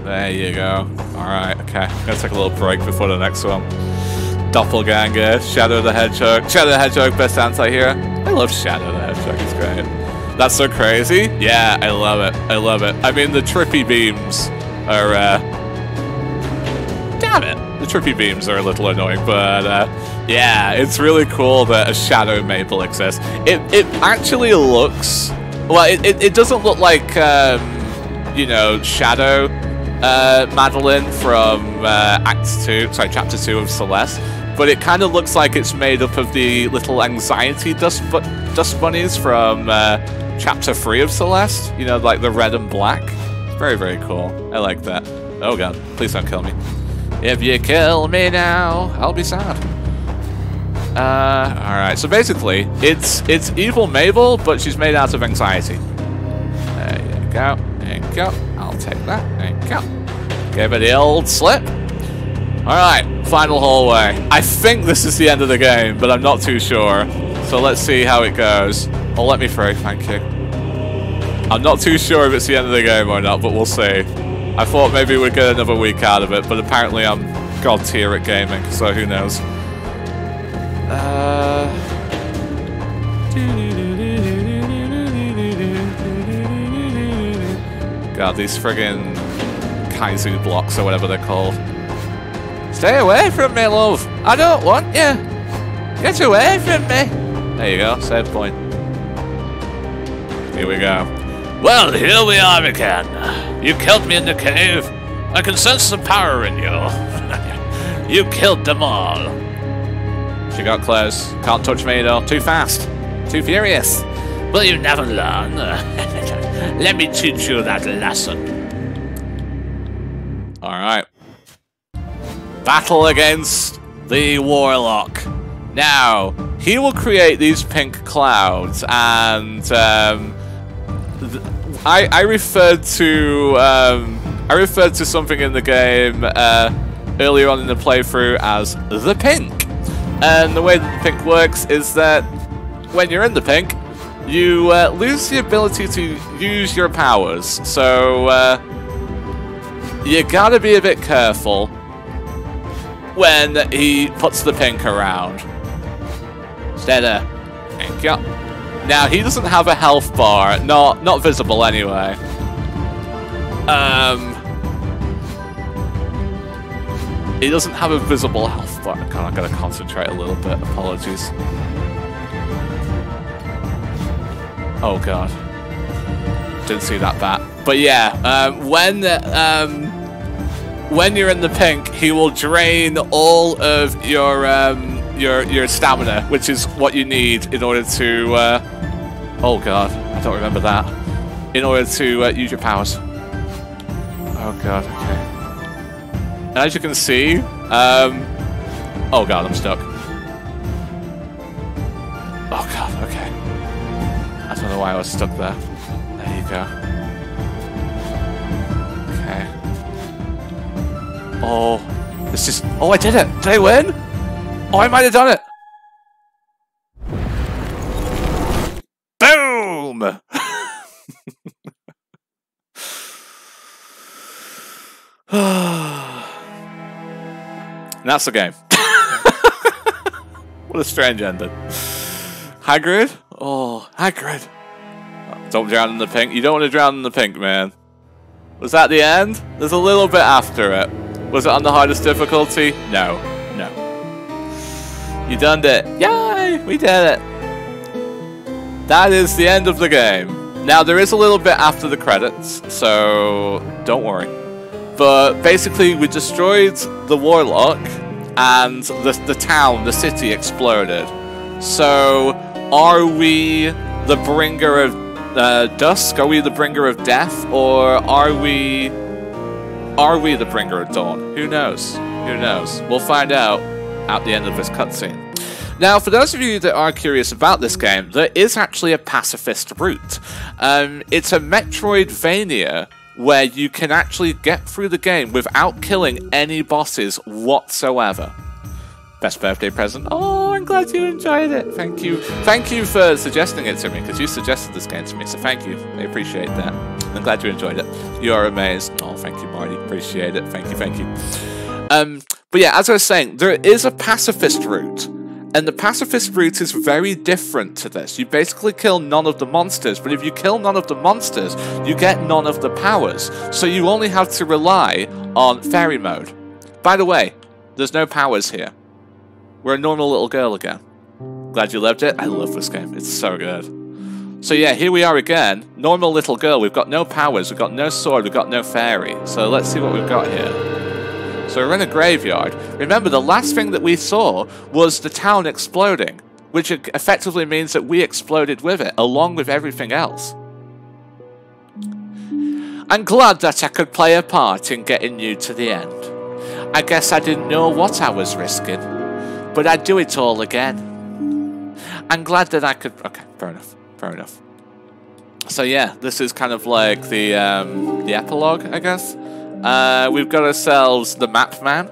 There you go. Alright, okay. I'm gonna take a little break before the next one. Doppelganger, Shadow the Hedgehog. Shadow the Hedgehog, best anti-hero. I love Shadow the Hedgehog, he's great. That's so crazy. Yeah, I love it. I love it. I mean, the trippy beams are, damn it. The trippy beams are a little annoying, but, yeah, it's really cool that a Shadow Mable exists. It actually looks... Well, it doesn't look like, you know, Shadow Madeline from Chapter 2 of Celeste, but it kind of looks like it's made up of the little anxiety dust bunnies from Chapter 3 of Celeste. You know, like the red and black. Very, very cool. I like that. Oh god, please don't kill me. If you kill me now, I'll be sad. Alright, so basically, it's evil Mable, but she's made out of anxiety. There you go. There you go. I'll take that. There you go. Give it the old slip. Alright, final hallway. I think this is the end of the game, but I'm not too sure. So let's see how it goes. Oh, let me through, thank you. I'm not too sure if it's the end of the game or not, but we'll see. I thought maybe we'd get another week out of it, but apparently I'm god tier at gaming, so who knows. God, these friggin' Kaizu blocks or whatever they're called. Stay away from me, love. I don't want you. Get away from me. There you go, save point. Here we go. Well, here we are again. You killed me in the cave. I can sense some power in you. You killed them all. She got close. Can't touch me though. Too fast. Too furious. Will you never learn? Let me teach you that lesson. Alright. Battle against the Warlock. Now, he will create these pink clouds, and I referred to something in the game earlier on in the playthrough as the pink. And the way that the pink works is that when you're in the pink, you lose the ability to use your powers. So you gotta be a bit careful when he puts the pink around. Stay there. Thank you. Now, he doesn't have a health bar. Not visible anyway. He doesn't have a visible health bar. God, I've got to concentrate a little bit. Apologies. Oh god. Didn't see that bat. But yeah, when you're in the pink, he will drain all of your stamina, which is what you need in order to oh god, I don't remember that. In order to use your powers. Oh god, okay. And as you can see, oh god, I'm stuck. Oh god, okay. I don't know why I was stuck there. There you go. Okay. Oh, it's just... Oh, I did it! Did I win? Oh, I might have done it! Boom! And that's the game. What a strange ending. Hagrid? Oh, Hagrid. Don't drown in the pink. You don't want to drown in the pink, man. Was that the end? There's a little bit after it. Was it on the hardest difficulty? No. No. You done it. Yay! We did it. That is the end of the game. Now, there is a little bit after the credits, so don't worry. But basically, we destroyed the Warlock, and the town, the city exploded. So, are we the bringer of dusk? Are we the bringer of death? Or are we the bringer of dawn? Who knows? Who knows? We'll find out at the end of this cutscene. Now, for those of you that are curious about this game, there is actually a Pacifist Route. It's a Metroidvania where you can actually get through the game without killing any bosses whatsoever. Best birthday present. Oh, I'm glad you enjoyed it. Thank you. Thank you for suggesting it to me, because you suggested this game to me, so thank you. I appreciate that. I'm glad you enjoyed it. You are amazed. Oh, thank you, Marty. Appreciate it. Thank you, thank you. But yeah, as I was saying, there is a Pacifist Route. And the Pacifist Route is very different to this. You basically kill none of the monsters, but if you kill none of the monsters, you get none of the powers. So you only have to rely on fairy mode. By the way, there's no powers here. We're a normal little girl again. Glad you loved it? I love this game. It's so good. So yeah, here we are again. Normal little girl. We've got no powers. We've got no sword. We've got no fairy. So let's see what we've got here. So we're in a graveyard. Remember, the last thing that we saw was the town exploding, which effectively means that we exploded with it, along with everything else. I'm glad that I could play a part in getting you to the end. I guess I didn't know what I was risking, but I'd do it all again. I'm glad that I could... Okay, fair enough, fair enough. So yeah, this is kind of like the epilogue, I guess. We've got ourselves the map man.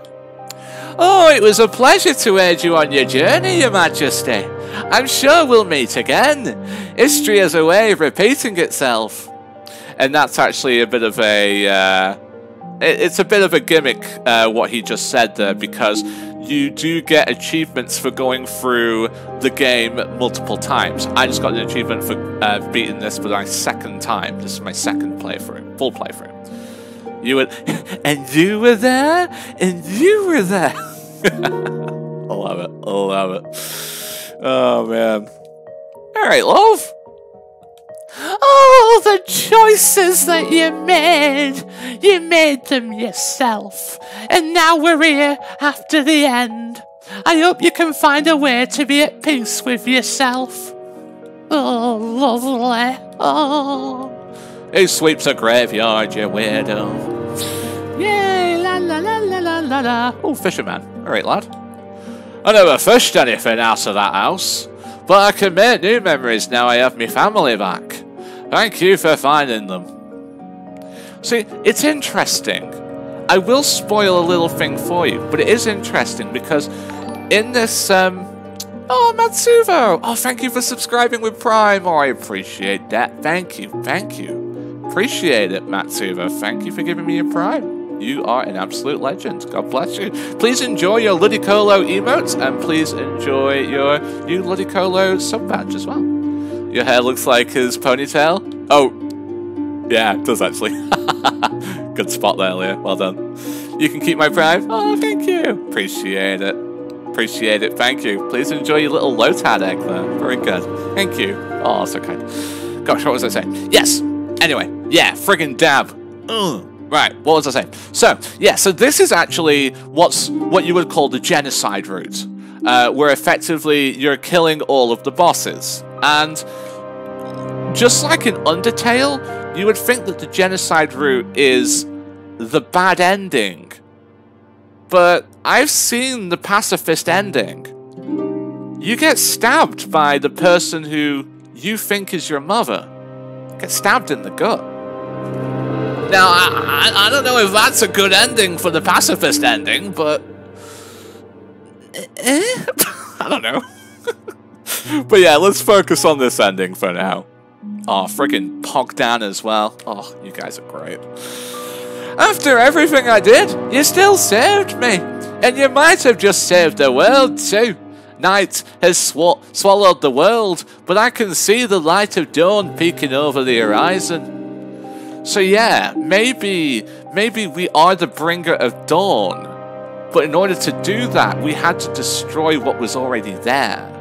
Oh, it was a pleasure to aid you on your journey, Your Majesty. I'm sure we'll meet again. History has a way of repeating itself. And that's actually a bit of a... it's a bit of a gimmick, what he just said there, because you do get achievements for going through the game multiple times. I just got an achievement for beating this for my second time. This is my second playthrough, full playthrough. You were, and you were there, and you were there. I love it. I love it. Oh man! All right, love. Oh, the choices that you made them yourself, and now we're here after the end. I hope you can find a way to be at peace with yourself. Oh, lovely. Oh. Who sweeps a graveyard, you weirdo? Yay, la la la la la la la. Oh, fisherman. Alright, lad. I never fished anything out of that house, but I can make new memories now I have my family back. Thank you for finding them. See, it's interesting. I will spoil a little thing for you, but it is interesting because in this, oh, Matsuvo! Oh, thank you for subscribing with Prime. Oh, I appreciate that. Thank you, thank you. Appreciate it, Matsuvo. Thank you for giving me a Prime. You are an absolute legend. God bless you. Please enjoy your Ludicolo emotes, and please enjoy your new Ludicolo sub badge as well. Your hair looks like his ponytail. Oh, yeah, it does actually. Good spot there, Leah. Well done. You can keep my Prime. Oh, thank you. Appreciate it. Appreciate it. Thank you. Please enjoy your little Lotad egg there. Very good. Thank you. Oh, so kind. Gosh, what was I saying? Yes. Anyway, yeah, friggin' dab. Right, what was I saying? So, yeah, so this is actually what you would call the Genocide Route, where effectively you're killing all of the bosses. And just like in Undertale, you would think that the Genocide Route is the bad ending. But I've seen the pacifist ending. You get stabbed by the person who you think is your mother. Get stabbed in the gut. Now, I don't know if that's a good ending for the pacifist ending, but... I don't know. But yeah, let's focus on this ending for now. Oh, friggin' Pogdan as well. Oh, you guys are great. After everything I did, you still saved me. And you might have just saved the world too. Night has swallowed the world, but I can see the light of dawn peeking over the horizon. So yeah, maybe we are the bringer of dawn. But in order to do that, we had to destroy what was already there.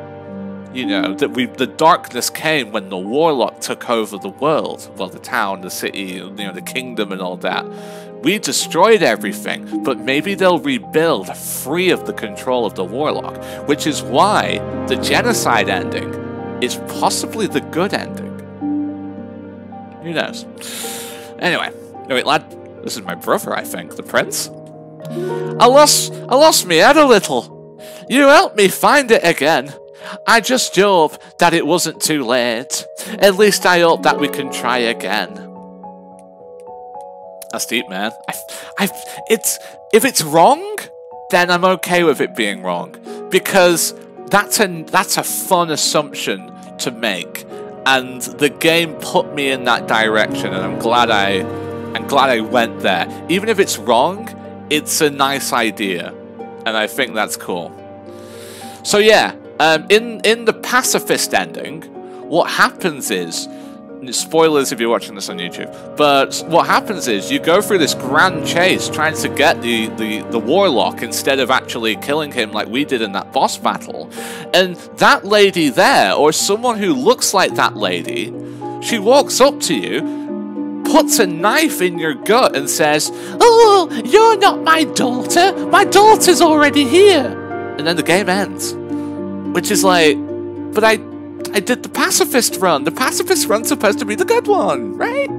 You know, the darkness came when the Warlock took over the world. Well, the town, the city, you know, the kingdom and all that. We destroyed everything, but maybe they'll rebuild free of the control of the Warlock, which is why the genocide ending is possibly the good ending. Who knows? Anyway, wait, lad, this is my brother, I think, the prince. I lost me head a little. You helped me find it again. I just hope that it wasn't too late. At least I hope that we can try again. That's deep, man. If it's wrong, then I'm okay with it being wrong, because that's a fun assumption to make, and the game put me in that direction, and I'm glad I went there. Even if it's wrong, it's a nice idea, and I think that's cool. So yeah, in the pacifist ending, what happens is, spoilers if you're watching this on YouTube, but what happens is you go through this grand chase trying to get the Warlock instead of actually killing him like we did in that boss battle. And that lady there, or someone who looks like that lady, she walks up to you, puts a knife in your gut and says, "Oh, you're not my daughter. My daughter's already here." And then the game ends. Which is like, but I did the pacifist run. The pacifist run's supposed to be the good one, right?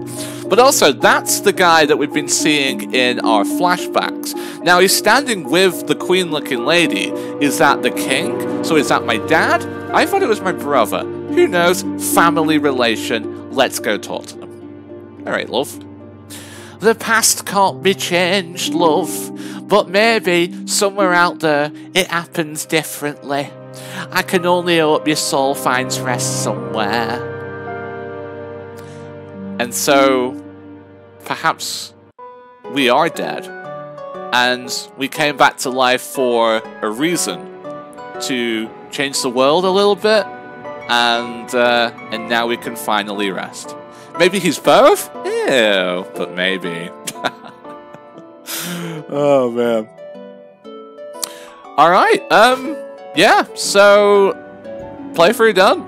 But also, that's the guy that we've been seeing in our flashbacks. Now, he's standing with the queen-looking lady. Is that the king? So is that my dad? I thought it was my brother. Who knows? Family relation. Let's go talk to them. Alright, love. The past can't be changed, love. But maybe, somewhere out there, it happens differently. I can only hope your soul finds rest somewhere. And so, perhaps we are dead, and we came back to life for a reason, to change the world a little bit, and now we can finally rest. Maybe he's both? Ew, but maybe. Oh man. Alright, yeah, so playthrough done.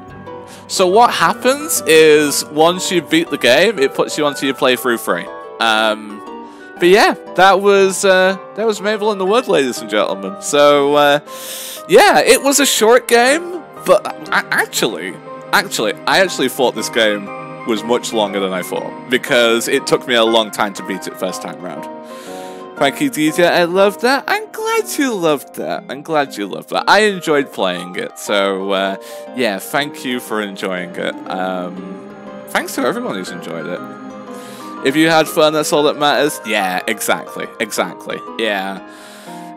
So what happens is once you beat the game, it puts you onto your playthrough free. But yeah, that was Mable in the Wood, ladies and gentlemen. So yeah, it was a short game, but I actually thought this game was much longer than I thought, because it took me a long time to beat it first time round. Thank you, DJ. I loved that. I'm glad you loved that. I'm glad you loved that. I enjoyed playing it. So, yeah, thank you for enjoying it. Thanks to everyone who's enjoyed it. If you had fun, that's all that matters. Yeah, exactly. Exactly. Yeah.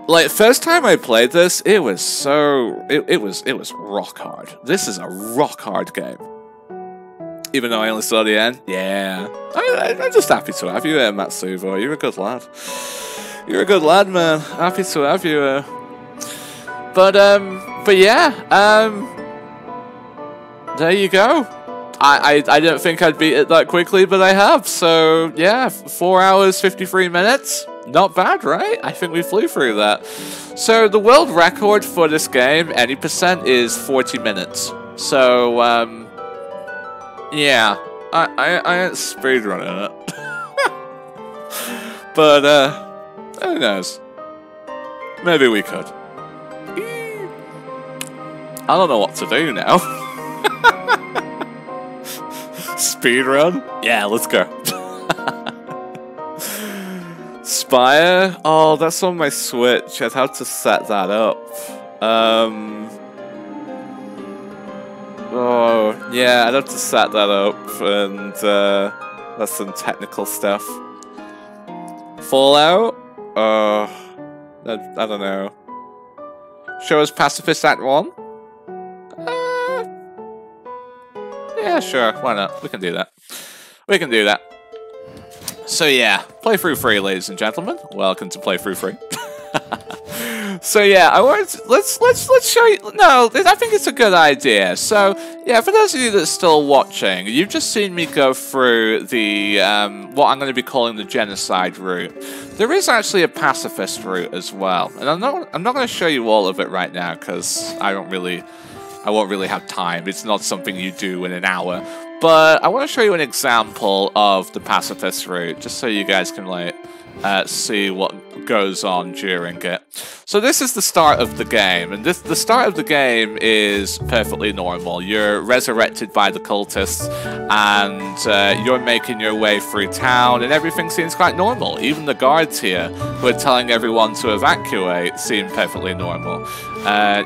Like, first time I played this, it was so... It was rock hard. This is a rock hard game. Even though I only saw the end. Yeah. I'm just happy to have you here, Matsuvo. You're a good lad. You're a good lad, man. Happy to have you here. But yeah. There you go. I didn't think I'd beat it that quickly, but I have. So, yeah. 4 hours, 53 minutes. Not bad, right? I think we flew through that. So, the world record for this game, any percent, is 40 minutes. So, yeah, I ain't speedrunning it. But, who knows? Maybe we could. I don't know what to do now. Speedrun? Yeah, let's go. Spire? Oh, that's on my Switch. I'd have to set that up. Oh, yeah, I'd have to set that up, and that's some technical stuff. Fallout? I don't know. Show us Pacifist Act 1? Yeah, sure, why not? We can do that. We can do that. So yeah, playthrough free, ladies and gentlemen. Welcome to playthrough free. So yeah, I wanted to, let's show you. No, I think it's a good idea. So yeah, for those of you that's still watching, you've just seen me go through the what I'm going to be calling the Genocide Route. There is actually a Pacifist Route as well, and I'm not going to show you all of it right now because I won't really have time. It's not something you do in an hour. But I want to show you an example of the Pacifist Route, just so you guys can like see what goes on during it. So this is the start of the game, and the start of the game is perfectly normal. You're resurrected by the cultists, and you're making your way through town, and everything seems quite normal. Even the guards here, who are telling everyone to evacuate, seem perfectly normal.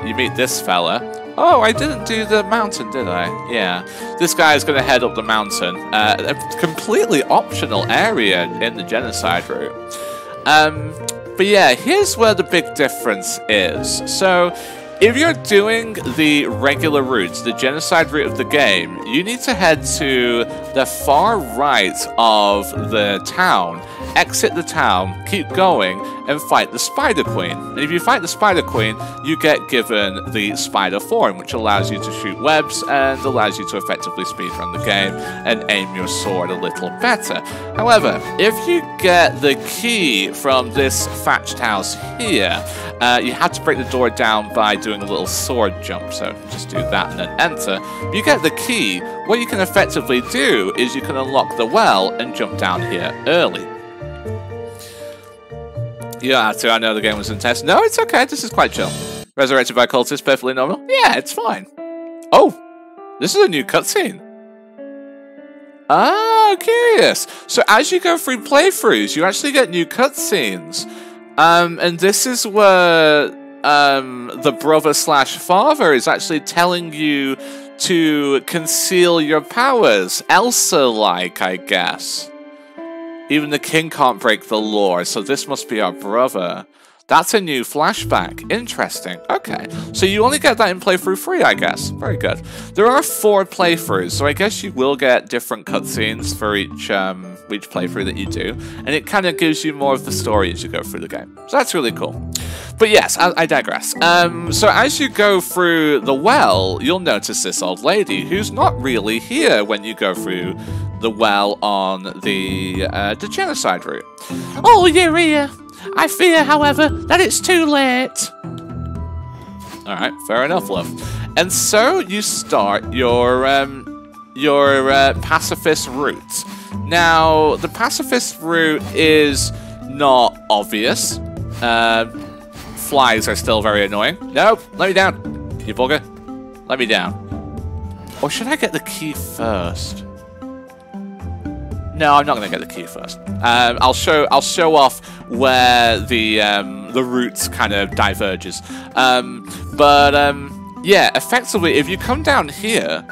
You meet this fella. Oh, I didn't do the mountain, did I? Yeah. This guy is going to head up the mountain. A completely optional area in the Genocide Route. But yeah, here's where the big difference is. So, if you're doing the regular routes, the Genocide Route of the game, you need to head to the far right of the town, exit the town, keep going, and fight the Spider Queen. And if you fight the Spider Queen, you get given the Spider Form, which allows you to shoot webs and allows you to effectively speedrun the game and aim your sword a little better. However, if you get the key from this thatched house here, you have to break the door down by doing a little sword jump, so just do that and then enter. If you get the key, what you can effectively do is you can unlock the well and jump down here early. You don't have to, I know the game was intense. No, it's okay, this is quite chill. Resurrected by cultists, perfectly normal. Yeah, it's fine. Oh, this is a new cutscene. Ah, curious. So as you go through playthroughs, you actually get new cutscenes. And this is where the brother/father is actually telling you to conceal your powers, Elsa-like, I guess. Even the king can't break the law, so this must be our brother. That's a new flashback. Interesting. Okay. So you only get that in playthrough 3, I guess. Very good. There are 4 playthroughs, so I guess you will get different cutscenes for each playthrough that you do, and it kind of gives you more of the story as you go through the game. So that's really cool. But yes, I digress. So as you go through the well, you'll notice this old lady who's not really here when you go through the well on the Genocide Route. Oh, you're here. I fear, however, that it's too late. Alright, fair enough, love. And so you start your Pacifist Route. Now, the Pacifist Route is not obvious. Flies are still very annoying. Nope, let me down. You bugger. Let me down. Or should I get the key first? No, I'm not going to get the key first. I'll show off where the route kind of diverges. Yeah, effectively, if you come down here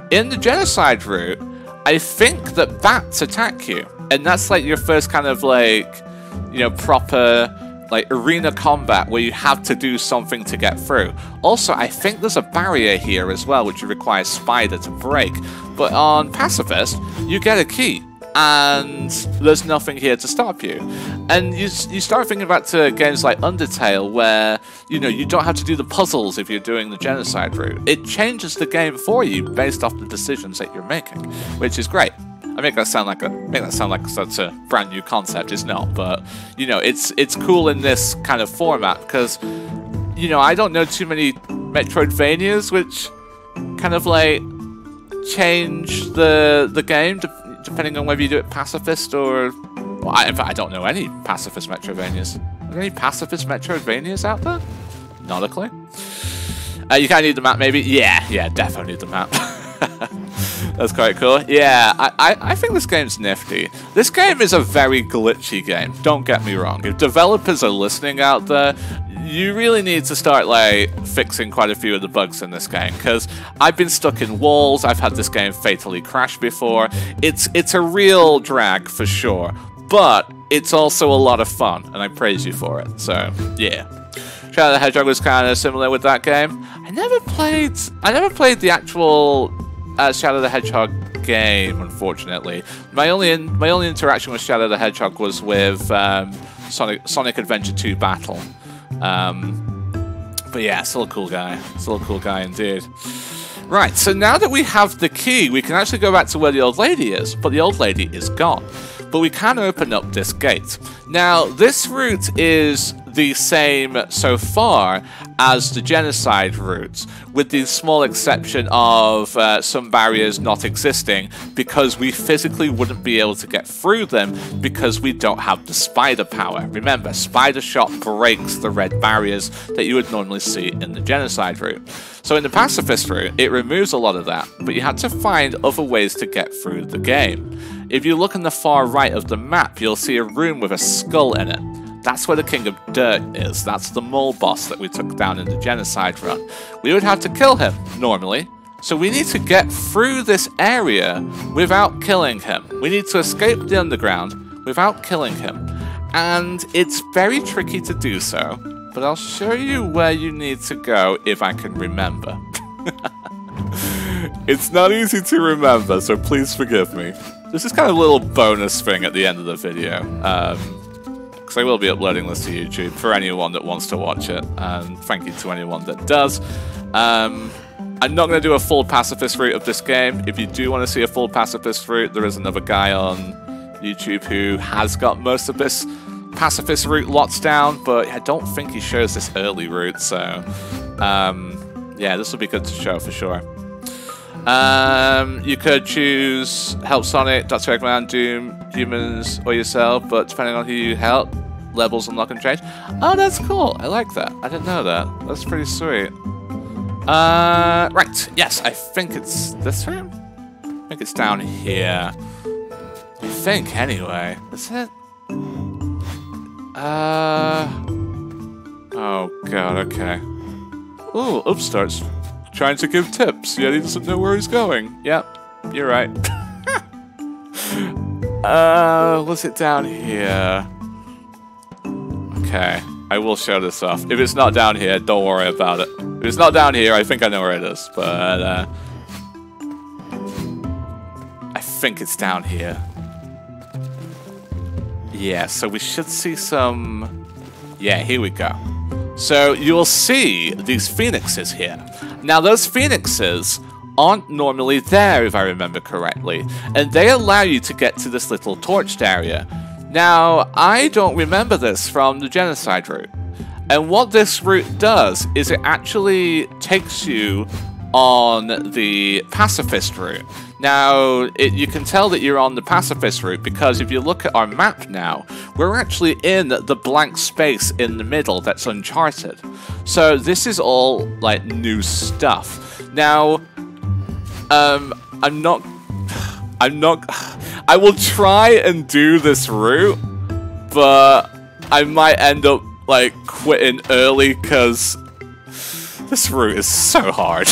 in the Genocide Route, I think that bats attack you, and that's like your first kind of like, you know, proper like arena combat where you have to do something to get through. Also, I think there's a barrier here as well, which requires Spider to break. But on Pacifist, you get a key, and there's nothing here to stop you. And you start thinking back to games like Undertale, where, you know, you don't have to do the puzzles if you're doing the Genocide Route. It changes the game for you based off the decisions that you're making, which is great. I make that sound like such a brand new concept. It's not, but you know, it's cool in this kind of format because, you know, I don't know too many Metroidvanias which kind of like change the game depending on whether you do it pacifist or. Well, in fact, I don't know any pacifist Metroidvanias. Are there any pacifist Metroidvanias out there? Not a clue. You kind of need the map, maybe. Yeah, definitely need the map. That's quite cool. Yeah, I think this game's nifty. This game is a very glitchy game, don't get me wrong. If developers are listening out there, you really need to start like fixing quite a few of the bugs in this game, because I've been stuck in walls, I've had this game fatally crash before. It's a real drag for sure, but it's also a lot of fun, and I praise you for it, so yeah. Shadow the Hedgehog was kind of similar with that game. I never played the actual Shadow the Hedgehog game, unfortunately. My only interaction with Shadow the Hedgehog was with Sonic Adventure 2 Battle. But yeah, still a cool guy. Still a cool guy indeed. Right, so now that we have the key, we can actually go back to where the old lady is, but the old lady is gone. But we can open up this gate. Now, this route is the same so far as the Genocide Route, with the small exception of some barriers not existing because we physically wouldn't be able to get through them because we don't have the spider power. Remember, spider shot breaks the red barriers that you would normally see in the Genocide Route. So in the Pacifist Route, it removes a lot of that, but you had to find other ways to get through the game. If you look on the far right of the map, you'll see a room with a skull in it. That's where the King of Dirt is. That's the mole boss that we took down in the Genocide Run. We would have to kill him, normally. So we need to get through this area without killing him. We need to escape the underground without killing him. And it's very tricky to do so, but I'll show you where you need to go if I can remember. It's not easy to remember, so please forgive me. This is kind of a little bonus thing at the end of the video. Because I will be uploading this to YouTube for anyone that wants to watch it, and thank you to anyone that does. I'm not going to do a full Pacifist Route of this game. If you do want to see a full Pacifist Route, there is another guy on YouTube who has got most of this Pacifist Route locked down, but I don't think he shows this early route, so yeah, this will be good to show for sure. You could choose Help Sonic, Dr. Eggman, Doom, Humans, or yourself, but depending on who you help, levels unlock and change. Oh, that's cool. I like that. I didn't know that. That's pretty sweet. Right. Yes, I think it's this room? I think it's down here. I think, anyway. Is it? Oh, God, okay. Ooh, Upstart's trying to give tips, yet he doesn't know where he's going. Yep, you're right. Was it down here? Okay, I will show this off. If it's not down here, don't worry about it. If it's not down here, I think I know where it is, but I think it's down here. Yeah, so we should see some... Yeah, here we go. So you'll see these phoenixes here. Now those phoenixes aren't normally there, if I remember correctly, and they allow you to get to this little torched area. Now, I don't remember this from the Genocide Route, and what this route does is it actually takes you on the Pacifist Route. Now, you can tell that you're on the Pacifist Route because if you look at our map now, we're actually in the blank space in the middle that's uncharted. So this is all, like, new stuff. Now, I will try and do this route, but I might end up, like, quitting early because this route is so hard.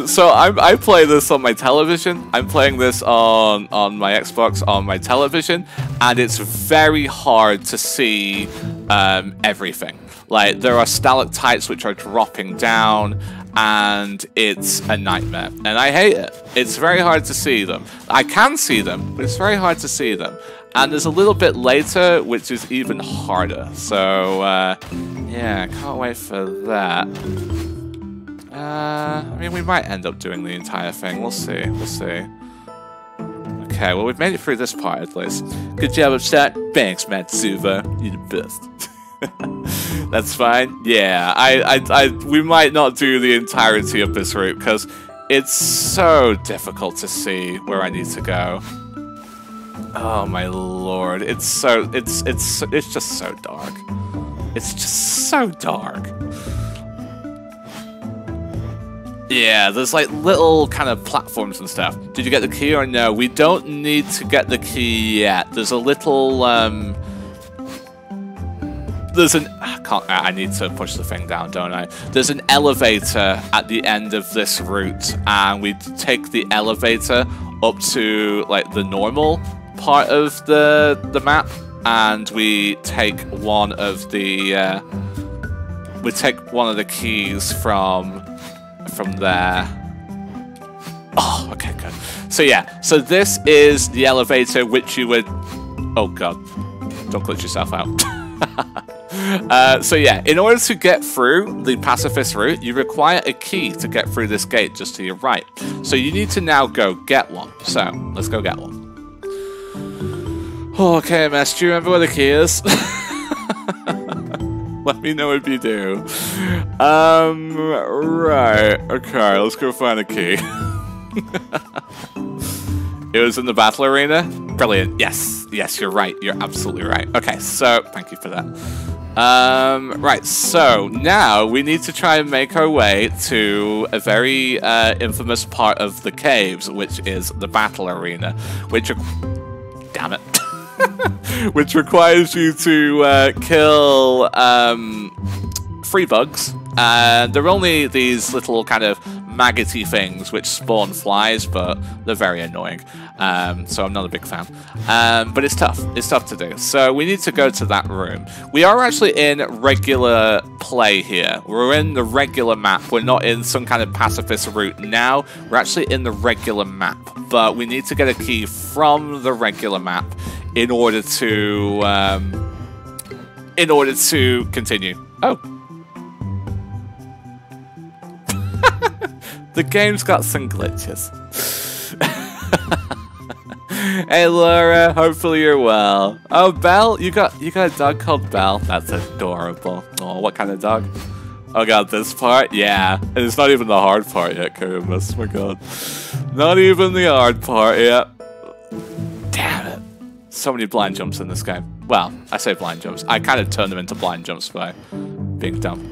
So I play this on my television. I'm playing this on my Xbox on my television, and it's very hard to see everything. Like, there are stalactites which are dropping down, and it's a nightmare. And I hate it. It's very hard to see them. I can see them, but it's very hard to see them. And there's a little bit later, which is even harder. So, yeah, can't wait for that. I mean, we might end up doing the entire thing. We'll see. We'll see. Okay, well, we've made it through this part, at least. Good job, Upstart. Thanks, Matsuva. You're the best. That's fine. Yeah, we might not do the entirety of this route, because it's so difficult to see where I need to go. Oh, my lord. It's just so dark. It's just so dark. Yeah, there's like little kind of platforms and stuff. Did you get the key or no? We don't need to get the key yet. There's a little, I need to push the thing down, don't I? There's an elevator at the end of this route, and we take the elevator up to, like, the normal part of the map, and we take one of the, keys from there. Oh, okay, good. So yeah, so this is the elevator which you would... Oh god, don't glitch yourself out. So yeah, in order to get through the Pacifist Route, you require a key to get through this gate just to your right. So you need to now go get one. So, let's go get one. Okay, Mess, do you remember where the key is? Let me know if you do. Right. Okay, let's go find a key. It was in the battle arena? Brilliant. Yes. Yes, you're right. You're absolutely right. Okay, so thank you for that. Right, so now we need to try and make our way to a very infamous part of the caves, which is the battle arena, which... Damn it. Which requires you to kill 3 bugs. And they're only these little kind of maggoty things which spawn flies, but they're very annoying. So I'm not a big fan. But it's tough. It's tough to do. So we need to go to that room. We are actually in regular play here. We're in the regular map. We're not in some kind of Pacifist Route now. We're actually in the regular map. But we need to get a key from the regular map in order to continue. Oh. The game's got some glitches. Hey Laura, hopefully you're well. Oh, Belle, you got a dog called Belle? That's adorable. Oh, what kind of dog? Oh god, this part? Yeah. And it's not even the hard part yet, Karamus. Oh my god. Not even the hard part yet. Damn it. So many blind jumps in this game. Well, I say blind jumps. I kind of turn them into blind jumps by being dumb.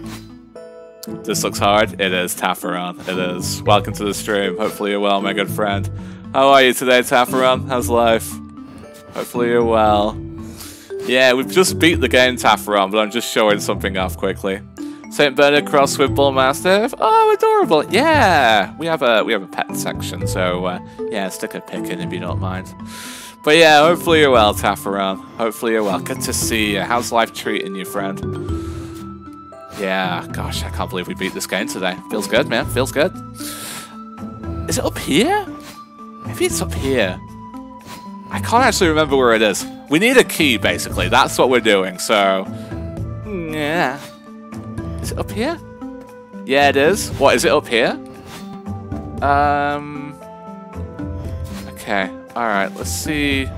This looks hard. It is, Tafferon. It is. Welcome to the stream. Hopefully you're well, my good friend. How are you today, Tafferon? How's life? Hopefully you're well. Yeah, we've just beat the game, Tafferon, but I'm just showing something off quickly. St. Bernard cross with Bull Mastiff. Oh, adorable. Yeah, we have a pet section, so yeah, stick a pic in if you don't mind. But yeah, hopefully you're well, Tafferon. Hopefully you're well. Good to see you. How's life treating you, friend? Yeah, gosh, I can't believe we beat this game today. Feels good, man. Feels good. Is it up here? Maybe it's up here. I can't actually remember where it is. We need a key, basically. That's what we're doing, so... Yeah. Is it up here? Yeah, it is. What, is it up here? Okay. Alright, let's see...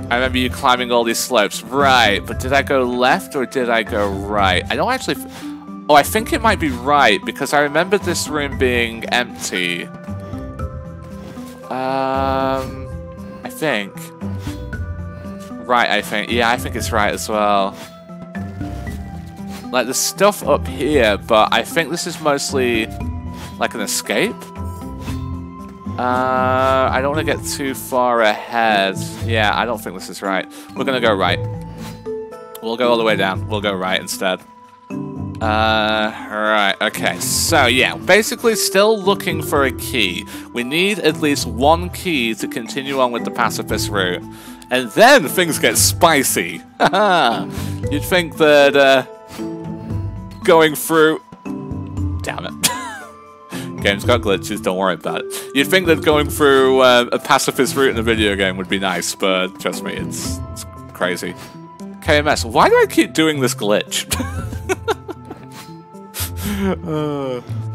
I remember you climbing all these slopes. Right, but did I go left or did I go right? I don't actually... Oh, I think it might be right, because I remember this room being empty. I think. Right, I think. Yeah, I think it's right as well. Like, there's stuff up here, but I think this is mostly like an escape. I don't want to get too far ahead. Yeah, I don't think this is right. We're going to go right. We'll go all the way down. We'll go right instead. Right, okay. So, yeah, basically still looking for a key. We need at least one key to continue on with the Pacifist Route. And then things get spicy. You'd think that, going through... Damn it. Game's got glitches, don't worry about it. You'd think that going through a Pacifist Route in a video game would be nice, but trust me, it's crazy. KMS, why do I keep doing this glitch?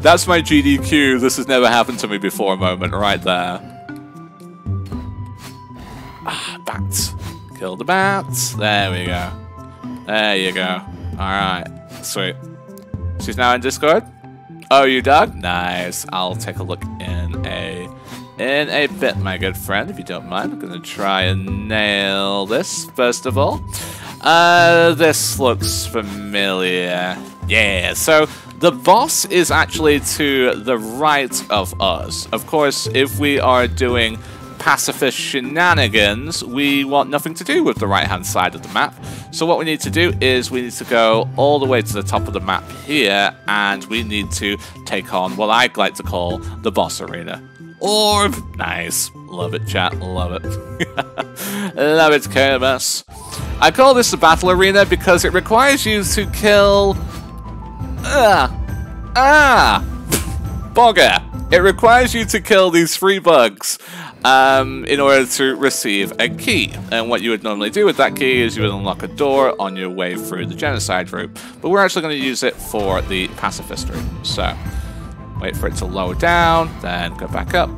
That's my GDQ, this has never happened to me before moment right there. Ah, bats. Kill the bats. There we go. There you go. Alright, sweet. She's now in Discord? Oh, you dog? Nice. I'll take a look in a bit, my good friend, if you don't mind. I'm gonna try and nail this first of all. This looks familiar. Yeah, so the boss is actually to the right of us. Of course, if we are doing pacifist shenanigans, we want nothing to do with the right-hand side of the map. So what we need to do is we need to go all the way to the top of the map here, and we need to take on what I like to call the boss arena. Orb! Nice. Love it, chat. Love it. Love it, KMS. I call this the battle arena because it requires you to kill... Bogger! It requires you to kill these 3 bugs in order to receive a key. And what you would normally do with that key is you would unlock a door on your way through the Genocide Route. But we're actually going to use it for the Pacifist Route. So, wait for it to lower down, then go back up,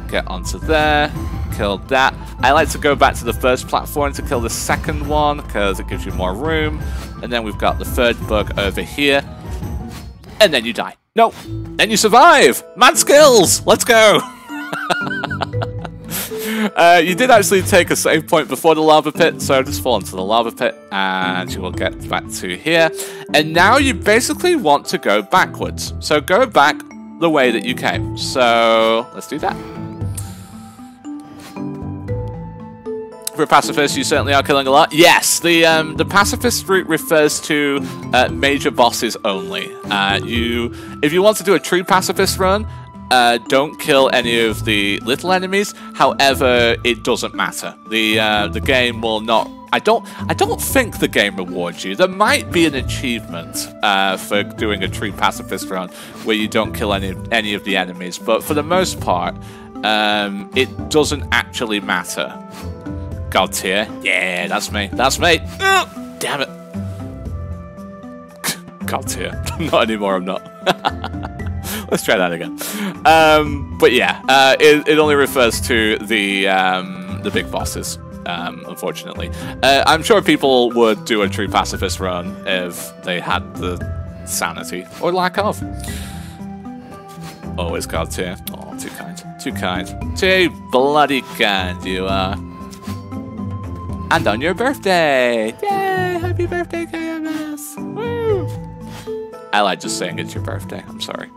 get onto there, kill that. I like to go back to the first platform to kill the second one because it gives you more room. And then we've got the third bug over here. And then you die. No, then you survive. Mad skills. Let's go. You did actually take a save point before the lava pit, so just fall into the lava pit and you will get back to here. And now you basically want to go backwards. So go back the way that you came. So let's do that. For a pacifist, you certainly are killing a lot. Yes, the pacifist route refers to major bosses only. If you want to do a true pacifist run, don't kill any of the little enemies. However, it doesn't matter. The game will not. I don't think the game rewards you. There might be an achievement for doing a true pacifist run where you don't kill any of the enemies, but for the most part, it doesn't actually matter. God tier. Yeah, that's me. That's me. Oh, damn it. God tier. Not anymore, I'm not. Let's try that again. But yeah, it only refers to the big bosses, unfortunately. I'm sure people would do a true pacifist run if they had the sanity, or lack of. Always God tier. Oh, too kind. Too kind. Too bloody kind you are. And on your birthday! Yay! Happy birthday, KMS! Woo! I like just saying it's your birthday. I'm sorry.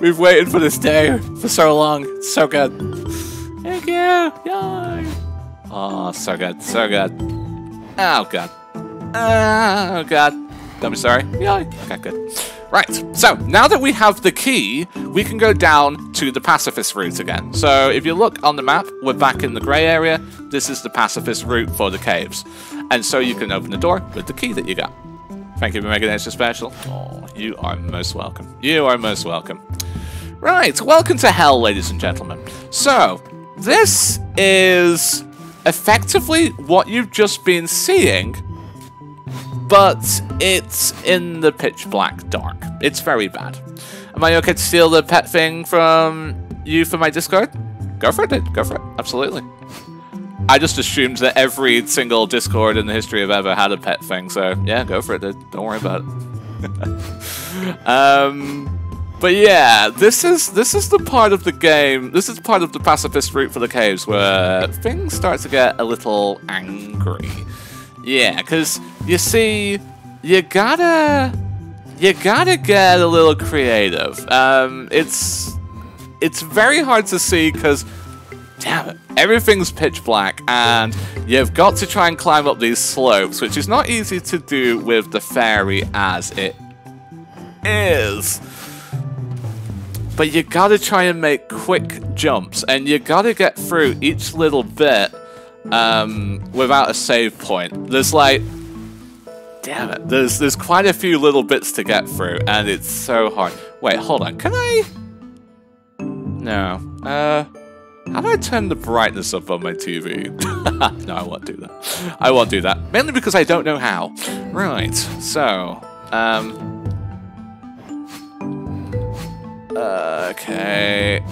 We've waited for this day for so long. It's so good. Thank you! Yay! Oh, so good. So good. Oh, God. Oh, God. Don't be sorry. Yay! Okay, good. Right, so now that we have the key, we can go down to the Pacifist Route again. So if you look on the map, we're back in the grey area. This is the Pacifist Route for the caves. And so you can open the door with the key that you got. Thank you for making it extra special. Oh, you are most welcome. You are most welcome. Right, welcome to hell, ladies and gentlemen. So, this is effectively what you've just been seeing, but it's in the pitch black dark. It's very bad. Am I okay to steal the pet thing from you for my Discord? Go for it, dude. Go for it. Absolutely. I just assumed that every single Discord in the history of ever had a pet thing, so yeah, go for it, dude. Don't worry about it. But yeah, this is the part of the game. This is part of the Pacifist Route for the caves where things start to get a little angry. Yeah, because you see, you gotta get a little creative. It's very hard to see because, damn it, everything's pitch black, and you've got to try and climb up these slopes, which is not easy to do with the fairy as it is. But you gotta try and make quick jumps, and you gotta get through each little bit without a save point. There's like, damn it, there's quite a few little bits to get through, and it's so hard. Wait, hold on, can I? No. How do I turn the brightness up on my TV? No, I won't do that. I won't do that. Mainly because I don't know how. Right, so, okay.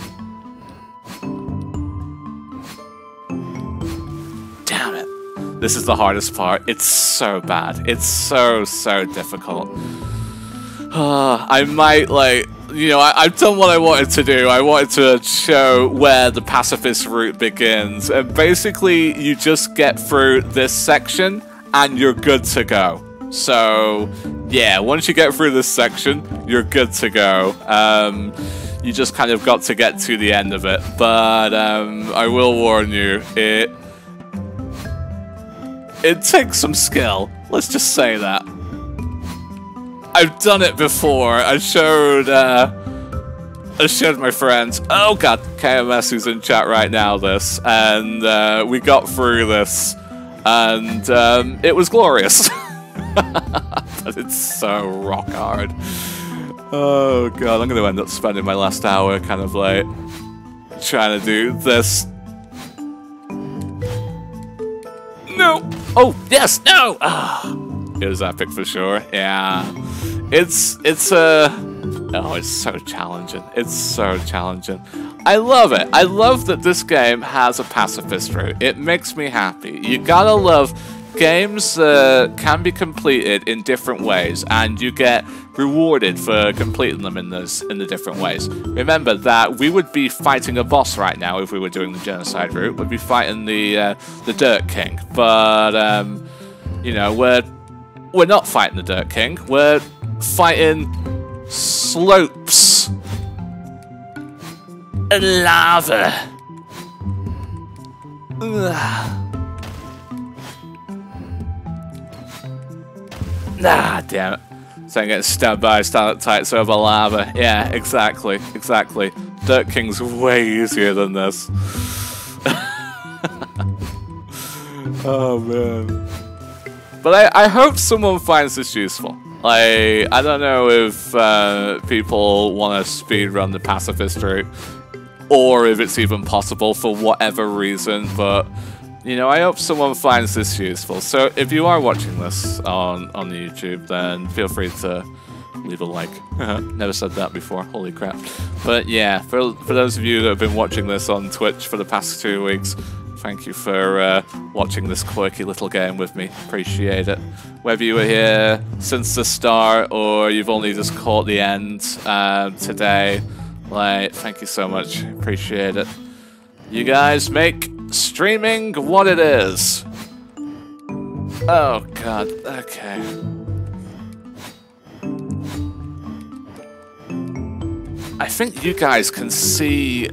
Damn it. This is the hardest part. It's so bad. It's so difficult. I might, like, you know, I've done what I wanted to do. I wanted to show where the Pacifist Route begins. And basically, you just get through this section and you're good to go. So, yeah, once you get through this section, you're good to go. You just kind of got to get to the end of it. But I will warn you, it takes some skill. Let's just say that. I've done it before. I showed my friends. Oh god, KMS who's in chat right now this, and we got through this, and it was glorious. But it's so rock hard. Oh god, I'm gonna end up spending my last hour kind of like trying to do this. No! Oh yes, no! Ah. It was epic for sure. Yeah, it's a Oh, it's so challenging. It's so challenging. I love it. I love that this game has a pacifist route. It makes me happy. You gotta love games that can be completed in different ways, and you get rewarded for completing them in the different ways. Remember that we would be fighting a boss right now if we were doing the Genocide Route. We'd be fighting the Dirt King, but you know, we're not fighting the Dirt King. We're fighting slopes and lava. Ah, damn it. So I'm getting stabbed by stalactites over lava. Yeah, exactly. Exactly. Dirt King's way easier than this. Oh, man. But I hope someone finds this useful. Like, I don't know if people want to speedrun the Pacifist Route, or if it's even possible for whatever reason, but you know, I hope someone finds this useful. So if you are watching this on the YouTube, then feel free to leave a like. Never said that before, holy crap. But yeah, for those of you that have been watching this on Twitch for the past 2 weeks, thank you for watching this quirky little game with me. Appreciate it. Whether you were here since the start or you've only just caught the end today, like, thank you so much. Appreciate it. You guys make streaming what it is. Oh god, okay. I think you guys can see...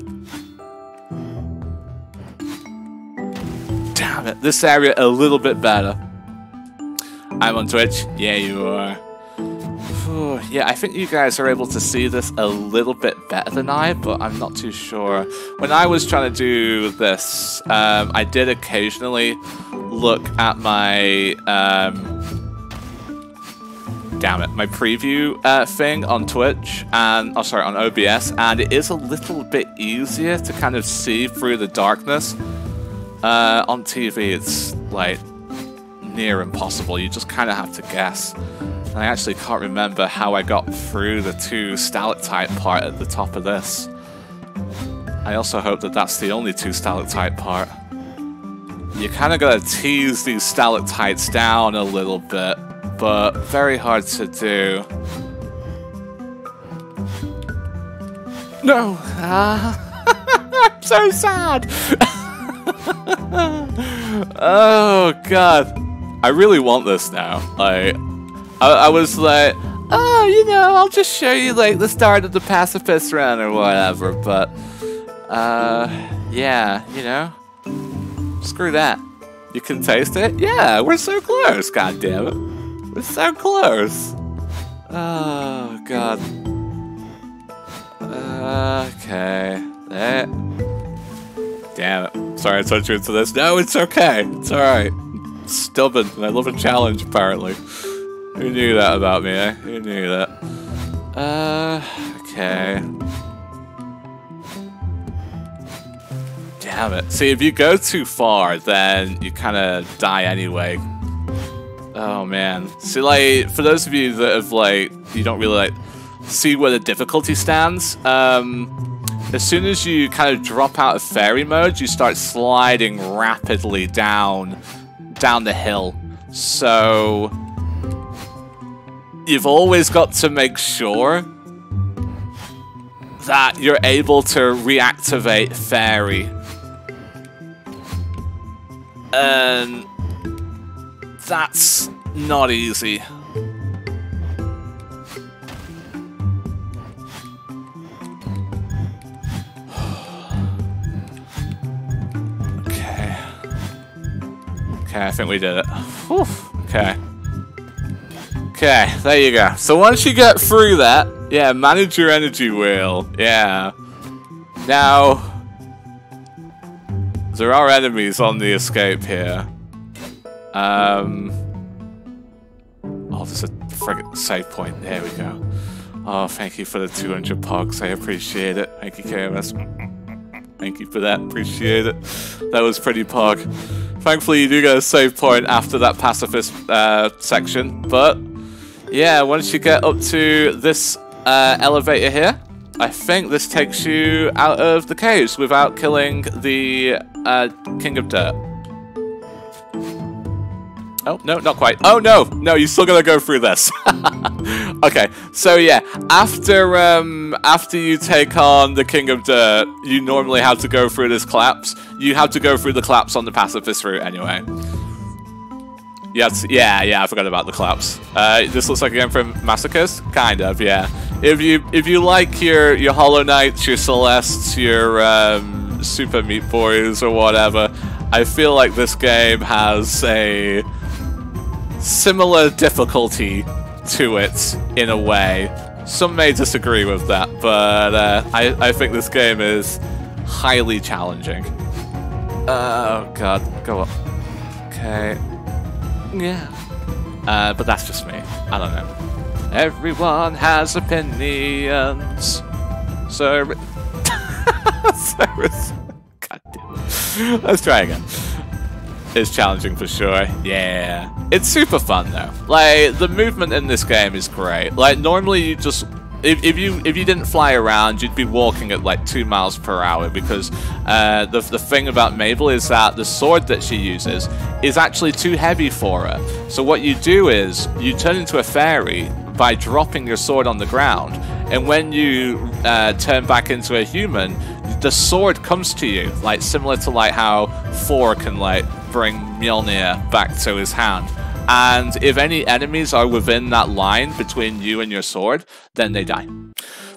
Damn it, this area a little bit better. I'm on Twitch. Yeah, you are. Yeah, I think you guys are able to see this a little bit better than I, but I'm not too sure. When I was trying to do this, I did occasionally look at my, my preview thing on Twitch, and, oh sorry, on OBS, and it is a little bit easier to kind of see through the darkness. On TV, it's, like, near impossible. You just kind of have to guess. I actually can't remember how I got through the 2 stalactite part at the top of this. I also hope that that's the only 2 stalactite part. You kind of gotta tease these stalactites down a little bit, but very hard to do. No! I'm so sad! Oh god. I really want this now. I was like, oh, you know, I'll just show you, like, the start of the Pacifist Route or whatever, but, yeah, you know, screw that. You can taste it? Yeah, we're so close, goddammit. We're so close. Oh, God. Okay. Damn it. Sorry I told you into this. No, it's okay. It's alright. Stubborn, and I love a challenge, apparently. Who knew that about me, eh? Who knew that? Okay. Damn it. See, if you go too far, then you kind of die anyway. Oh, man. See, like, for those of you that have, like, you don't really, like, see where the difficulty stands, as soon as you kind of drop out of fairy mode, you start sliding rapidly down the hill. So you've always got to make sure that you're able to reactivate fairy. And that's not easy. Okay, I think we did it. Whew. Okay. Okay, there you go. So once you get through that, yeah, manage your energy wheel. Yeah. Now, there are enemies on the escape here. Oh, there's a friggin' save point. There we go. Oh, thank you for the 200 pogs. I appreciate it. Thank you, KMS. Thank you for that. Appreciate it. That was pretty pog. Thankfully, you do get a save point after that pacifist section, but yeah, once you get up to this elevator here. I think this takes you out of the caves without killing the King of Dirt. Oh, no, not quite. Oh, no! No, you still gotta go through this. Okay, so yeah, after you take on the King of Dirt, you normally have to go through this collapse. You have to go through the collapse on the Pacifist Route anyway. Yes, yeah, I forgot about the collapse. This looks like a game from Masochist? Kind of, yeah. If you like your Hollow Knights, your Celestes, your Super Meat Boys or whatever, I feel like this game has a similar difficulty to it in a way. Some may disagree with that, but I think this game is highly challenging. Oh god, go up. Okay. Yeah. But that's just me. I don't know. Everyone has opinions. So... God damn it. Let's try again. It's challenging for sure. Yeah. It's super fun though. Like, the movement in this game is great. Like, normally you just... If you didn't fly around, you'd be walking at like 2 miles per hour because the thing about Mable is that the sword that she uses is actually too heavy for her. So what you do is you turn into a fairy by dropping your sword on the ground, and when you turn back into a human, the sword comes to you, like similar to like how Thor can like bring Mjolnir back to his hand. And if any enemies are within that line between you and your sword, then they die.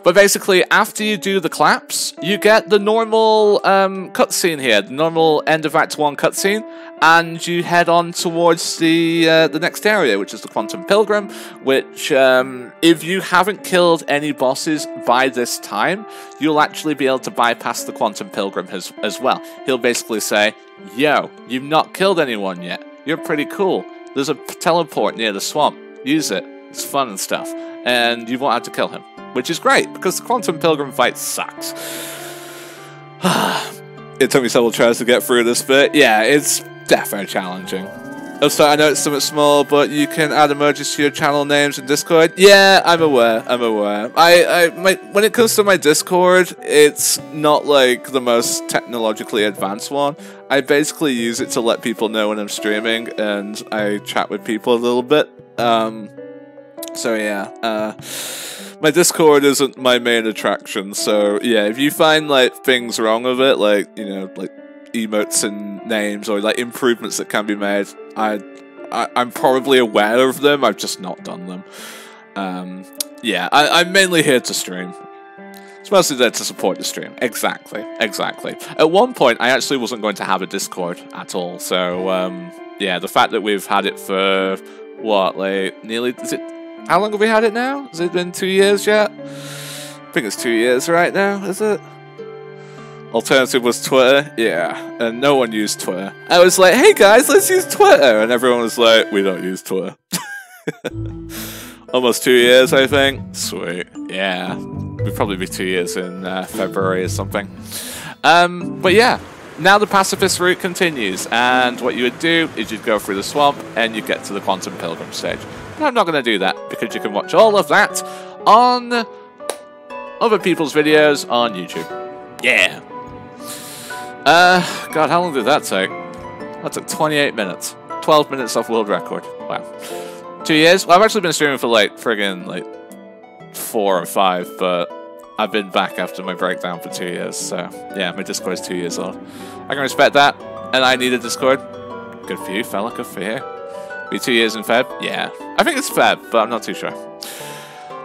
But basically, after you do the collapse, you get the normal cutscene here, the normal end of Act 1 cutscene, and you head on towards the next area, which is the Quantum Pilgrim, which, if you haven't killed any bosses by this time, you'll actually be able to bypass the Quantum Pilgrim as well. He'll basically say, yo, you've not killed anyone yet. You're pretty cool. There's a teleport near the swamp. Use it. It's fun and stuff. And you won't have to kill him. Which is great, because the Quantum Pilgrim fight sucks. It took me several tries to get through this bit. Yeah, it's definitely challenging. Also, I know it's somewhat small, but you can add emojis to your channel names in Discord. Yeah, I'm aware. I'm aware. When it comes to my Discord, it's not like the most technologically advanced one. I basically use it to let people know when I'm streaming, and I chat with people a little bit. So yeah, my Discord isn't my main attraction. So yeah, if you find like things wrong with it, like, you know, like emotes and names or like improvements that can be made, I'm probably aware of them. I've just not done them. Yeah, I'm mainly here to stream. It's mostly there to support the stream. Exactly. At one point, I actually wasn't going to have a Discord at all. So yeah, the fact that we've had it for what, like nearly, how long have we had it now? Has it been 2 years yet? I think it's 2 years right now, is it? Alternative was Twitter, yeah, and no one used Twitter. I was like, hey guys, let's use Twitter, and everyone was like, we don't use Twitter. Almost 2 years, I think. Sweet, yeah. It'll probably be 2 years in February or something. But yeah, now the Pacifist Route continues, and what you would do is you'd go through the swamp, and you'd get to the Quantum Pilgrim stage. But I'm not going to do that, because you can watch all of that on other people's videos on YouTube. Yeah. God, how long did that take? That took 28 minutes. 12 minutes off world record. Wow. 2 years? Well, I've actually been streaming for like, friggin' like 4 or 5, but I've been back after my breakdown for 2 years, so yeah, my Discord is 2 years old. I can respect that, and I need a Discord. Good for you, fella, good for you. Be 2 years in Feb? Yeah. I think it's Feb, but I'm not too sure.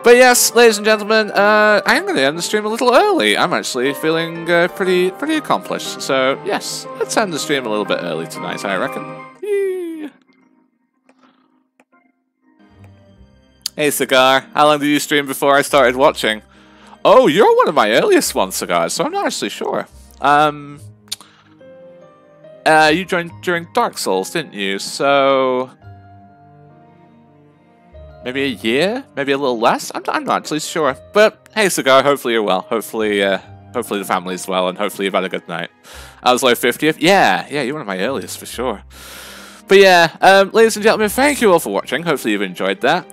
But yes, ladies and gentlemen, I am going to end the stream a little early. I'm actually feeling pretty accomplished. So yes, let's end the stream a little bit early tonight, I reckon. Yee. Hey Cigar, how long did you stream before I started watching? Oh, you're one of my earliest ones, Cigar, so I'm not actually sure. You joined during Dark Souls, didn't you? So maybe a year? Maybe a little less? I'm not actually sure. But hey, Cigar, hopefully you're well. Hopefully the family's well, and hopefully you've had a good night. I was like 50th? Yeah, you're one of my earliest for sure. But yeah, ladies and gentlemen, thank you all for watching. Hopefully you've enjoyed that.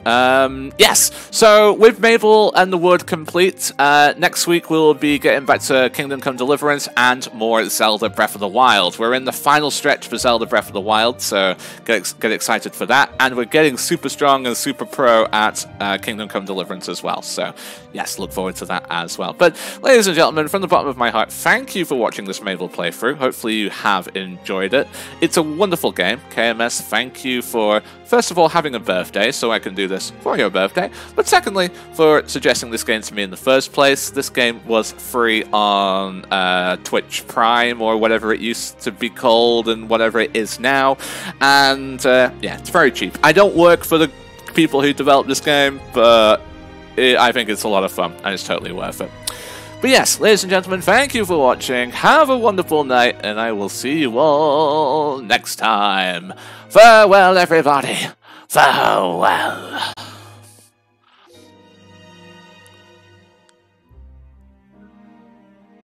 Yes, so with Mable and the Wood complete, next week we'll be getting back to Kingdom Come Deliverance and more Zelda Breath of the Wild. We're in the final stretch for Zelda Breath of the Wild, so get excited for that. And we're getting super strong and super pro at Kingdom Come Deliverance as well. So yes, look forward to that as well. But ladies and gentlemen, from the bottom of my heart, thank you for watching this Mable playthrough. Hopefully you have enjoyed it. It's a wonderful game. KMS, thank you for, first of all, having a birthday, so I can do this for your birthday. But secondly, for suggesting this game to me in the first place. This game was free on Twitch Prime, or whatever it used to be called, and whatever it is now. And yeah, it's very cheap. I don't work for the people who developed this game, but I think it's a lot of fun, and it's totally worth it. But yes, ladies and gentlemen, thank you for watching. Have a wonderful night, and I will see you all next time. Farewell, everybody. Farewell.